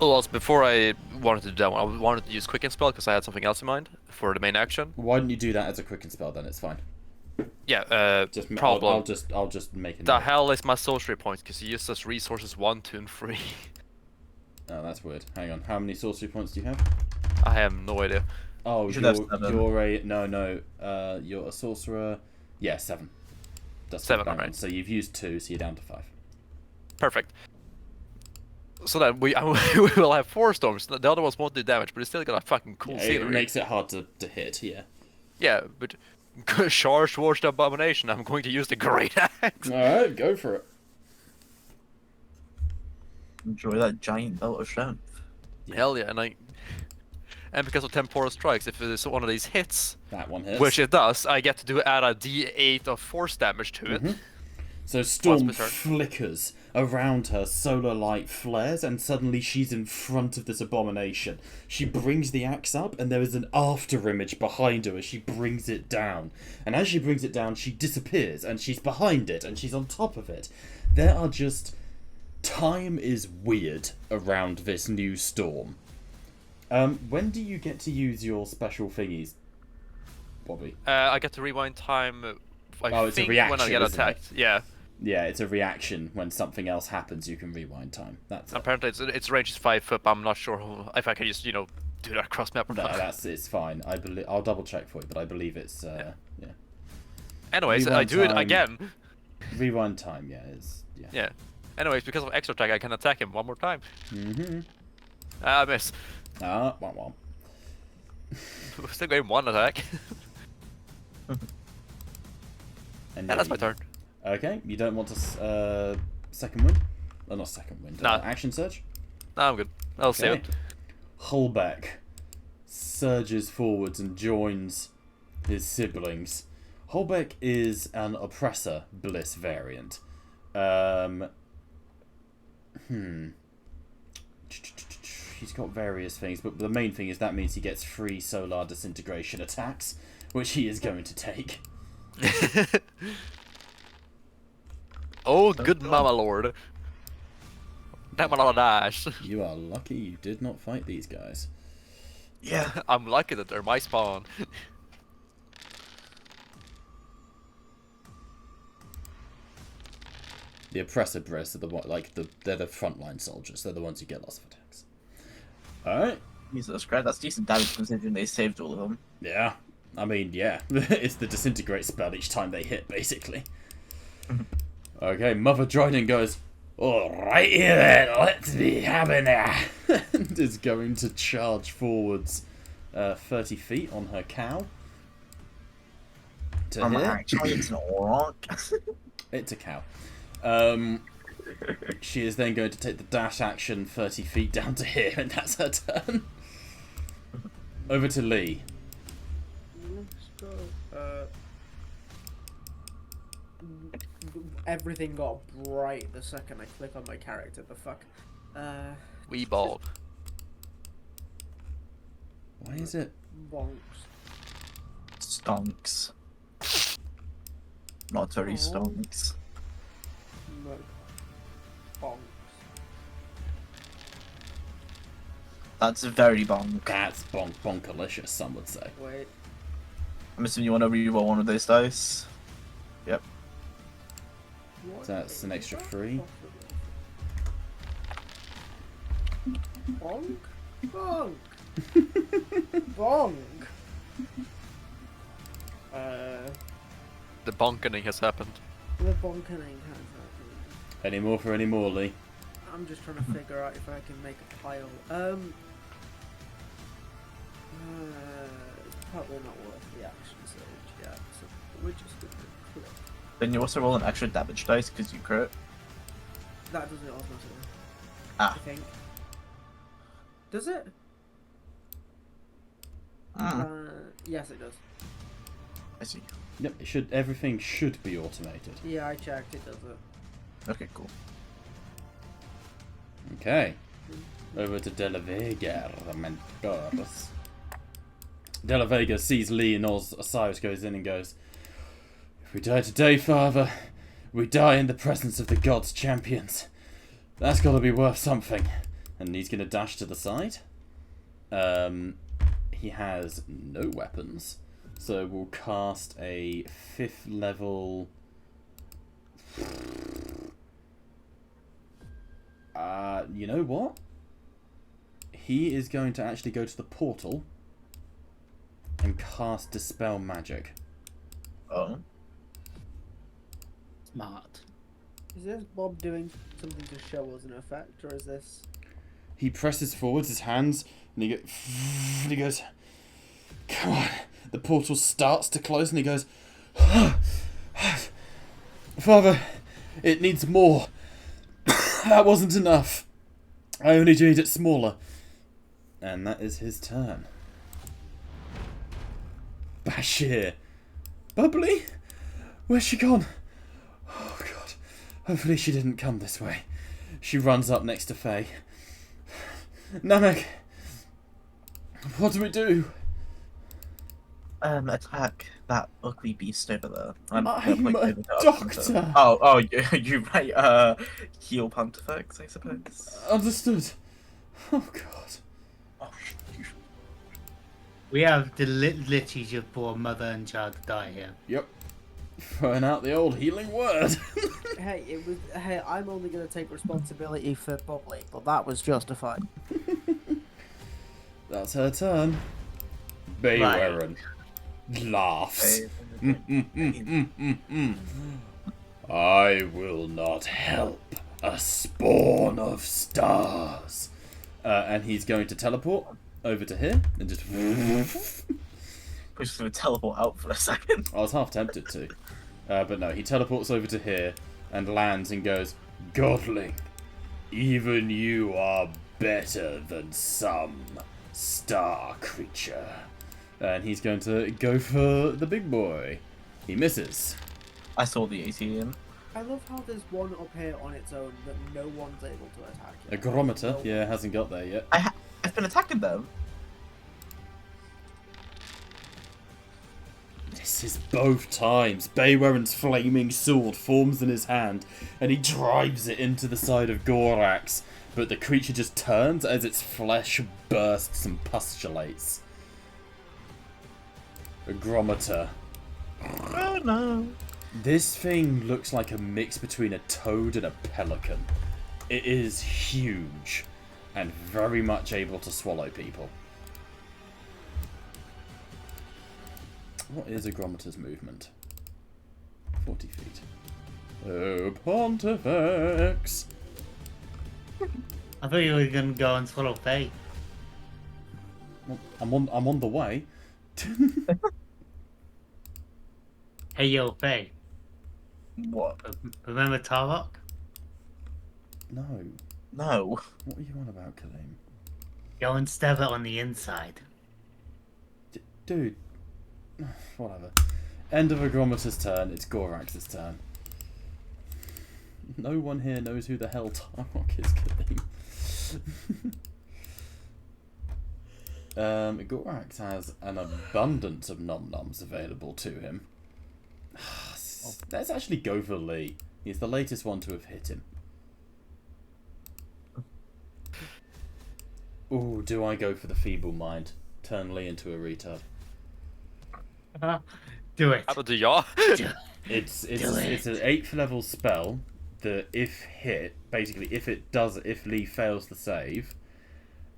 S4: Oh, also, before I wanted to do that one, I wanted to use Quicken Spell because I had something else in mind for the main action.
S1: Why don't you do that as a quicken spell then? It's fine.
S4: Yeah,
S1: Just
S4: problem.
S1: I'll just make it.
S4: The hell is my sorcery points? Because you use as resources 1, 2, and 3.
S1: Oh, that's weird. Hang on. How many sorcery points do you have?
S4: I have no idea.
S1: Oh,
S2: You should have
S1: you're
S2: 7.
S1: you're a sorcerer. Yeah, 7. That's
S4: 7,
S1: bang on.
S4: alright.
S1: So you've used 2, so you're down to 5.
S4: Perfect. So then we will have 4 storms. The other ones won't do damage, but it's still got a fucking cool
S1: Yeah,
S4: scenery.
S1: it makes it hard to hit. Yeah.
S4: Yeah, but charge towards the abomination. I'm going to use the great axe.
S1: All right, go for it.
S2: Enjoy that giant belt of strength.
S4: Hell yeah, and because of temporal strikes, if it's one of these hits,
S1: That one hits.
S4: which it does, I get to add a d8 of force damage to it.
S1: So Storm
S4: per turn.
S1: flickers around her, solar light flares, and suddenly she's in front of this abomination. She brings the axe up, and there is an after image behind her as she brings it down. And as she brings it down, she disappears, and she's behind it, and she's on top of it. There are just... Time is weird around this new storm. When do you get to use your special thingies, Bobby?
S4: I get to rewind time. I
S1: It's a
S4: think when I
S1: reaction,
S4: get
S1: isn't it?
S4: attacked. Yeah.
S1: Yeah, it's a reaction. When something else happens, you can rewind time. That's it.
S4: Apparently, its range is 5 foot. But I'm not sure if I can just do that across map or
S1: No,
S4: not.
S1: it's fine. I'll double check for you, but I believe it's yeah.
S4: Anyways, I
S1: rewind
S4: do it
S1: time.
S4: again.
S1: Rewind time, yeah.
S4: Yeah. Anyways, because of extra attack, I can attack him one more time.
S1: Mm-hmm.
S4: I miss.
S1: Womp.
S4: Still getting 1 attack.
S1: And
S4: Yeah, that's my
S1: you-
S4: turn.
S1: Okay, you don't want to second wind? Oh, not second wind.
S4: No.
S1: Action surge.
S4: No, I'm good. I'll save it.
S1: Hullbeck surges forwards and joins his siblings. Holbeck is an oppressor bliss variant. He's got various things, but the main thing is that means he gets free solar disintegration attacks, which he is going to take.
S4: Oh, good mama lord. Damn a lot of dash.
S1: You are lucky you did not fight these guys.
S2: Yeah.
S4: I'm lucky that they're my spawn.
S1: The oppressor breasts are they're the frontline soldiers. They're the ones who get lots of attacks. Alright.
S2: Jesus Christ, that's decent damage considering they saved all of them.
S1: Yeah. I mean, yeah. It's the disintegrate spell each time they hit, basically. Okay, Mother Dryden goes, alright then, let's be having it. And is going to charge forwards 30 feet on her cow. To hit.
S2: Actually, it's an Auroch.
S1: It's a cow. She is then going to take the dash action 30 feet down to here, and that's her turn. Over to Lee.
S8: Everything got bright the second I click on my character. The fuck.
S4: We ball.
S1: Why is it?
S8: Bonks.
S2: Stonks. Not very stonks.
S8: No. Bonks.
S2: That's very bonk.
S1: That's bonkalicious, some would say.
S8: Wait.
S2: I'm assuming you want to reroll one of those dice. Yep.
S8: What
S1: So that's an extra 3.
S8: Bonk? Bonk! Bonk!
S4: The bonkening has happened.
S8: The bonkening has happened.
S1: Any more for any more, Lee?
S8: I'm just trying to figure out if I can make a pile. It's probably not worth the action surge yet, so we're just gonna click.
S2: Then you also roll an extra damage dice because you crit.
S8: That does it automatically.
S2: Ah.
S8: I think. Does it? Yes, it does.
S2: I see.
S1: Yep, it should. Everything should be automated.
S8: Yeah, I checked. It does it.
S2: Okay, cool.
S1: Okay. Over to De La Vega, the mentors. De La Vega sees Lee and Osiris goes in and goes, if we die today, Father, we die in the presence of the gods' champions. That's got to be worth something. And he's going to dash to the side. He has no weapons. So we'll cast a 5th level... you know what? He is going to actually go to the portal and cast Dispel Magic.
S2: Oh.
S3: Smart.
S8: Is this Bob doing something to show us an effect, or is this?
S1: He presses forwards his hands and he goes, come on. The portal starts to close and he goes, Father, it needs more. That wasn't enough. I only made it smaller. And that is his turn. Bashir. Bubbly? Where's she gone? Oh god. Hopefully she didn't come this way. She runs up next to Faye. Namek. What do we do?
S2: Attack that ugly beast over there. I'm
S1: I'm
S2: gonna
S1: a
S2: point over to
S1: doctor.
S2: Hunter. Oh, you're right. Heal Pontifex, I suppose.
S1: Understood. Oh god.
S2: Oh,
S3: We have literally just brought mother and child to die here.
S1: Yep. Throwing out the old healing word.
S8: Hey, Hey, I'm only gonna take responsibility for Bubbly, but that was justified.
S1: That's her turn. Baywerin laughs. I will not help a spawn of stars. And he's going to teleport over to here and just.
S2: We're just gonna teleport out for a second.
S1: I was half tempted to, but no. He teleports over to here and lands and goes, Godling, even you are better than some. Star creature. And he's going to go for the big boy. He misses.
S2: I saw the 18.
S8: I love how there's one up here on its own that no one's able to attack.
S1: A
S8: Yet.
S1: Grometer,
S8: No
S1: yeah, hasn't got there yet.
S2: I've been attacking them.
S1: This is both times. Baywaren's flaming sword forms in his hand, and he drives it into the side of Gorax. But the creature just turns as its flesh bursts and pustulates. A Grometer.
S2: Oh no.
S1: This thing looks like a mix between a toad and a pelican. It is huge and very much able to swallow people. What is a Grometer's movement? 40 feet. Oh, Pontifex!
S3: I thought you were gonna go and swallow Faye.
S1: Well, I'm on the way.
S3: Hey yo, Faye.
S2: What?
S3: Remember Tarok?
S1: No.
S2: No.
S1: What are you on about, Kalim?
S3: Go and stab it on the inside.
S1: Dude. Whatever. End of a Grometer's turn. It's Gorax's turn. No one here knows who the hell Tarok is, Kalim. Gorax has an abundance of nom-noms available to him. Let's actually go for Lee. He's the latest one to have hit him. Ooh, do I go for the Feeble Mind? Turn Lee into a retard.
S3: Do it.
S4: How about ya?
S1: It's
S3: Do
S1: it's an 8th level spell that if hit, basically if Lee fails the save,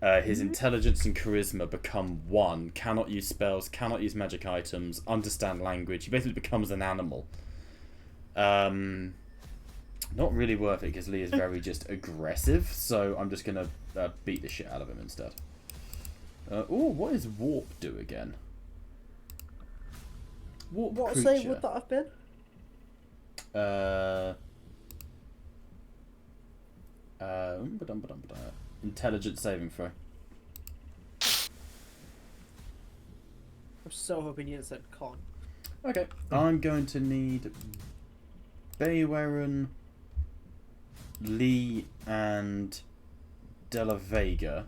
S1: his intelligence and charisma become 1, cannot use spells, cannot use magic items, understand language. He basically becomes an animal. Not really worth it because Lee is very just aggressive, so I'm just gonna beat the shit out of him instead. What does Warp do again? Warp
S8: What
S1: creature.
S8: save would that have been?
S1: Intelligence saving throw.
S8: I'm so hoping you said con.
S1: Okay, I'm going to need Baywaren, Lee, and Della Vega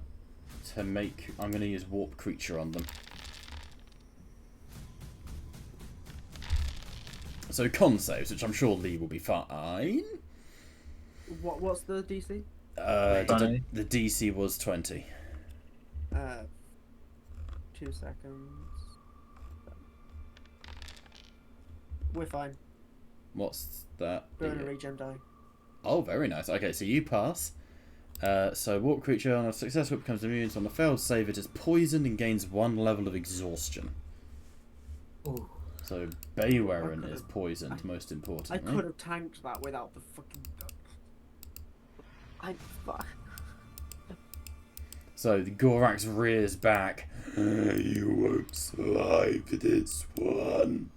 S1: to make. I'm going to use Warp Creature on them. So con saves, which I'm sure Lee will be fine.
S8: What's the DC?
S1: The DC was 20.
S8: 2 seconds. We're fine.
S1: What's that?
S8: Burn a regen die.
S1: Oh, very nice. Okay, so you pass. So Warp Creature on a successful becomes immune, so on a failed save it is poisoned and gains 1 level of exhaustion.
S3: Ooh.
S1: So Baywaren is poisoned, most importantly.
S8: I could have tanked that without the fucking.
S1: So the Gorax rears back. You won't survive this one.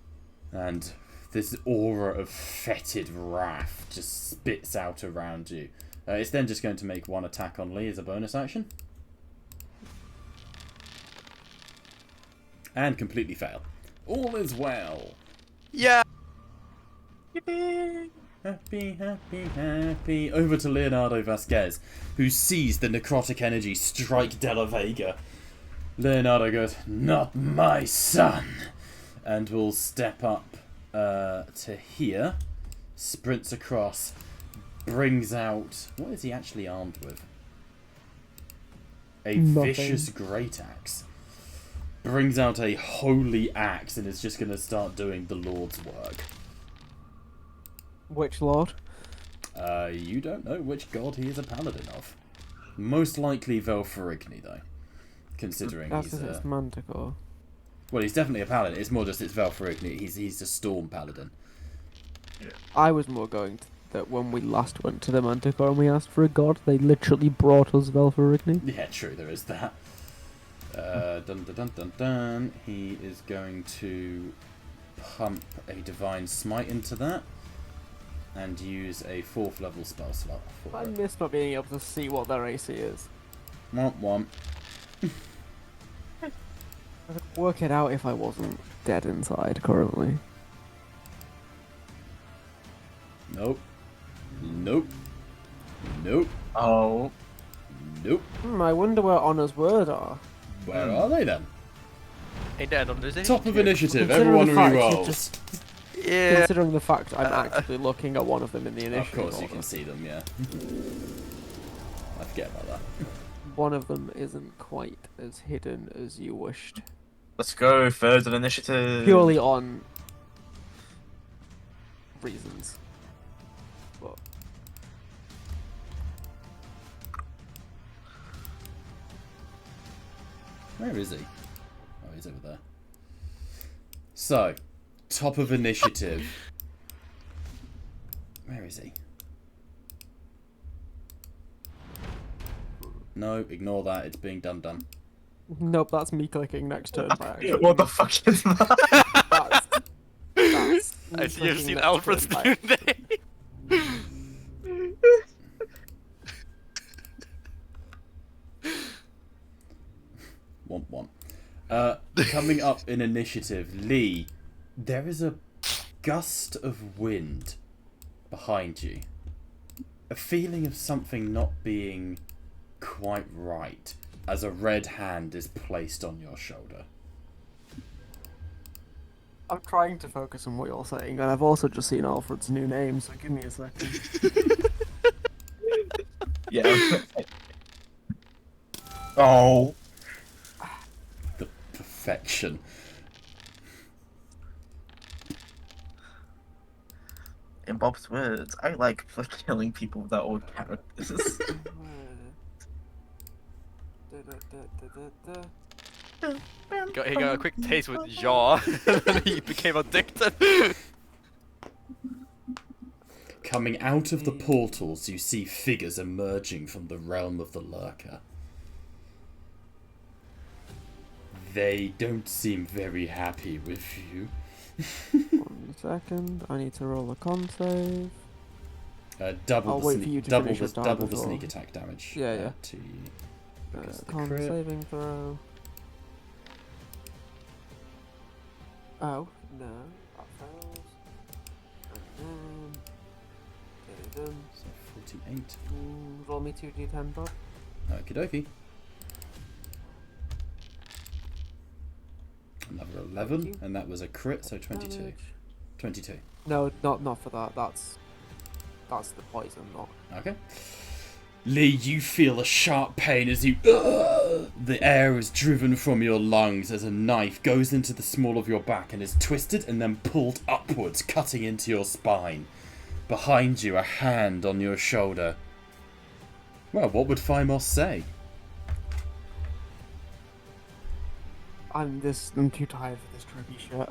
S1: And this aura of fetid wrath just spits out around you. It's then just going to make 1 attack on Lee as a bonus action. And completely fail. All is well.
S4: Yeah.
S1: Happy, happy, happy. Over to Leonardo Vasquez, who sees the necrotic energy strike Della Vega. Leonardo goes, "Not my son!" And will step up to here, sprints across, brings out... What is he actually armed with? A
S5: Nothing.
S1: vicious great axe. Brings out a holy axe and is just going to start doing the Lord's work.
S6: Which lord?
S1: You don't know which god he is a paladin of. Most likely Velfarigny, though. Considering
S6: That's
S1: he's...
S6: because it's Manticore.
S1: Well, he's definitely a paladin. It's more just it's Velfarigny. He's a storm paladin.
S6: I was more going to that when we last went to the Manticore and we asked for a god, they literally brought us Velfarigny.
S1: Yeah, true, there is that. Dun dun dun dun dun. He is going to pump a Divine Smite into that. And use a 4th level spell slot for
S6: I
S1: it.
S6: miss not being able to see what their AC is.
S1: Womp womp.
S6: I could work it out if I wasn't dead inside currently.
S1: Nope. Nope. Nope.
S2: Oh,
S1: Nope.
S6: I wonder where Honor's word are.
S1: Where are they then?
S4: Ain't that on this
S1: Top of initiative.
S6: Considering
S1: Everyone
S6: the fact you
S1: re-rolls.
S6: just-
S4: Yeah.
S6: Considering the fact I'm actively looking at one of them in the
S1: Of
S6: initiative
S1: course you
S6: order.
S1: can see them, yeah. I forget about that.
S6: One of them isn't quite as hidden as you wished.
S2: let's go. Third on initiative.
S6: Purely on reasons. But
S1: Where is he? Oh, he's over there. So, top of initiative. Where is he? No, ignore that. It's being done.
S6: nope, that's me clicking next turn by accident.
S2: What the fuck is that?
S6: That's me
S4: I see you've
S6: clicking
S4: seen
S6: next
S4: Alfred's
S6: turn by
S4: today.
S1: Want. Coming up in initiative, Lee, there is a gust of wind behind you. A feeling of something not being quite right as a red hand is placed on your shoulder.
S6: I'm trying to focus on what you're saying, and I've also just seen Alfred's new name, so give me a second.
S2: Yeah. Oh.
S1: The perfection.
S2: In Bob's words, I like killing people without all characters.
S4: He got a quick taste with Jaw, and then he became addicted.
S1: Coming out of the portals, you see figures emerging from the realm of the Lurker. They don't seem very happy with you.
S6: 1 second, I need to roll a con save.
S1: Double
S6: I'll
S1: the
S6: wait for you to finish your
S1: double the
S6: before.
S1: sneak attack damage.
S6: Yeah, yeah.
S1: To because of the
S6: Con
S1: crit.
S6: saving throw. Oh, no, that fails. And then, get it done.
S1: So 48.
S6: Roll me 2d10, Bob.
S1: Okie dokie. Another 11,
S6: Thank you.
S1: and that was a crit, so 22.
S6: Damage.
S1: 22.
S6: No, not for that. That's the poison, not.
S1: Okay. Lee, you feel a sharp pain as you... The air is driven from your lungs as a knife goes into the small of your back and is twisted and then pulled upwards, cutting into your spine. Behind you, a hand on your shoulder. Well, what would Phimos say?
S6: I'm too tired for this trippy shit.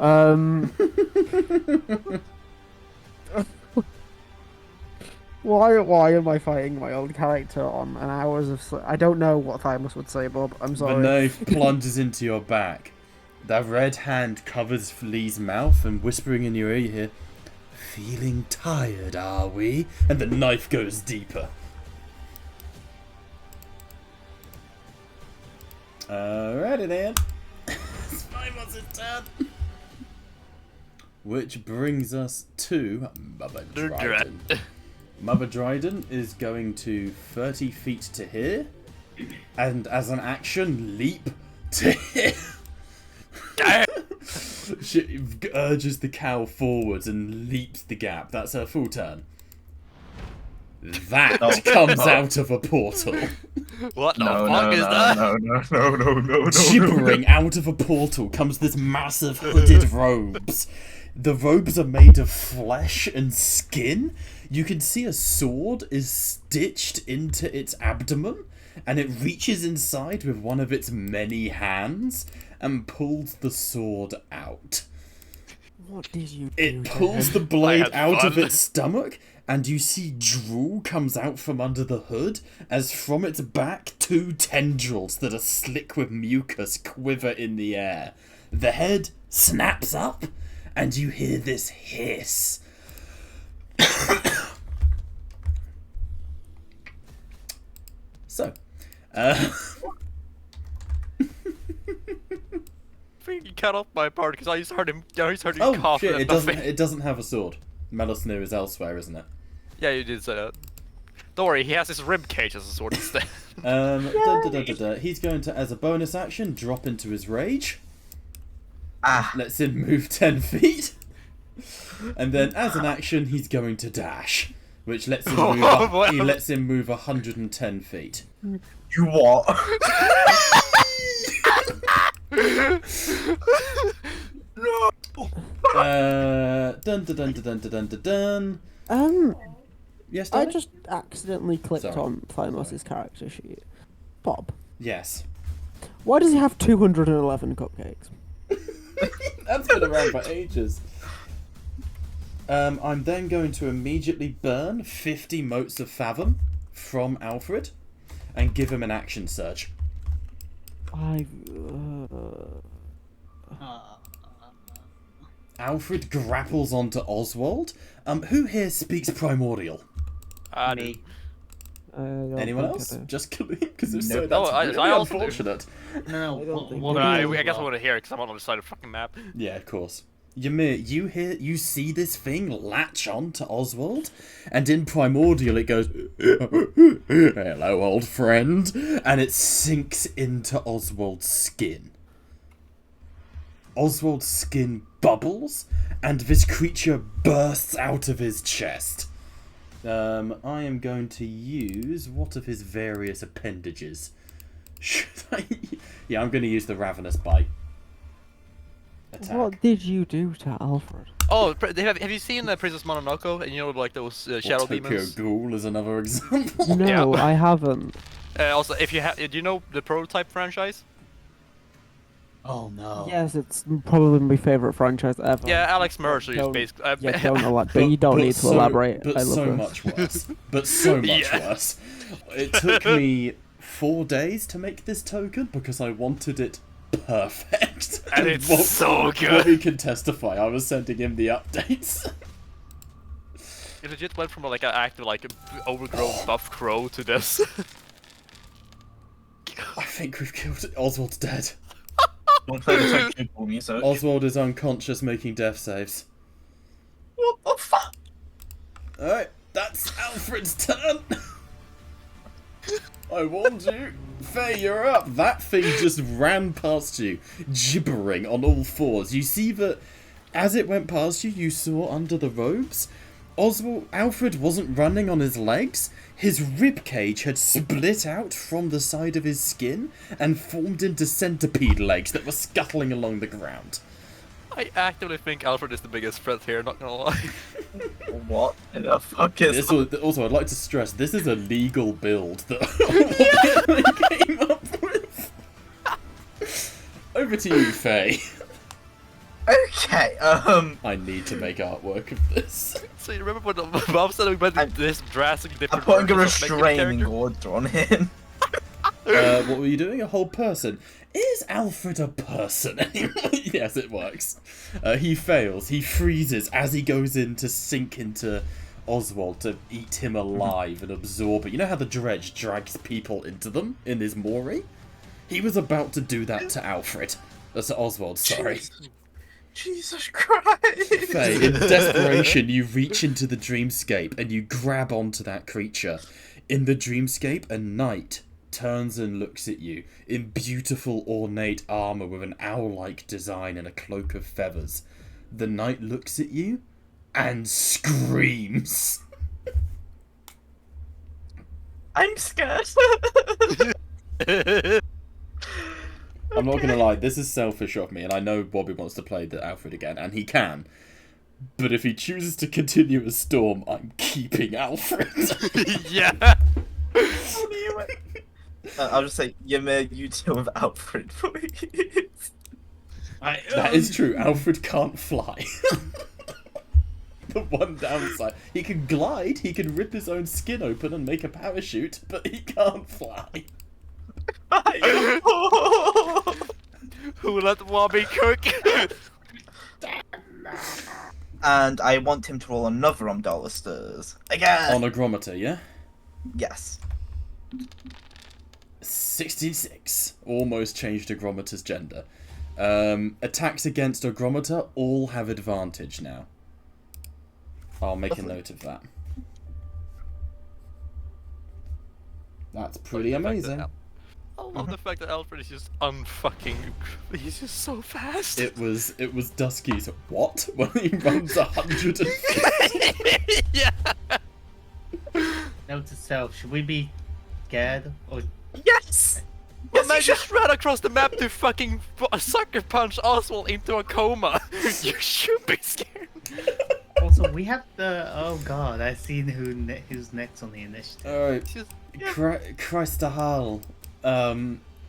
S6: Why am I fighting my old character on an hours of sleep? I don't know what Thymus would say, Bob. I'm
S1: The
S6: sorry.
S1: knife plunges into your back. The red hand covers Lee's mouth and whispering in your ear you hear, "Feeling tired, are we?" And the knife goes deeper. Alrighty then. It's Phimos' turn. Which brings us to Mother Dryden. Mother Dryden is going to 30 feet to here, and as an action, leap to here. She urges the cow forwards and leaps the gap. That's her full turn. That comes out of a portal.
S4: What the
S2: No,
S4: fuck
S2: no,
S4: is
S2: no,
S4: that?
S2: no.
S1: Gibbering out of a portal comes this massive hooded robes. The robes are made of flesh and skin. You can see a sword is stitched into its abdomen, and it reaches inside with one of its many hands and pulls the sword out.
S6: What did you do?
S1: It
S6: to
S1: pulls
S6: him?
S1: the blade
S4: had
S1: out of
S4: fun.
S1: its stomach, and you see drool comes out from under the hood, as from its back 2 tendrils that are slick with mucus quiver in the air. The head snaps up, and you hear this hiss. So,
S4: think you cut off my part because I just heard him. I just heard you
S1: Oh
S4: cough.
S1: shit!
S4: and
S1: It doesn't.
S4: nothing.
S1: It doesn't have a sword. Melisner is elsewhere, isn't it?
S4: Yeah, you did say that. Don't worry, he has his rib cage as a sword instead.
S1: He's going to, as a bonus action, drop into his rage.
S2: Ah,
S1: Lets him move 10 feet. And then, as an action, he's going to dash, which lets him move.
S4: Wow.
S1: He lets him move 110 feet.
S2: you what? No.
S1: Dun dun dun dun dun dun dun dun. Yes,
S6: I
S1: darling?
S6: just accidentally clicked
S1: Sorry.
S6: on Thymos's character sheet. Bob,
S1: Yes.
S6: why does he have 211 cupcakes?
S1: That's been around for ages. I'm then going to immediately burn 50 motes of fathom from Alfred and give him an action surge. Alfred grapples onto Oswald. Who here speaks Primordial?
S3: Me.
S1: Anyone else? Just because if so,
S2: Nope.
S1: that's
S4: No, I
S1: really
S4: also do.
S1: unfortunate.
S3: No,
S6: I don't think
S3: what
S6: we
S3: do
S6: do.
S3: you
S4: I guess I
S3: want?
S4: want to hear it because I'm on the other side of the fucking map.
S1: Yeah, of course. Ymir, you see this thing latch on to Oswald, and in Primordial it goes, "Hello, old friend," and it sinks into Oswald's skin. Oswald's skin bubbles, and this creature bursts out of his chest. I am going to use what of his various appendages? Should I? Yeah, I'm going to use the Ravenous Bite. Attack.
S6: What did you do to Alfred?
S4: Oh, have you seen Princess Mononoke? And you know, like those shadow
S1: Tokyo
S4: demons.
S1: Ghoul is another example.
S6: No,
S4: Yeah.
S6: I haven't.
S4: Also, if you have, do you know the Prototype franchise?
S3: Oh no.
S6: Yes, it's probably my favorite franchise ever.
S4: Yeah, Alex Mercer is
S6: Don't-
S4: basically.
S6: Yeah, don't elaborate. But you don't need to elaborate.
S1: But
S6: I love
S1: so
S6: this.
S1: much worse. But so much
S4: Yeah.
S1: worse. It took me 4 days to make this token because I wanted it perfect.
S4: And it's so good.
S1: Bobby can testify. I was sending him the updates.
S4: It legit went from like an active, like overgrown buff crow to this.
S1: I think we've killed it. Oswald's dead.
S2: Want to play the Tokyo Ghoul music?
S1: Oswald is unconscious, making death saves.
S2: What the fuck?
S1: Alright, that's Alfred's turn. I warned you. Faye, you're up. That thing just ran past you, gibbering on all fours. You see that as it went past you, you saw under the robes, Alfred wasn't running on his legs. His ribcage had split out from the side of his skin and formed into centipede legs that were scuttling along the ground.
S4: I actively think Alfred is the biggest threat here, not gonna lie.
S2: What the fuck is
S1: This
S2: that?
S1: was, also, I'd like to stress, this is a legal build that we came up with. Over to you, Faye.
S2: Okay,
S1: I need to make artwork of this.
S4: So you remember when Bob said we went
S2: I'm-
S4: this drastically
S2: I'm
S4: different
S2: putting a
S4: versions of making
S2: restraining
S4: character?
S2: order on him.
S1: What were you doing? A whole person. Is Alfred a person anyway? Yes, it works. He fails. He freezes as he goes in to sink into Oswald to eat him alive and absorb it. You know how the dredge drags people into them in his mooring? He was about to do that to Alfred. To Oswald, sorry.
S2: Jesus Christ!
S1: Faye, in desperation, you reach into the dreamscape and you grab onto that creature. In the dreamscape, a knight turns and looks at you in beautiful ornate armor with an owl-like design and a cloak of feathers. The knight looks at you and screams.
S2: I'm scared.
S1: I'm not gonna lie, this is selfish of me, and I know Bobby wants to play the Alfred again, and he can. But if he chooses to continue as Storm, I'm keeping Alfred.
S4: Yeah.
S2: I'll just say, Ymir, you deal with Alfred, please.
S1: That is true. Alfred can't fly. The one downside. He can glide, he can rip his own skin open and make a parachute, but he can't fly.
S4: Who let Wobby cook?
S2: And I want him to roll another Umdala Stirs. Again!
S1: On Agrometer, yeah?
S2: Yes.
S1: 66. Almost changed Agrometer's gender. Attacks against Ogrometer all have advantage now. I'll make a note of that. That's pretty amazing.
S4: I love the fact that Alfred is just unfucking. He's just so fast.
S1: It was Dusky's what when he runs 100.
S4: Yeah.
S3: Note to self: should we be scared or?
S2: Yes!
S4: Well, man just ran across the map to fucking sucker punch Oswald into a coma. You should be scared.
S3: Also, we have the. Oh god, I've seen who's next on the initiative.
S1: Alright,
S4: Just-
S1: Crystahal,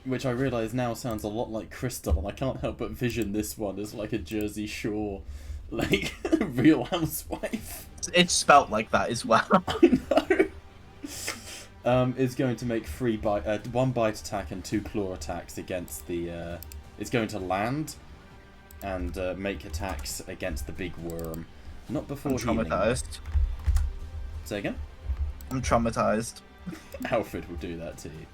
S1: which I realise now sounds a lot like Crystal, and I can't help but vision this one as like a Jersey Shore, like Real Housewife.
S2: It's spelt like that as well.
S1: I know. Is going to make 1 bite attack and 2 claw attacks against the. It's going to land and make attacks against the big worm. Not before
S2: I'm
S1: healing.
S2: traumatized.
S1: Say again.
S2: I'm traumatized.
S1: Alfred will do that to you.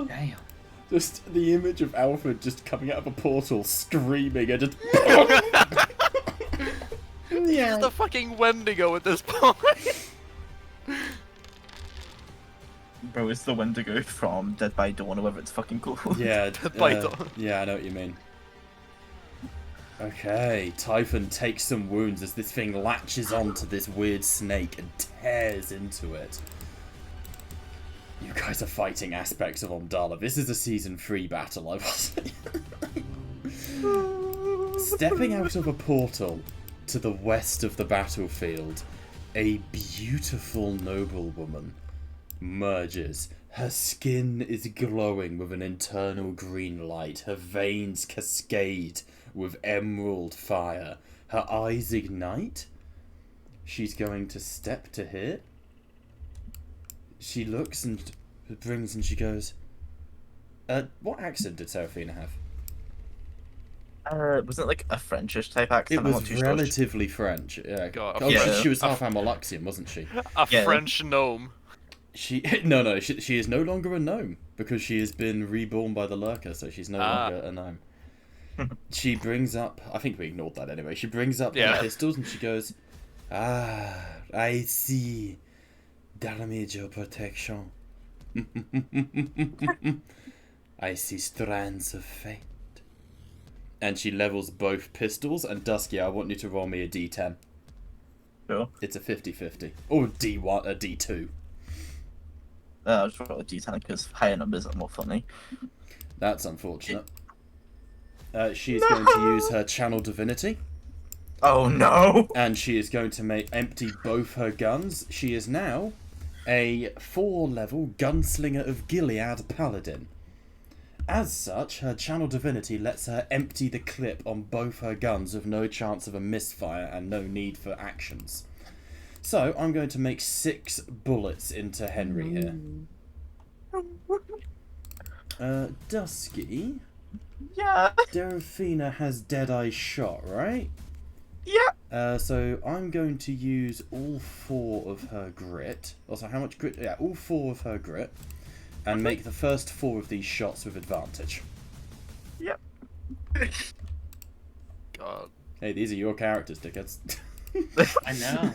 S3: Damn.
S1: Just the image of Alfred just coming out of a portal, screaming, and just.
S4: He's the fucking Wendigo at this point.
S2: Bro, it's the Wendigo from Dead by Dawn or whatever it's fucking called.
S1: Yeah,
S4: By Dawn.
S1: yeah, I know what you mean. Okay, Typhon takes some wounds as this thing latches onto this weird snake and tears into it. You guys are fighting aspects of Omdala. This is a season 3 battle, I was Stepping out of a portal to the west of the battlefield, a beautiful noblewoman merges. Her skin is glowing with an internal green light. Her veins cascade with emerald fire. Her eyes ignite. She's going to step to hit. She looks and brings and she goes, what accent did Seraphina have?
S2: Was it like a Frenchish type accent?
S1: It
S2: I'm not
S1: was
S2: too sure.
S1: relatively French. Yeah.
S4: God,
S1: Oh,
S2: yeah.
S1: she was half Amalaxian, wasn't she?
S4: A
S2: Yeah.
S4: French gnome.
S1: She she is no longer a gnome because she has been reborn by the lurker, so she's no longer a gnome. She brings up, I think we ignored that anyway. She brings up
S4: Yeah.
S1: her pistols and she goes, I see damage or protection. I see strands of fate. And she levels both pistols, and Dusky, I want you to roll me a d10.
S2: Sure.
S1: It's a 50-50. Or D1, a d2.
S2: I'll just roll a d10 because higher numbers are more funny.
S1: That's unfortunate. She is going to use her channel divinity,
S2: Oh no!
S1: and she is going to empty both her guns. She is now a 4-level gunslinger of Gilead paladin. As such, her channel divinity lets her empty the clip on both her guns with no chance of a misfire and no need for actions. So, I'm going to make 6 bullets into Henry here. Dusky,
S2: Yeah.
S1: Seraphina has Deadeye shot, right?
S2: Yeah.
S1: So I'm going to use all 4 of her grit. Also, how much grit? Yeah, all 4 of her grit. And make the first 4 of these shots with advantage.
S2: Yep.
S4: God.
S1: Hey, these are your characters, dickheads.
S3: I know.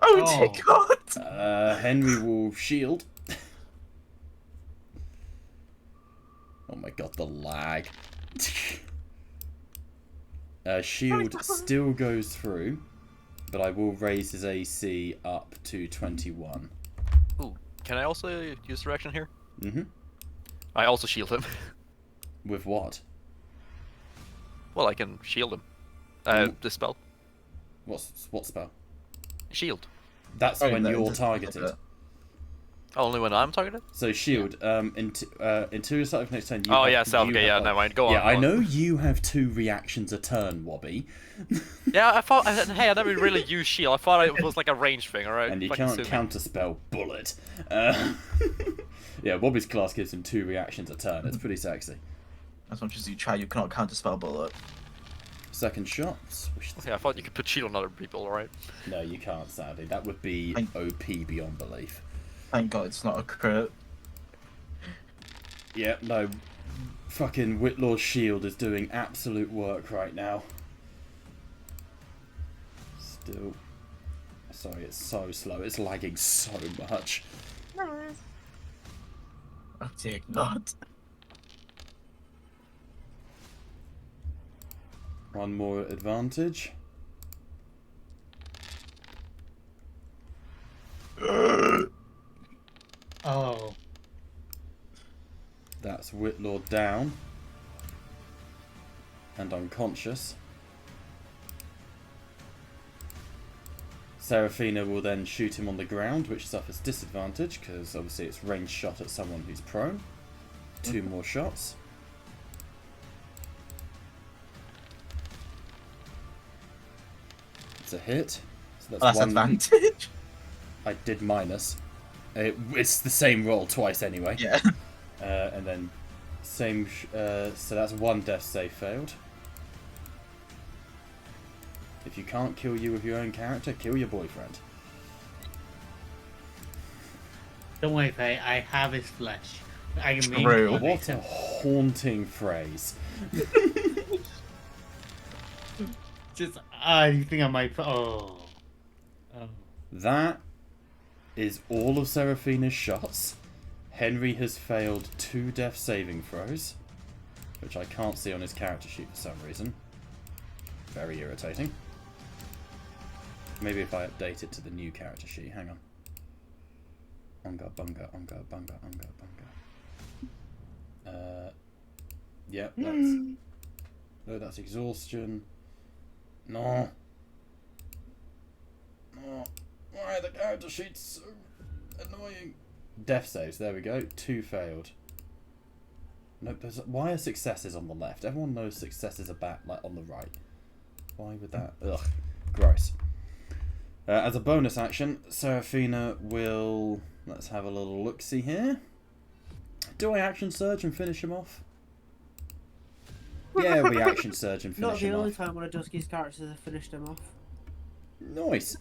S2: Oh,
S3: Oh.
S2: dear God!
S1: Henry will shield. Oh my god, the lag. Shield still goes through, but I will raise his AC up to 21.
S4: Ooh, can I also use direction here?
S1: Mm-hmm.
S4: I also shield him.
S1: With what?
S4: Well, I can shield him. The spell.
S1: What spell?
S4: Shield.
S1: That's
S2: Oh,
S1: when
S2: no,
S1: you're
S2: just-
S1: targeted.
S4: Only when I'm targeted?
S1: So shield. Until your start of next turn. You
S4: Oh,
S1: have,
S4: yeah, self.
S1: you
S4: Okay,
S1: have,
S4: yeah,
S1: like-
S4: never mind. Go on.
S1: Yeah, I
S4: go on.
S1: know you have 2 reactions a turn, Wobby,
S4: Yeah, I thought. Hey, I never really used shield. I thought it was like a range thing, alright?
S1: and you
S4: Fucking
S1: can't
S4: sue me.
S1: counterspell bullet. Yeah, Wobby's class gives him 2 reactions a turn. It's pretty sexy.
S2: As much as you try, you cannot counterspell bullet.
S1: Second shot. Swish.
S4: Okay, I thought you could put shield on other people, right?
S1: No, you can't, sadly. That would be OP beyond belief.
S2: Thank God it's not a crit.
S1: Yeah, no. Fucking Whitlaw's shield is doing absolute work right now. Still. Sorry, it's so slow. It's lagging so much.
S2: Oh dear God.
S1: One more advantage.
S3: Oh.
S1: That's Whitlaw down. And unconscious. Seraphina will then shoot him on the ground, which suffers disadvantage, because obviously it's range shot at someone who's prone. 2 more shots. It's a hit. So
S2: That's
S1: one
S2: advantage.
S1: I did minus. It's the same roll twice anyway.
S2: Yeah.
S1: And then same. So that's 1 death save failed. If you can't kill you with your own character, kill your boyfriend.
S3: Don't worry, Faye. I have his flesh. I can make
S2: True.
S1: What a haunting phrase.
S3: Just, you think I might. Oh.
S1: That is all of Seraphina's shots. Henry has failed 2 death saving throws, which I can't see on his character sheet for some reason. Very irritating. Maybe if I update it to the new character sheet. Hang on. Unga bunga, unga bunga, unga bunga. Yep, that's. No, that's exhaustion. No. No. Why the character sheet's so annoying? Death saves, there we go. 2 failed. Nope, why are successes on the left? Everyone knows successes are back, like, on the right. Why would that? Ugh. Gross. As a bonus action, Seraphina will... Let's have a little look-see here. Do I action surge and finish him off? Yeah, we action surge and finish
S8: Not the
S1: him
S8: only
S1: off.
S8: time one of Dusky's characters have finished him off.
S1: Nice.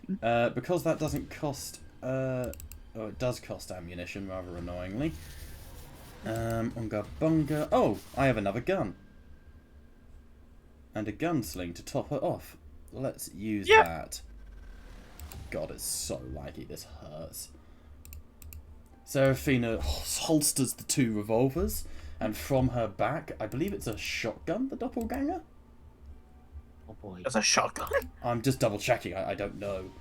S1: Because that doesn't cost... oh, it does cost ammunition, rather annoyingly. Unga bunga. Oh, I have another gun. And a gunsling to top it off. Let's use that. God, it's so laggy. This hurts. Seraphina holsters the 2 revolvers, and from her back, I believe it's a shotgun, the doppelganger?
S3: Oh boy.
S2: That's a shotgun.
S1: I'm just double checking, I don't know.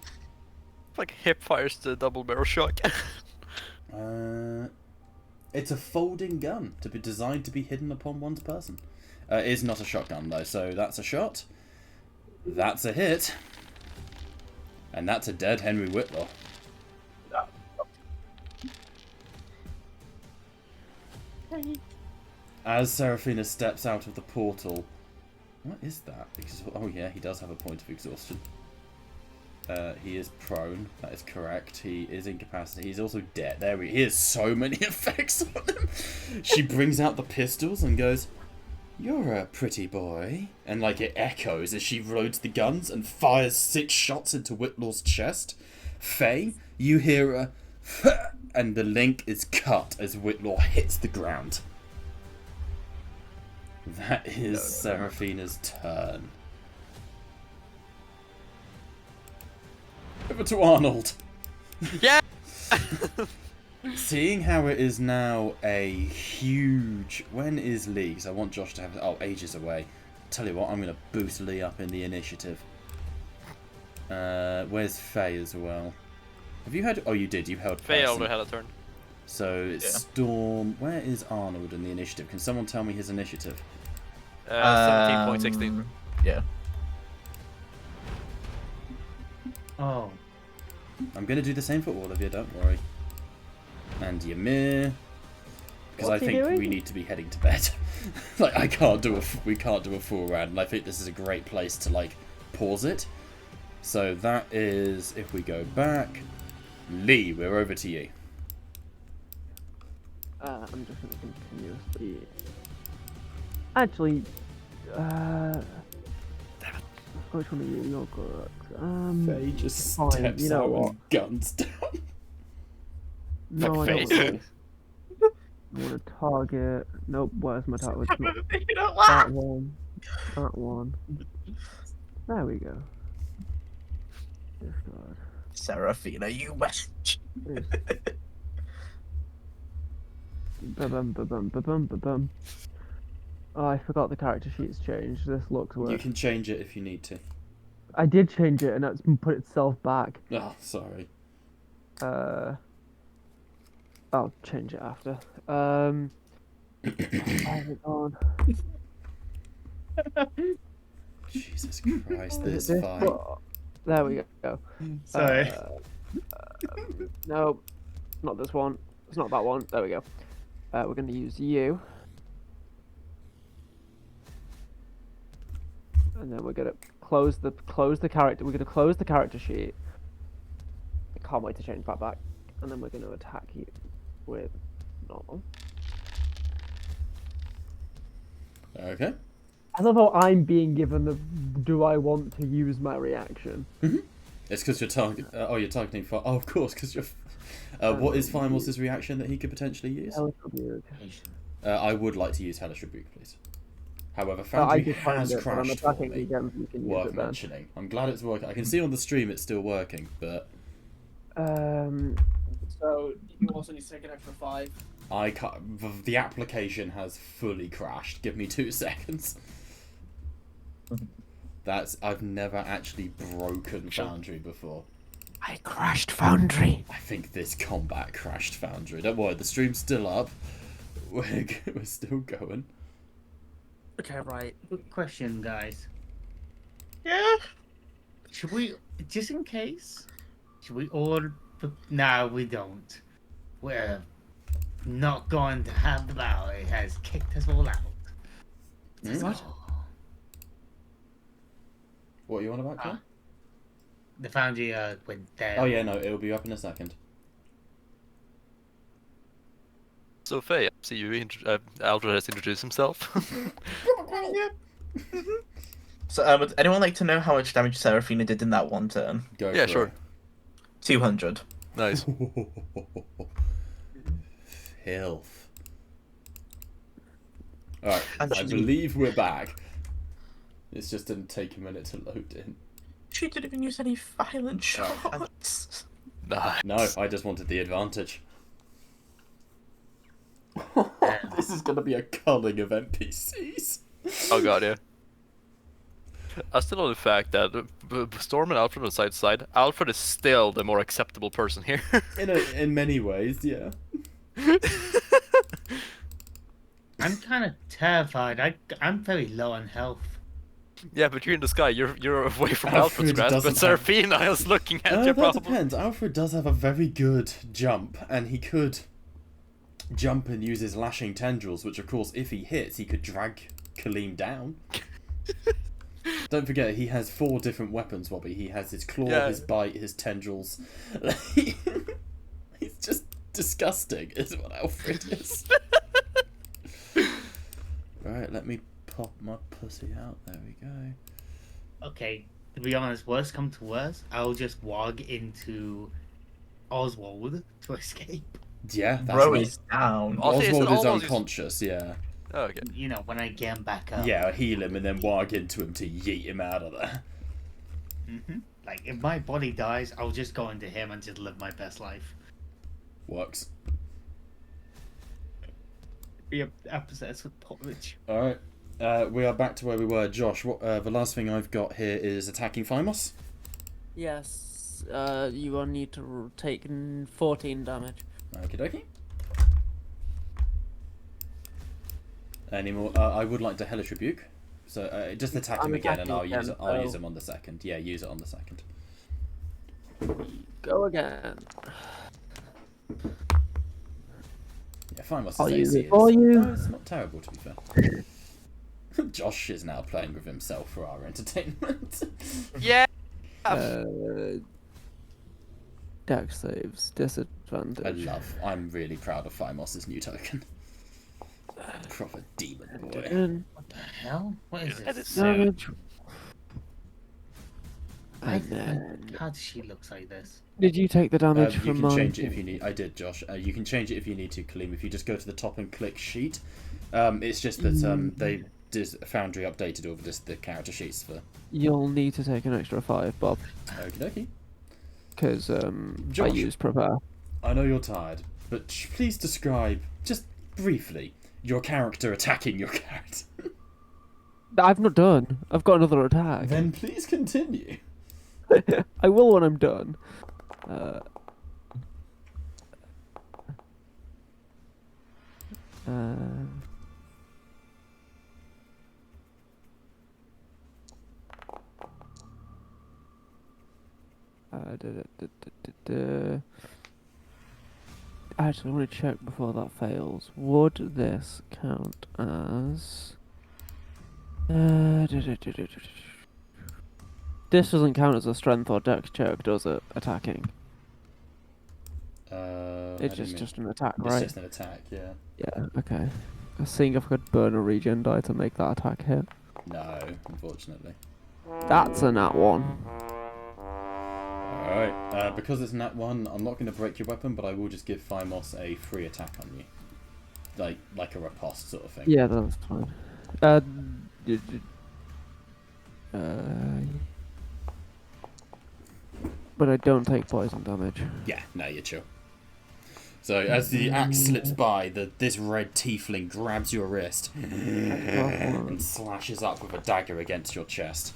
S4: Like hip fires the double barrel shotgun.
S1: It's a folding gun to be designed to be hidden upon one's person. It is not a shotgun though, so that's a shot. That's a hit. And that's a dead Henry Whitlaw. As Seraphina steps out of the portal... What is that? Oh yeah, he does have a point of exhaustion. He is prone, that is correct. He is incapacitated. He's also dead. There he is. So many effects on him. She brings out the pistols and goes, "You're a pretty boy." And like it echoes as she loads the guns and fires 6 shots into Whitlaw's chest. Faye, you hear a and the link is cut as Whitlaw hits the ground. That is Seraphina's turn. Over to Arnold.
S4: Yeah!
S1: Seeing how it is now a huge... When is Lee? Because I want Josh to have... Oh, ages away. Tell you what, I'm going to boost Lee up in the initiative. Where's Faye as well? Have you had... Oh, you did. You held
S4: Faye
S1: person.
S4: already had a turn.
S1: So, it's Storm... Where is Arnold in the initiative? Can someone tell me his initiative?
S4: 17.16.
S2: Yeah.
S3: Oh.
S1: I'm going to do the same for all of you, don't worry. And Ymir... Because I
S6: What's he
S1: think
S6: doing?
S1: we need to be heading to bed. Like, we can't do a full round, and I think this is a great place to, like, pause it. So that is, if we go back... Lee, we're over to you.
S6: I'm just gonna continuously. Actually, Which one are you? You're correct.
S1: Faye just
S6: fine,
S1: steps
S6: you know
S1: out
S6: what?
S1: and guns down.
S6: No,
S4: Fuck
S6: I
S4: face.
S6: don't want to. I want to target. Nope, where's my target? It's not
S2: You don't laugh.
S6: that one. That one. There we go. Discard.
S2: Seraphina, you message.
S6: Ba-bum, ba-bum, ba-bum, ba-bum. Oh, I forgot the character sheet's changed. This looks
S1: You
S6: worse.
S1: can change it if you need to.
S6: I did change it, and it's put itself back.
S1: Oh, sorry.
S6: I'll change it after. How's it gone?
S1: Jesus Christ,
S6: Is
S1: this
S6: it this
S1: fight.
S6: one? There we go.
S3: Sorry.
S6: No, not this one. It's not that one. There we go. We're going to use you. And then we're going to close the character. We're going to close the character sheet. I can't wait to change that back. And then we're going to attack you with normal.
S1: Okay.
S6: I love how I'm being given the do I want to use my reaction.
S1: It's because you're targeting. You're targeting. Oh, of course, because you're. What is Fimos' reaction that he could potentially use? I would like to use Hellish Rebuke, please. However,
S6: I
S1: Foundry
S6: just find
S1: has
S6: it, but I'm
S1: crashed for
S6: attacking
S1: me.
S6: again. You can use
S1: Worth
S6: it then.
S1: mentioning. I'm glad it's working. I can see on the stream it's still working, but
S8: So you also need to take an extra 5.
S1: I can't. The application has fully crashed. Give me 2 seconds. I've never actually broken Foundry before.
S8: I crashed Foundry.
S1: I think this combat crashed Foundry. Don't worry, the stream's still up. We're still going.
S8: Okay, right.
S3: Good question, guys.
S2: Yeah.
S3: Should we, just in case, should we all... No, we don't. We're not going to have the battle. It has kicked us all out.
S1: What? What are you on about, John?
S3: The Foundry went down.
S1: Oh yeah, no, it'll be up in a second.
S4: So Faye, I see you. Alfred has introduced himself.
S2: So, would anyone like to know how much damage Seraphina did in that one turn?
S1: Go
S4: Yeah,
S1: for
S4: sure.
S1: it.
S2: 200.
S4: Nice.
S1: Filth. Alright,
S2: And
S1: I
S2: she's-
S1: believe we're back. It's just didn't take a minute to load in.
S2: She didn't even use any violent shots.
S4: Nice.
S1: No, I just wanted the advantage. This is gonna be a culling of NPCs.
S4: Oh god, yeah. I still know the fact that Storm and Alfred are side to side. Alfred is still the more acceptable person here.
S1: In many ways, yeah.
S3: I'm kind of terrified. I'm very low on health.
S4: Yeah, but you're in the sky. You're away from
S1: Alfred
S4: Alfred's grasp. But
S1: doesn't have-
S4: Seraphina is looking at your
S1: That
S4: problem.
S1: depends. Alfred does have a very good jump, and he could jump and use his lashing tendrils, which of course, if he hits, he could drag Kaleem down. Don't forget, he has 4 different weapons, Wobby. He has his claw,
S4: Yeah.
S1: his bite, his tendrils. He's just disgusting, is what Alfred is. Right, let me pop my pussy out. There we go.
S3: Okay, to be honest, worst come to worst, I'll just wog into Oswald to escape.
S1: Yeah, that's
S2: Bro
S1: not-
S2: is down.
S4: Oh, see, it's
S1: Oswald is
S4: almost-
S1: unconscious, yeah.
S4: Oh, okay.
S3: You know, when I get him back up.
S1: Yeah, heal him and then wag into him to yeet him out of there.
S3: Like, if my body dies, I'll just go into him and just live my best life.
S1: Works.
S3: Be obsessed with porridge.
S1: Alright, we are back to where we were. Josh, what, the last thing I've got here is attacking Phimos.
S6: Yes, you will need to take 14 damage.
S1: Okie dokie. Any more? I would like to Hellish Rebuke. So just attack him
S6: I'm
S1: again and I'll
S6: attacking
S1: use it.
S6: again,
S1: I'll
S6: so-
S1: use him on the second. Yeah, use it on the second.
S6: Go again.
S1: Yeah, Phimos'
S6: I'll
S1: AC
S6: use it
S1: is-
S6: for you.
S1: No, it's not terrible to be fair. Josh is now playing with himself for our entertainment.
S4: Yeah.
S6: Dex saves, disadvantage.
S1: I'm really proud of Phimos' new token. Proper demon boy.
S6: And
S3: What the hell? What is
S4: That
S3: this?
S4: is
S6: damage. And then,
S3: How does she look like this?
S6: did you take the damage
S1: You
S6: from
S1: can
S6: mine?
S1: change it if you need. I did, Josh. You can change it if you need to, Kaleem. If you just go to the top and click sheet, it's just that they Foundry updated all the character sheets for.
S6: You'll need to take an extra 5, Bob,
S1: Okie dokie.
S6: because I
S1: Josh.
S6: used prepare.
S1: I know you're tired, but please describe just briefly your character attacking your character.
S6: I've not done. I've got another attack.
S1: Then please continue.
S6: I will when I'm done. Actually, I want to check before that fails. Would this count as... This doesn't count as a strength or dex check, does it? Attacking. It's just an attack,
S1: It's
S6: right?
S1: just an attack, yeah.
S6: Yeah, okay. I was seeing if I could burn a regen die to make that attack hit.
S1: No, unfortunately.
S6: That's a nat 1.
S1: Alright, because it's nat 1, I'm not going to break your weapon, but I will just give Phymos a free attack on you. Like a riposte sort of thing.
S6: Yeah, that's fine. But I don't take poison damage.
S1: Yeah, no, you're chill. So as the axe slips by, this red tiefling grabs your wrist and slashes up with a dagger against your chest.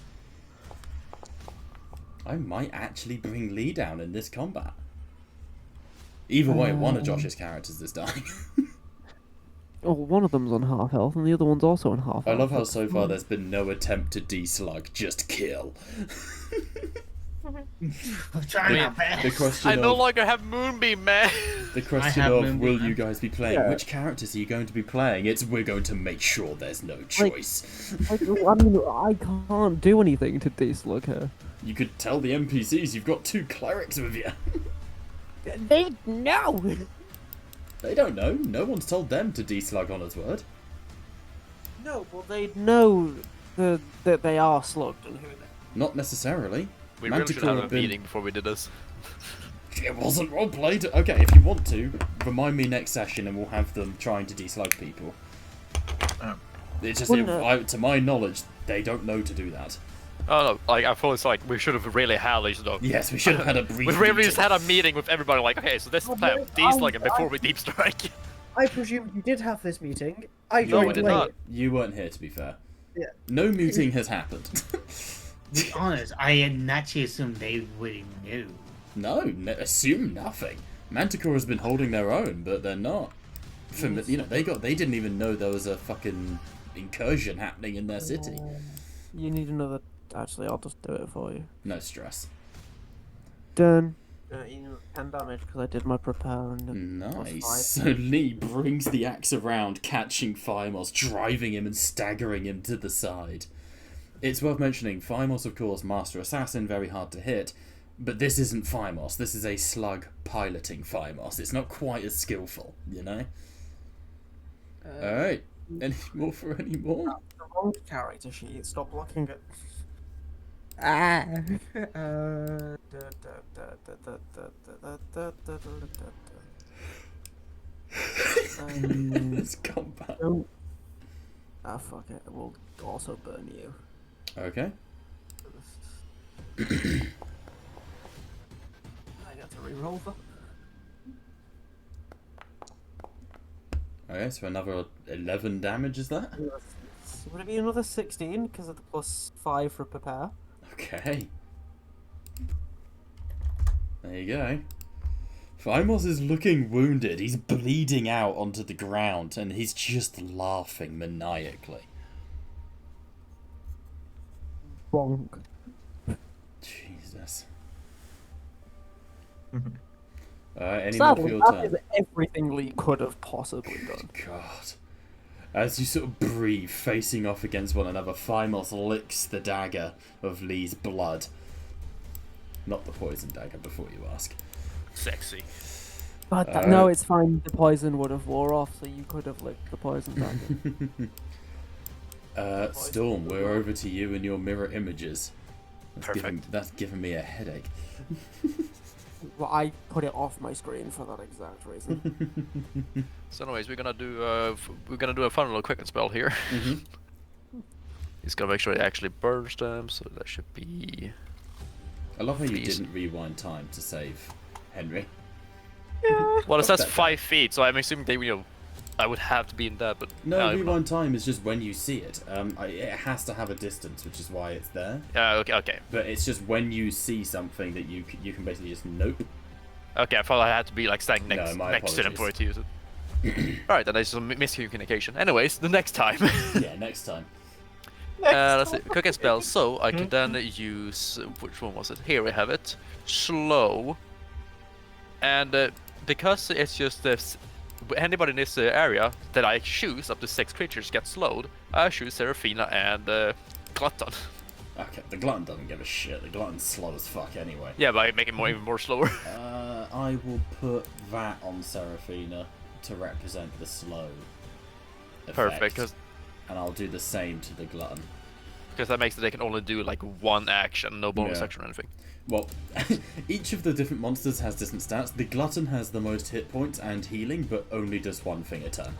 S1: I might actually bring Lee down in this combat. Either way, one of Josh's characters is dying.
S6: Oh, one of them's on half health, and the other one's also on half health.
S1: I love how so far there's been no attempt to de-slug, just kill.
S3: I'm trying my best.
S1: The question
S4: I no
S1: of,
S4: longer have Moonbeam, man.
S1: the question
S3: have
S1: of
S3: Moonbeam,
S1: will
S3: man.
S1: you guys be playing?
S6: Yeah.
S1: Which characters are you going to be playing? It's we're going to make sure there's no choice.
S6: I mean, I can't do anything to de-slug her.
S1: You could tell the NPCs you've got 2 clerics with you.
S6: They know!
S1: They don't know. No one's told them to de-slug Honor's word.
S6: No, well, they know that they are slugged and who they
S1: Not necessarily.
S4: We really should
S1: Manticore
S4: have a
S1: have been-
S4: meeting before we did this.
S1: It wasn't roleplayed. Okay, if you want to, remind me next session and we'll have them trying to de-slug people. It's just, to my knowledge, they don't know to do that.
S4: Oh no, like I thought it's like we should have really had like,
S1: Yes, we should have had a brief
S4: we really
S1: meeting.
S4: just had a meeting with everybody like, okay, so this is the plan, de-slug him before we deep strike.
S8: I presume you did have this meeting. I
S4: No, we
S8: joined
S4: did
S8: late.
S4: not.
S1: You weren't here, to be fair.
S8: Yeah.
S1: No meeting has happened.
S3: To be honest, I naturally assumed they already knew.
S1: No, assume nothing. Manticore has been holding their own, but they're not. They didn't even know there was a fucking incursion happening in their city.
S6: You need another... Actually, I'll just do it for you.
S1: No stress.
S6: Done. 10 damage because I did my prepare and...
S1: Nice. So Lee brings the axe around, catching Phymos, driving him and staggering him to the side. It's worth mentioning, Phymos, of course, Master Assassin, very hard to hit, but this isn't Phymos. This is a slug piloting Phymos. It's not quite as skillful, you know? Alright. Any more for any more?
S8: The wrong character sheet. Stop looking at. Ah.
S1: Let's come back.
S6: Ah, fuck it. We'll also burn you.
S1: Okay.
S6: I got to reroll that.
S1: Okay, so another 11 damage, is that?
S6: Would it be another 16 because of the plus 5 for prepare?
S1: Okay. There you go. Phymos is looking wounded. He's bleeding out onto the ground, and he's just laughing maniacally.
S6: Bonk.
S1: Jesus. Any
S6: Sadly,
S1: more for your
S6: that
S1: turn?
S6: is everything Lee could have possibly done.
S1: God. As you sort of breathe, facing off against one another, Phymos licks the dagger of Lee's blood. Not the poison dagger, before you ask.
S4: Sexy.
S6: But no, it's fine. The poison would have wore off, so you could have licked the poison dagger.
S1: Storm, we're over to you and your mirror images. That's giving me a headache.
S5: Well, I put it off my screen for that exact reason.
S4: So anyways, we're gonna do a fun little quicken spell here.
S1: Mhm.
S4: He's gonna make sure he actually burns them, so that should be.
S1: I love how you
S4: Please.
S1: didn't rewind time to save Henry.
S4: Well, it says
S1: that
S4: 5 feet, so I'm assuming they, I would have to be in that, but
S1: No,
S4: I'm not.
S1: rewind time is just when you see it. It has to have a distance, which is why it's there.
S4: Okay.
S1: But it's just when you see something that you can basically just nope.
S4: Okay, I thought I had to be like standing
S1: No,
S4: next
S1: my
S4: next to them for it
S1: apologies.
S4: to use it. Alright, then there's some miscommunication. Anyways, the next time.
S1: Yeah, next time.
S4: Let's see, quicken spell. So I could then use which one was it? Here we have it. Slow. And because it's just this, anybody in this area that I choose, up to 6 creatures get slowed. I choose Seraphina and Glutton.
S1: Okay, the glutton doesn't give a shit. The glutton's slow as fuck anyway.
S4: Yeah, but I make it even more slower.
S1: I will put that on Seraphina to represent the slow effect.
S4: Perfect, because
S1: And I'll do the same to the glutton.
S4: that makes it they can only do like one action, no bonus
S1: Yeah.
S4: action or anything.
S1: Well, each of the different monsters has different stats. The glutton has the most hit points and healing, but only does 1 thing a turn.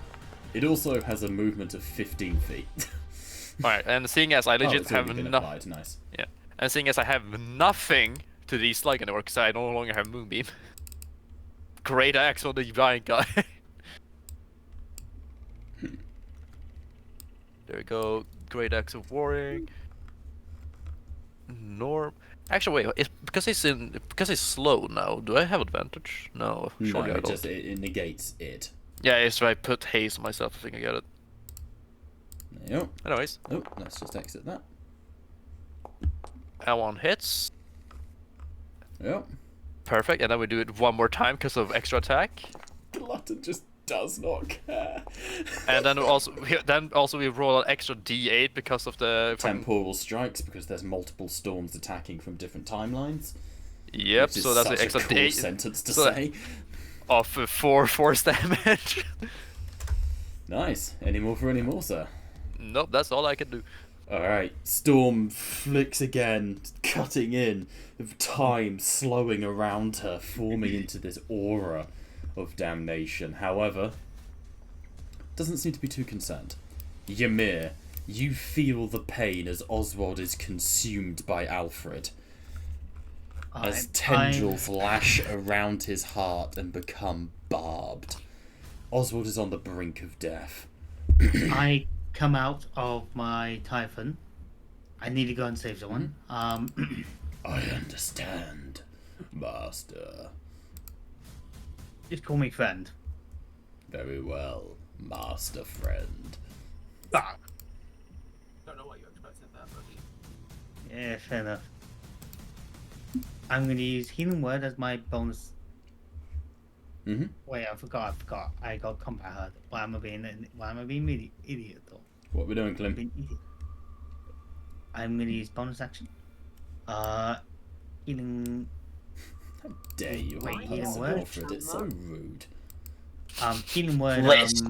S1: It also has a movement of 15 feet.
S4: Alright, and seeing as I legit
S1: it's
S4: have
S1: already been
S4: nothing.
S1: applied. Nice.
S4: Yeah, and seeing as I have nothing to these slug anymore because I no longer have Moonbeam. Great axe on the giant guy. There we go. Great axe of warring. Norm. Actually, wait. Because he's slow now. Do I have advantage? No,
S1: No,
S4: surely I
S1: it
S4: don't.
S1: just it negates it.
S4: Yeah, if I put haste on myself, I think I get it.
S1: There you go.
S4: Anyways,
S1: Oh, let's just exit that.
S4: L1 hits.
S1: Yep.
S4: Perfect, and then we do it one more time because of extra attack.
S1: Glutton just does not care.
S4: And then also we roll an extra D8 because of the fucking-
S1: Temporal strikes because there's multiple storms attacking from different timelines.
S4: Yep,
S1: Which is
S4: so that's
S1: such
S4: an extra
S1: a cool
S4: D8
S1: sentence to
S4: so that-
S1: say.
S4: of 4 force damage.
S1: Nice. Any more for any more, sir?
S4: Nope, that's all I can do.
S1: Alright, Storm flicks again, cutting in, time slowing around her, forming into this aura of damnation. However, doesn't seem to be too concerned. Ymir, you feel the pain as Oswald is consumed by Alfred. As tendrils lash around his heart and become barbed. Oswald is on the brink of death.
S3: I come out of my Typhon. I need to go and save someone.
S1: I understand, Master.
S3: Just call me friend.
S1: Very well, Master Friend.
S3: Ah.
S5: Don't know what you expected there, but
S3: Yeah, fair enough. I'm going to use Healing Word as my bonus.
S1: Mm-hmm.
S3: Wait, I forgot. I got Combat Hurt. Why am I being an idiot though?
S1: What we doing, Clem?
S3: Being idiot. I'm going to use bonus action. Healing.
S1: How dare you
S3: Wait,
S1: hold
S3: Healing
S1: us,
S3: Word?
S1: Alfred? It's so rude.
S3: Healing Word.
S2: Let's-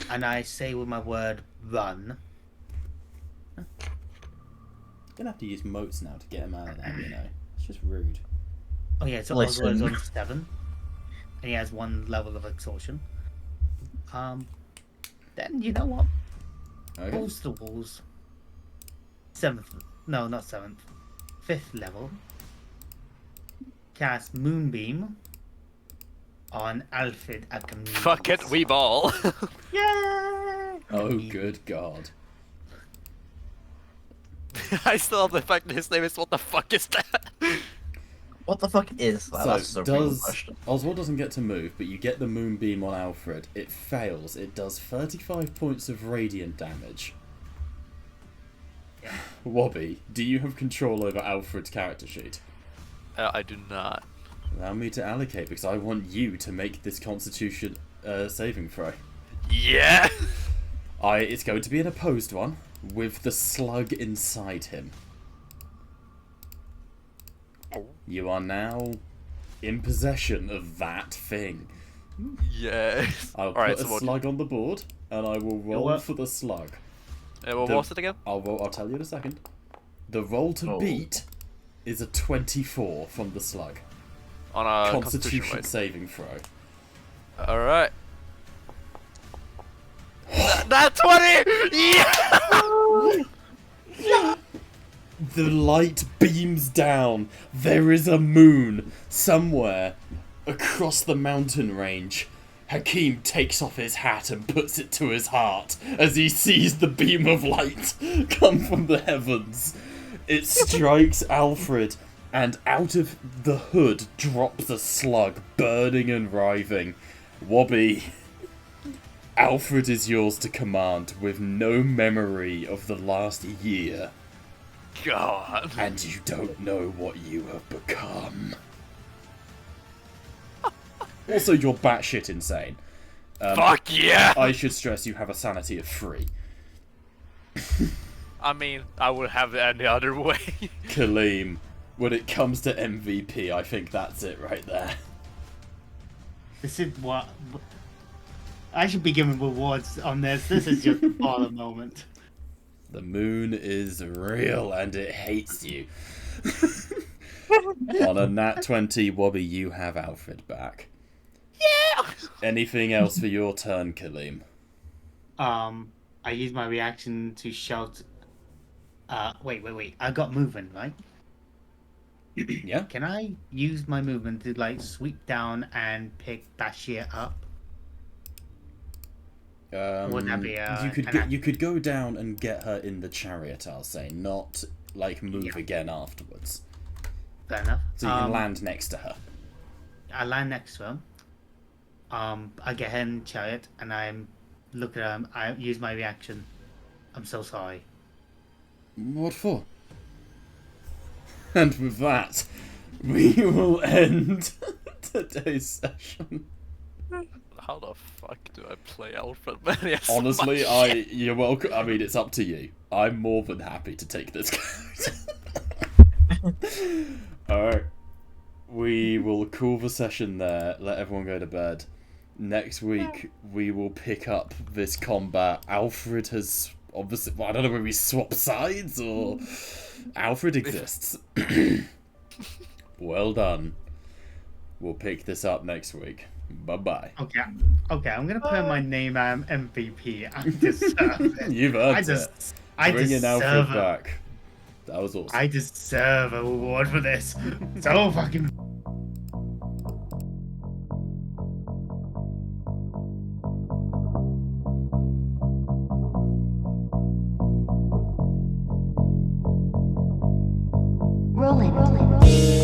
S3: And I say with my word, run.
S1: Gonna have to use motes now to get him out of that, you know. It's just rude.
S3: Oh yeah, so
S2: Listen.
S3: Oswald is on 7. And he has 1 level of exhaustion. Then you know what?
S1: Okay.
S3: Balls to the walls. 7th. No, not 7th. 5th level. Cast Moonbeam on Alfred Archimedes.
S4: Fuck it, we ball.
S3: Yay!
S1: Oh, good God.
S4: I still have the fact that his name is what the fuck is that?
S2: What the fuck is that? That's
S1: So,
S2: a real
S1: does
S2: question.
S1: Oswald doesn't get to move, but you get the moonbeam on Alfred. It fails. It does 35 points of radiant damage. Wobby, do you have control over Alfred's character sheet?
S4: I do not.
S1: Allow me to allocate, because I want you to make this Constitution saving throw.
S4: Yeah.
S1: It's going to be an opposed one, with the slug inside him. You are now in possession of that thing.
S4: Yes.
S1: I'll
S4: Alright,
S1: put
S4: so
S1: a
S4: what?
S1: slug on the board, and I will roll
S3: what?
S1: for the slug.
S4: What was it again?
S1: I'll tell you in a second. The roll to
S2: Oh.
S1: beat is a 24 from the slug.
S4: On a
S1: Constitution
S4: right?
S1: saving throw.
S4: All right. That 20! Yeah!
S1: The light beams down. There is a moon somewhere across the mountain range. Hakim takes off his hat and puts it to his heart as he sees the beam of light come from the heavens. It strikes Alfred, and out of the hood drops a slug, burning and writhing. Wobby, Alfred is yours to command with no memory of the last year.
S4: God.
S1: And you don't know what you have become. Also, you're batshit insane.
S4: Fuck yeah!
S1: I should stress you have a sanity of 3.
S4: I mean, I would have it any other way.
S1: Kaleem, when it comes to MVP, I think that's it right there.
S3: This is what I should be giving rewards on this. This is just all a moment.
S1: The moon is real and it hates you. On a nat 20, Wobby, you have Alfred back.
S4: Yeah!
S1: Anything else for your turn, Kaleem?
S3: I use my reaction to shout. Wait. I got movement, right?
S1: Yeah?
S3: Can I use my movement to like sweep down and pick Bashir up? Would that be,
S1: you could go down and get her in the chariot, I'll say, not like move again afterwards.
S3: Fair enough.
S1: So you can land next to her.
S3: I land next to him. I get her in the chariot and I'm look at him. I use my reaction. I'm so sorry.
S1: What for? And with that, we will end today's session.
S4: How the fuck do I play Alfred, man? He has so
S1: Honestly,
S4: much
S1: you're welcome. I mean, it's up to you. I'm more than happy to take this character. Alright. We will call the session there, let everyone go to bed. Next week, we will pick up this combat. Alfred has obviously... Well, I don't know whether we swap sides or... Alfred exists. Well done. We'll pick this up next week. Bye-bye.
S3: Okay, I'm gonna put my name MVP. I deserve it.
S1: You've earned it.
S3: I
S1: Bringing
S3: deserve
S1: Alfred
S3: it.
S1: back. That was awesome.
S3: I deserve a reward for this. So fucking.
S9: Rolling.